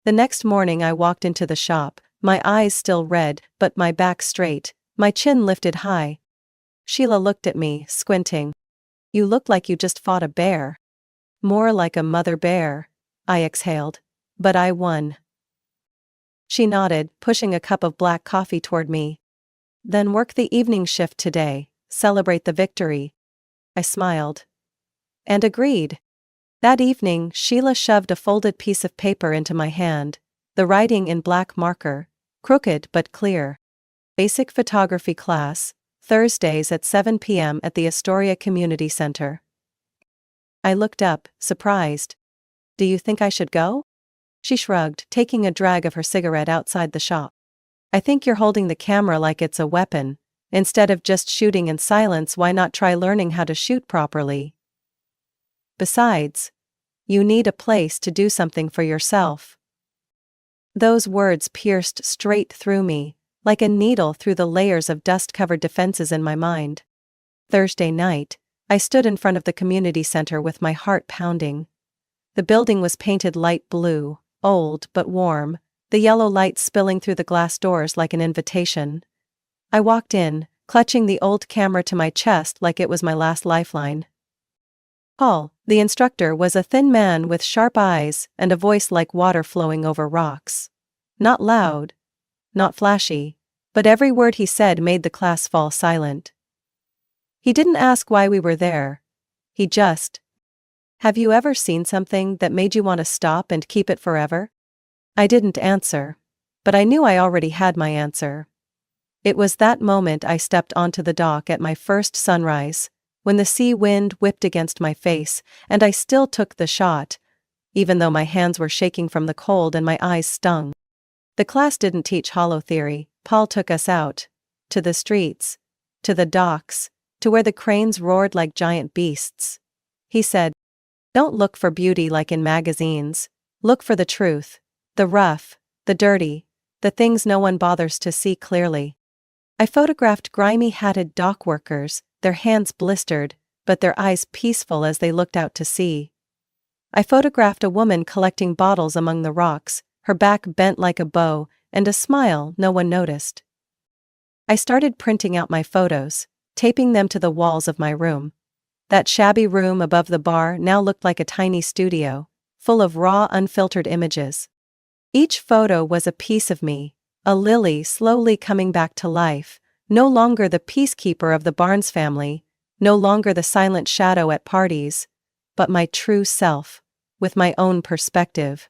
The next morning I walked into the shop, my eyes still red, but my back straight, my chin lifted high. Sheila looked at me, squinting. You look like you just fought a bear. More like a mother bear, I exhaled. But I won. She nodded, pushing a cup of black coffee toward me. Then work the evening shift today, celebrate the victory. I smiled. And agreed. That evening, Sheila shoved a folded piece of paper into my hand, the writing in black marker, crooked but clear. Basic photography class, Thursdays at 7 p.m. at the Astoria Community Center. I looked up, surprised. Do you think I should go? She shrugged, taking a drag of her cigarette outside the shop. I think you're holding the camera like it's a weapon. Instead of just shooting in silence, why not try learning how to shoot properly? Besides, you need a place to do something for yourself. Those words pierced straight through me, like a needle through the layers of dust-covered defenses in my mind. Thursday night, I stood in front of the community center with my heart pounding. The building was painted light blue, old but warm, the yellow light spilling through the glass doors like an invitation. I walked in, clutching the old camera to my chest like it was my last lifeline. Paul, the instructor, was a thin man with sharp eyes and a voice like water flowing over rocks. Not loud, not flashy, but every word he said made the class fall silent. He didn't ask why we were there. He just, have you ever seen something that made you want to stop and keep it forever? I didn't answer, but I knew I already had my answer. It was that moment I stepped onto the dock at my first sunrise, when the sea wind whipped against my face, and I still took the shot, even though my hands were shaking from the cold and my eyes stung. The class didn't teach holo theory. Paul took us out. To the streets. To the docks. To where the cranes roared like giant beasts. He said, don't look for beauty like in magazines. Look for the truth. The rough, the dirty, the things no one bothers to see clearly. I photographed grimy hatted dock workers, their hands blistered, but their eyes peaceful as they looked out to sea. I photographed a woman collecting bottles among the rocks, her back bent like a bow, and a smile no one noticed. I started printing out my photos, taping them to the walls of my room. That shabby room above the bar now looked like a tiny studio, full of raw, unfiltered images. Each photo was a piece of me, a Lily slowly coming back to life, no longer the peacekeeper of the Barnes family, no longer the silent shadow at parties, but my true self, with my own perspective.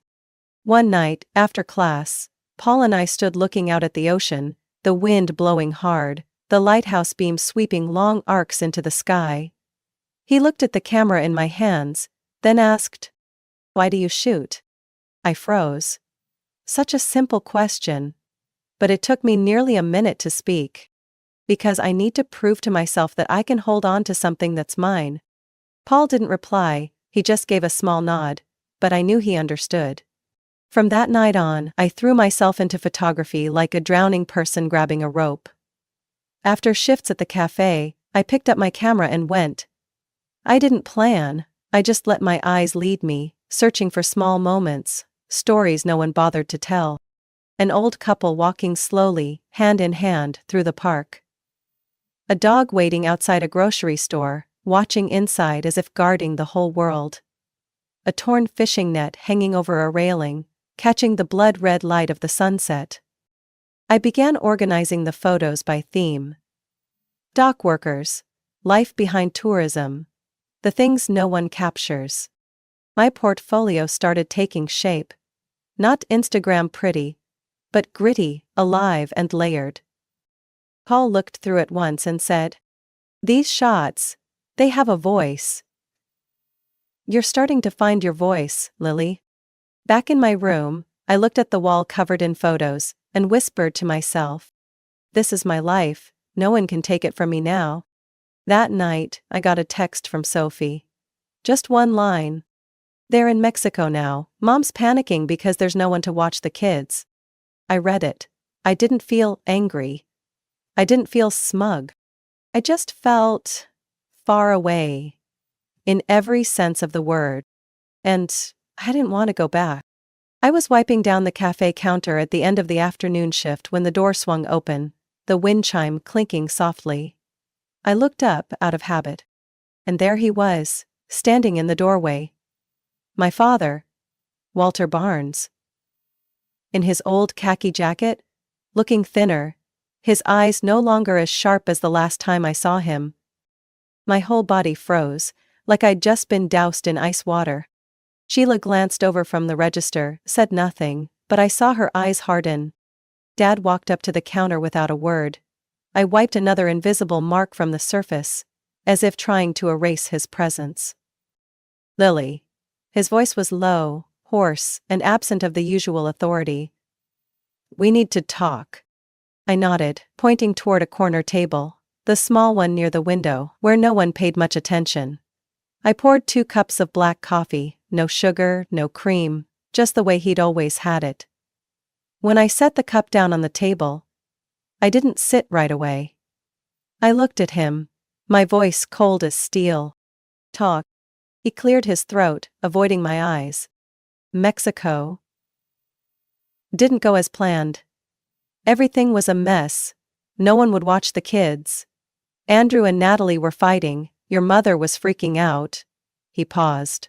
One night, after class, Paul and I stood looking out at the ocean, the wind blowing hard, the lighthouse beam sweeping long arcs into the sky. He looked at the camera in my hands, then asked, why do you shoot? I froze. Such a simple question. But it took me nearly a minute to speak. Because I need to prove to myself that I can hold on to something that's mine. Paul didn't reply, he just gave a small nod, but I knew he understood. From that night on, I threw myself into photography like a drowning person grabbing a rope. After shifts at the cafe, I picked up my camera and went. I didn't plan, I just let my eyes lead me, searching for small moments, stories no one bothered to tell. An old couple walking slowly, hand in hand, through the park. A dog waiting outside a grocery store, watching inside as if guarding the whole world. A torn fishing net hanging over a railing, catching the blood-red light of the sunset. I began organizing the photos by theme. Dock workers, life behind tourism, the things no one captures. My portfolio started taking shape. Not Instagram pretty, but gritty, alive and layered. Paul looked through it once and said, "These shots, they have a voice." You're starting to find your voice, Lily. Back in my room, I looked at the wall covered in photos, and whispered to myself, "This is my life, no one can take it from me now." That night, I got a text from Sophie. Just one line. "They're in Mexico now, Mom's panicking because there's no one to watch the kids." I read it. I didn't feel angry. I didn't feel smug. I just felt far away. In every sense of the word. And I didn't want to go back. I was wiping down the cafe counter at the end of the afternoon shift when the door swung open, the wind chime clinking softly. I looked up out of habit. And there he was, standing in the doorway. My father, Walter Barnes. In his old khaki jacket, looking thinner, his eyes no longer as sharp as the last time I saw him. My whole body froze, like I'd just been doused in ice water. Sheila glanced over from the register, said nothing, but I saw her eyes harden. Dad walked up to the counter without a word. I wiped another invisible mark from the surface, as if trying to erase his presence. "Lily." His voice was low, hoarse, and absent of the usual authority. "We need to talk." I nodded, pointing toward a corner table, the small one near the window, where no one paid much attention. I poured 2 cups of black coffee, no sugar, no cream, just the way he'd always had it. When I set the cup down on the table, I didn't sit right away. I looked at him, my voice cold as steel. "Talk." He cleared his throat, avoiding my eyes. "Mexico didn't go as planned. Everything was a mess. No one would watch the kids. Andrew and Natalie were fighting, your mother was freaking out." He paused.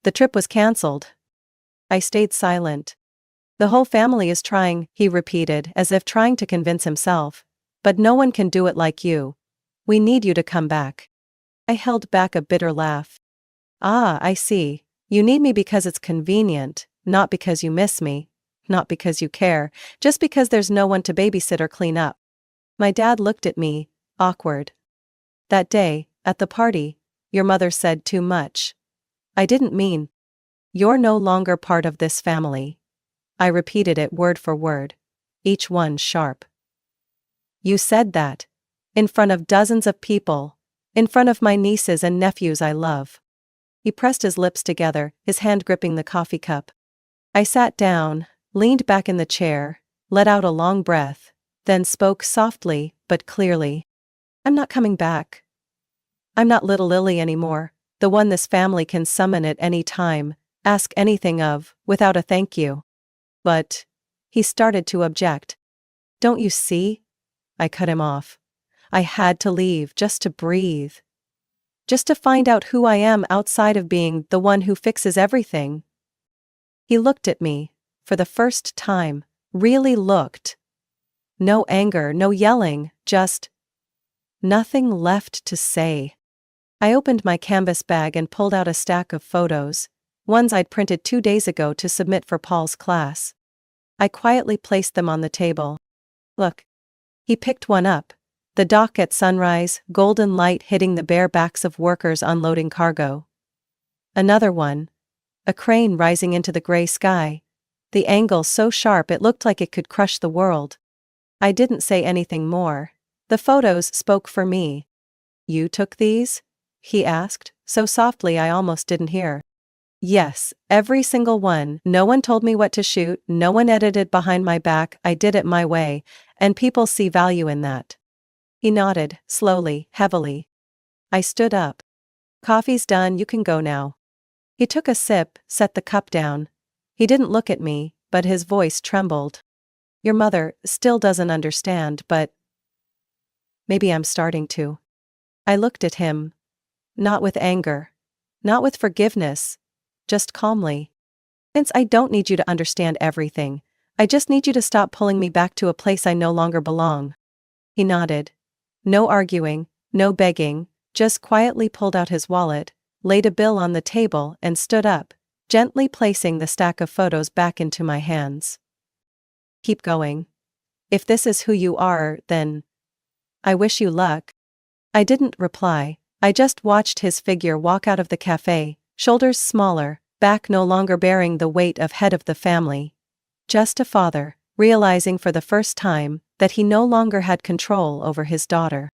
"The trip was cancelled." I stayed silent. "The whole family is trying," he repeated, as if trying to convince himself. "But no one can do it like you. We need you to come back." I held back a bitter laugh. "Ah, I see. You need me because it's convenient, not because you miss me, not because you care, just because there's no one to babysit or clean up." My dad looked at me, awkward. "That day, at the party, your mother said too much." I didn't mean, "You're no longer part of this family." I repeated it word for word, each one sharp. "You said that. In front of dozens of people. In front of my nieces and nephews I love." He pressed his lips together, his hand gripping the coffee cup. I sat down, leaned back in the chair, let out a long breath, then spoke softly but clearly. "I'm not coming back. I'm not little Lily anymore, the one this family can summon at any time, ask anything of, without a thank you." "But," he started to object. "Don't you see?" I cut him off. "I had to leave just to breathe. Just to find out who I am outside of being the one who fixes everything." He looked at me, for the first time, really looked. No anger, no yelling, just nothing left to say. I opened my canvas bag and pulled out a stack of photos, ones I'd printed 2 days ago to submit for Paul's class. I quietly placed them on the table. "Look." He picked one up. The dock at sunrise, golden light hitting the bare backs of workers unloading cargo. Another one. a crane rising into the gray sky. The angle so sharp it looked like it could crush the world. I didn't say anything more. The photos spoke for me. "You took these?" he asked, so softly I almost didn't hear. "Yes, every single one. No one told me what to shoot, no one edited behind my back, I did it my way, and people see value in that." He nodded, slowly, heavily. I stood up. "Coffee's done, you can go now." He took a sip, set the cup down. He didn't look at me, but his voice trembled. "Your mother still doesn't understand, but maybe I'm starting to." I looked at him. Not with anger. Not with forgiveness. Just calmly. "Vince, I don't need you to understand everything. I just need you to stop pulling me back to a place I no longer belong." He nodded. No arguing, no begging, just quietly pulled out his wallet, laid a bill on the table and stood up, gently placing the stack of photos back into my hands. "Keep going. If this is who you are, then I wish you luck." I didn't reply. I just watched his figure walk out of the cafe, shoulders smaller, back no longer bearing the weight of head of the family. Just a father, realizing for the first time that he no longer had control over his daughter.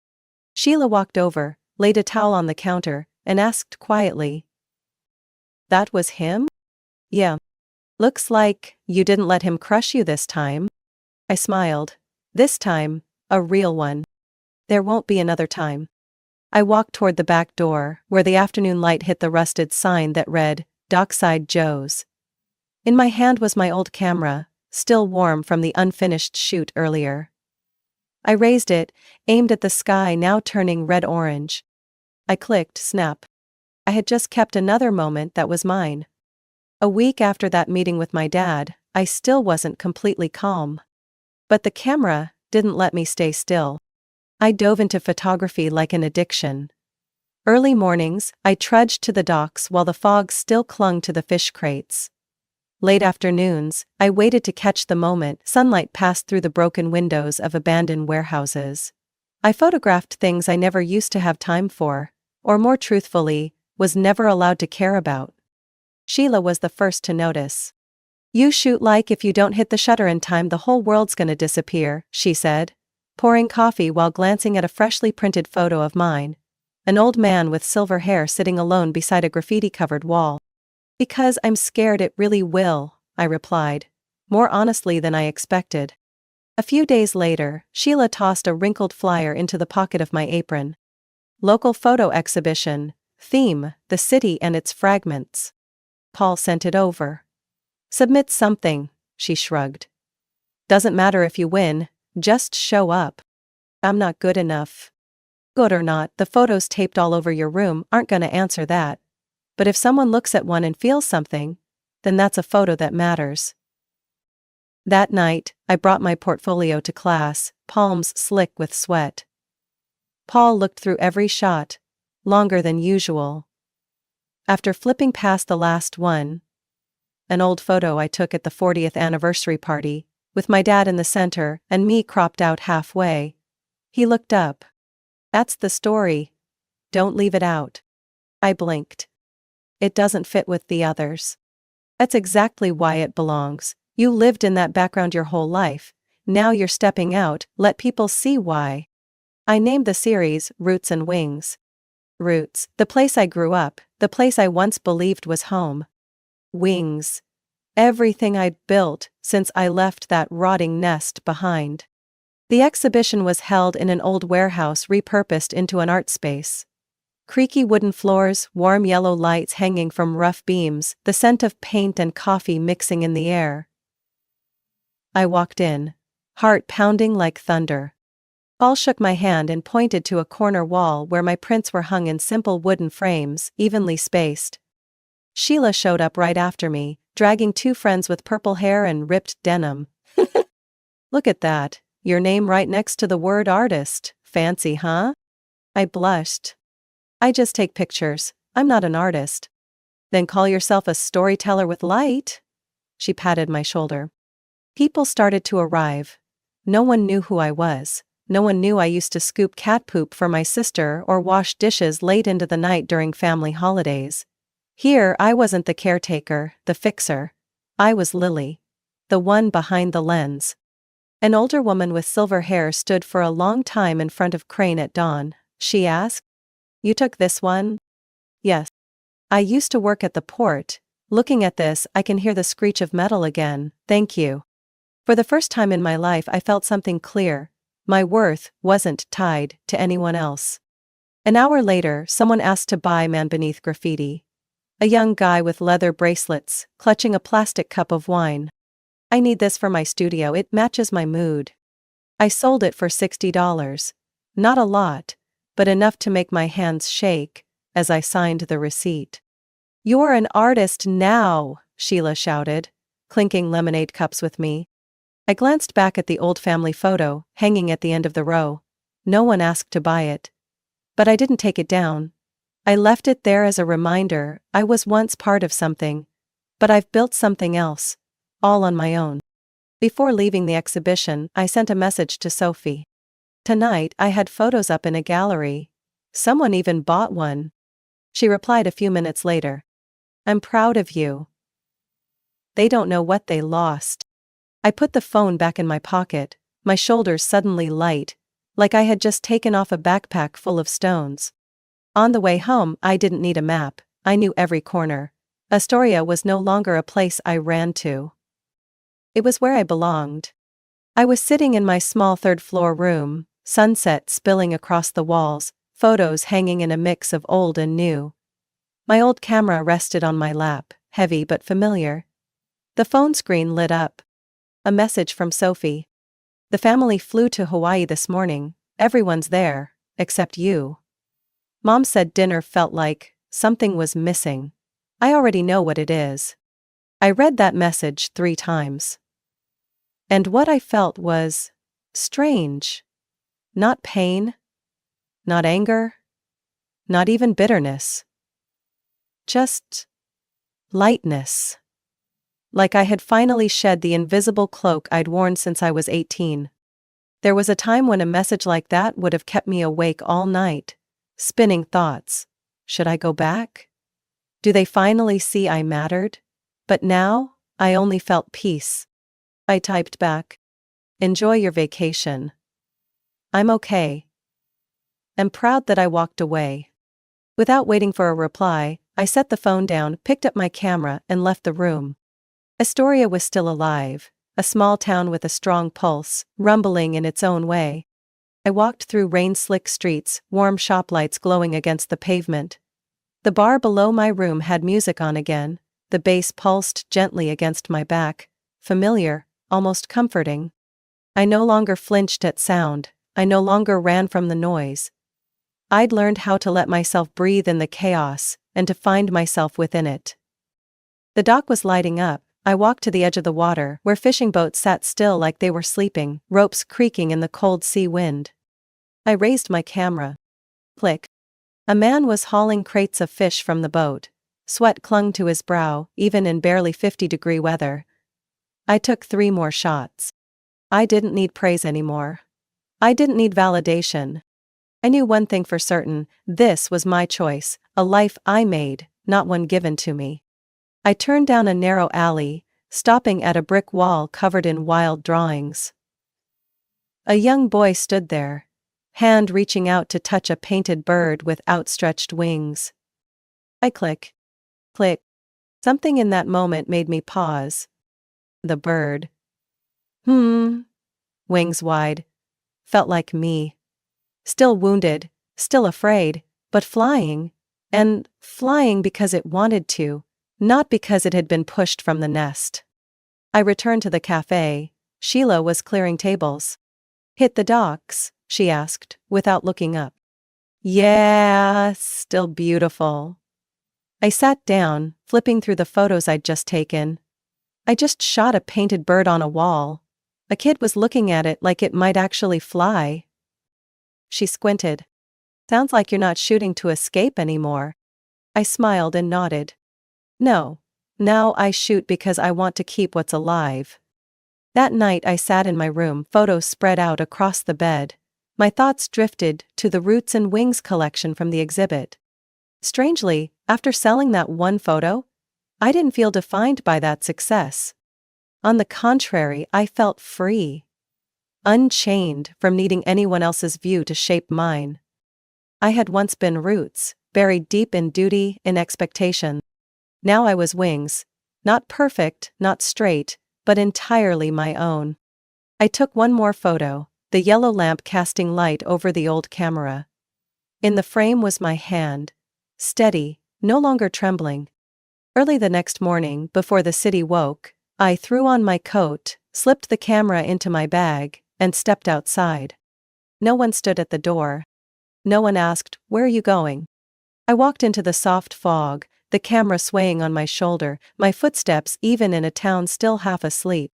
Sheila walked over, laid a towel on the counter, and asked quietly, "That was him?" "Yeah. Looks like you didn't let him crush you this time." I smiled. "This time, a real one. There won't be another time." I walked toward the back door, where the afternoon light hit the rusted sign that read, "Dockside Joe's." In my hand was my old camera, still warm from the unfinished shoot earlier. I raised it, aimed at the sky now turning red-orange. I clicked snap. I had just kept another moment that was mine. A week after that meeting with my dad, I still wasn't completely calm. But the camera didn't let me stay still. I dove into photography like an addiction. Early mornings, I trudged to the docks while the fog still clung to the fish crates. Late afternoons, I waited to catch the moment sunlight passed through the broken windows of abandoned warehouses. I photographed things I never used to have time for, or more truthfully, was never allowed to care about. Sheila was the first to notice. "You shoot like if you don't hit the shutter in time the whole world's gonna disappear," she said, pouring coffee while glancing at a freshly printed photo of mine. An old man with silver hair sitting alone beside a graffiti-covered wall. "Because I'm scared it really will," I replied, more honestly than I expected. A few days later, Sheila tossed a wrinkled flyer into the pocket of my apron. "Local photo exhibition. Theme, the city and its fragments." Paul sent it over. "Submit something," she shrugged. "Doesn't matter if you win, just show up." "I'm not good enough." "Good or not, the photos taped all over your room aren't gonna answer that. But if someone looks at one and feels something, then that's a photo that matters." That night, I brought my portfolio to class, palms slick with sweat. Paul looked through every shot, longer than usual. After flipping past the last one, an old photo I took at the 40th anniversary party, with my dad in the center and me cropped out halfway, he looked up. "That's the story. Don't leave it out." I blinked. "It doesn't fit with the others." "That's exactly why it belongs. You lived in that background your whole life. Now you're stepping out, let people see why." I named the series Roots and Wings. Roots, the place I grew up, the place I once believed was home. Wings, everything I'd built since I left that rotting nest behind. The exhibition was held in an old warehouse repurposed into an art space. Creaky wooden floors, warm yellow lights hanging from rough beams, the scent of paint and coffee mixing in the air. I walked in, heart pounding like thunder. Paul shook my hand and pointed to a corner wall where my prints were hung in simple wooden frames, evenly spaced. Sheila showed up right after me, dragging two friends with purple hair and ripped denim. "Look at that, your name right next to the word artist. Fancy, huh?" I blushed. "I just take pictures, I'm not an artist." "Then call yourself a storyteller with light?" She patted my shoulder. People started to arrive. No one knew who I was. No one knew I used to scoop cat poop for my sister or wash dishes late into the night during family holidays. Here I wasn't the caretaker, the fixer. I was Lily. The one behind the lens. An older woman with silver hair stood for a long time in front of Crane at dawn. She asked, "You took this one?" "Yes. I used to work at the port. Looking at this, I can hear the screech of metal again, thank you." For the first time in my life I felt something clear. My worth wasn't tied to anyone else. An hour later, someone asked to buy Man Beneath Graffiti. A young guy with leather bracelets, clutching a plastic cup of wine. "I need this for my studio, it matches my mood." I sold it for $60. Not a lot, but enough to make my hands shake as I signed the receipt. "You're an artist now," Sheila shouted, clinking lemonade cups with me. I glanced back at the old family photo, hanging at the end of the row. No one asked to buy it. But I didn't take it down. I left it there as a reminder. I was once part of something. But I've built something else. All on my own. Before leaving the exhibition, I sent a message to Sophie. Tonight I had photos up in a gallery. Someone even bought one. She replied a few minutes later. "I'm proud of you. They don't know what they lost." I put the phone back in my pocket, my shoulders suddenly light, like I had just taken off a backpack full of stones. On the way home, I didn't need a map, I knew every corner. Astoria was no longer a place I ran to. It was where I belonged. I was sitting in my small third-floor room, sunset spilling across the walls, photos hanging in a mix of old and new. My old camera rested on my lap, heavy but familiar. The phone screen lit up. A message from Sophie. "The family flew to Hawaii this morning. Everyone's there, except you." Mom said dinner felt like something was missing. I already know what it is. I read that message 3 times. And what I felt was strange. Not pain. Not anger. Not even bitterness. Just lightness. Like I had finally shed the invisible cloak I'd worn since I was 18. There was a time when a message like that would have kept me awake all night, spinning thoughts. Should I go back? Do they finally see I mattered? But now, I only felt peace. I typed back. "Enjoy your vacation. I'm okay." I'm proud that I walked away. Without waiting for a reply, I set the phone down, picked up my camera, and left the room. Astoria was still alive, a small town with a strong pulse, rumbling in its own way. I walked through rain-slick streets, warm shop lights glowing against the pavement. The bar below my room had music on again, the bass pulsed gently against my back, familiar, almost comforting. I no longer flinched at sound, I no longer ran from the noise. I'd learned how to let myself breathe in the chaos, and to find myself within it. The dock was lighting up. I walked to the edge of the water, where fishing boats sat still like they were sleeping, ropes creaking in the cold sea wind. I raised my camera. Click. A man was hauling crates of fish from the boat. Sweat clung to his brow, even in barely 50-degree weather. I took 3 more shots. I didn't need praise anymore. I didn't need validation. I knew one thing for certain: this was my choice, a life I made, not one given to me. I turned down a narrow alley, stopping at a brick wall covered in wild drawings. A young boy stood there, hand reaching out to touch a painted bird with outstretched wings. I click. Something in that moment made me pause. The bird. Wings wide. Felt like me. Still wounded, still afraid, but flying. And flying because it wanted to. Not because it had been pushed from the nest. I returned to the cafe. Sheila was clearing tables. "Hit the docks?" she asked, without looking up. "Yeah, still beautiful." I sat down, flipping through the photos I'd just taken. I just shot a painted bird on a wall. A kid was looking at it like it might actually fly. She squinted. "Sounds like you're not shooting to escape anymore." I smiled and nodded. "No. Now I shoot because I want to keep what's alive." That night I sat in my room, photos spread out across the bed. My thoughts drifted to the Roots and Wings collection from the exhibit. Strangely, After selling that one photo, I didn't feel defined by that success. On the contrary, I felt free, unchained from needing anyone else's view to shape mine. I had once been roots, buried deep in duty, in expectation. Now I was wings, not perfect, not straight, but entirely my own. I took one more photo, the yellow lamp casting light over the old camera. In the frame was my hand, steady, no longer trembling. Early the next morning, before the city woke, I threw on my coat, slipped the camera into my bag, and stepped outside. No one stood at the door. No one asked, "Where are you going?" I walked into the soft fog, the camera swaying on my shoulder, my footsteps even in a town still half asleep.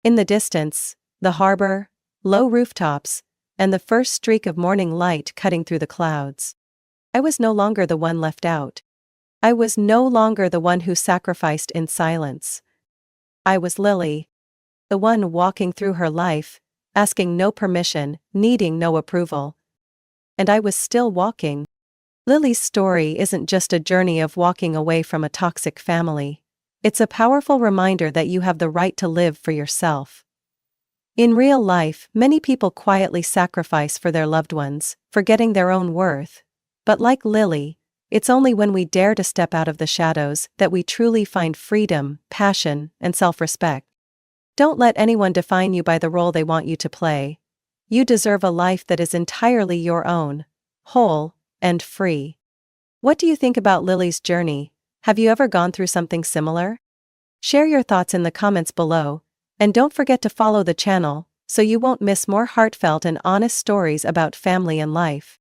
In the distance, the harbor, low rooftops, and the first streak of morning light cutting through the clouds. I was no longer the one left out. I was no longer the one who sacrificed in silence. I was Lily, the one walking through her life, asking no permission, needing no approval. And I was still walking. Lily's story isn't just a journey of walking away from a toxic family. It's a powerful reminder that you have the right to live for yourself. In real life, many people quietly sacrifice for their loved ones, forgetting their own worth. But like Lily, it's only when we dare to step out of the shadows that we truly find freedom, passion, and self-respect. Don't let anyone define you by the role they want you to play. You deserve a life that is entirely your own, whole, and free. What do you think about Lily's journey? Have you ever gone through something similar? Share your thoughts in the comments below, and don't forget to follow the channel so you won't miss more heartfelt and honest stories about family and life.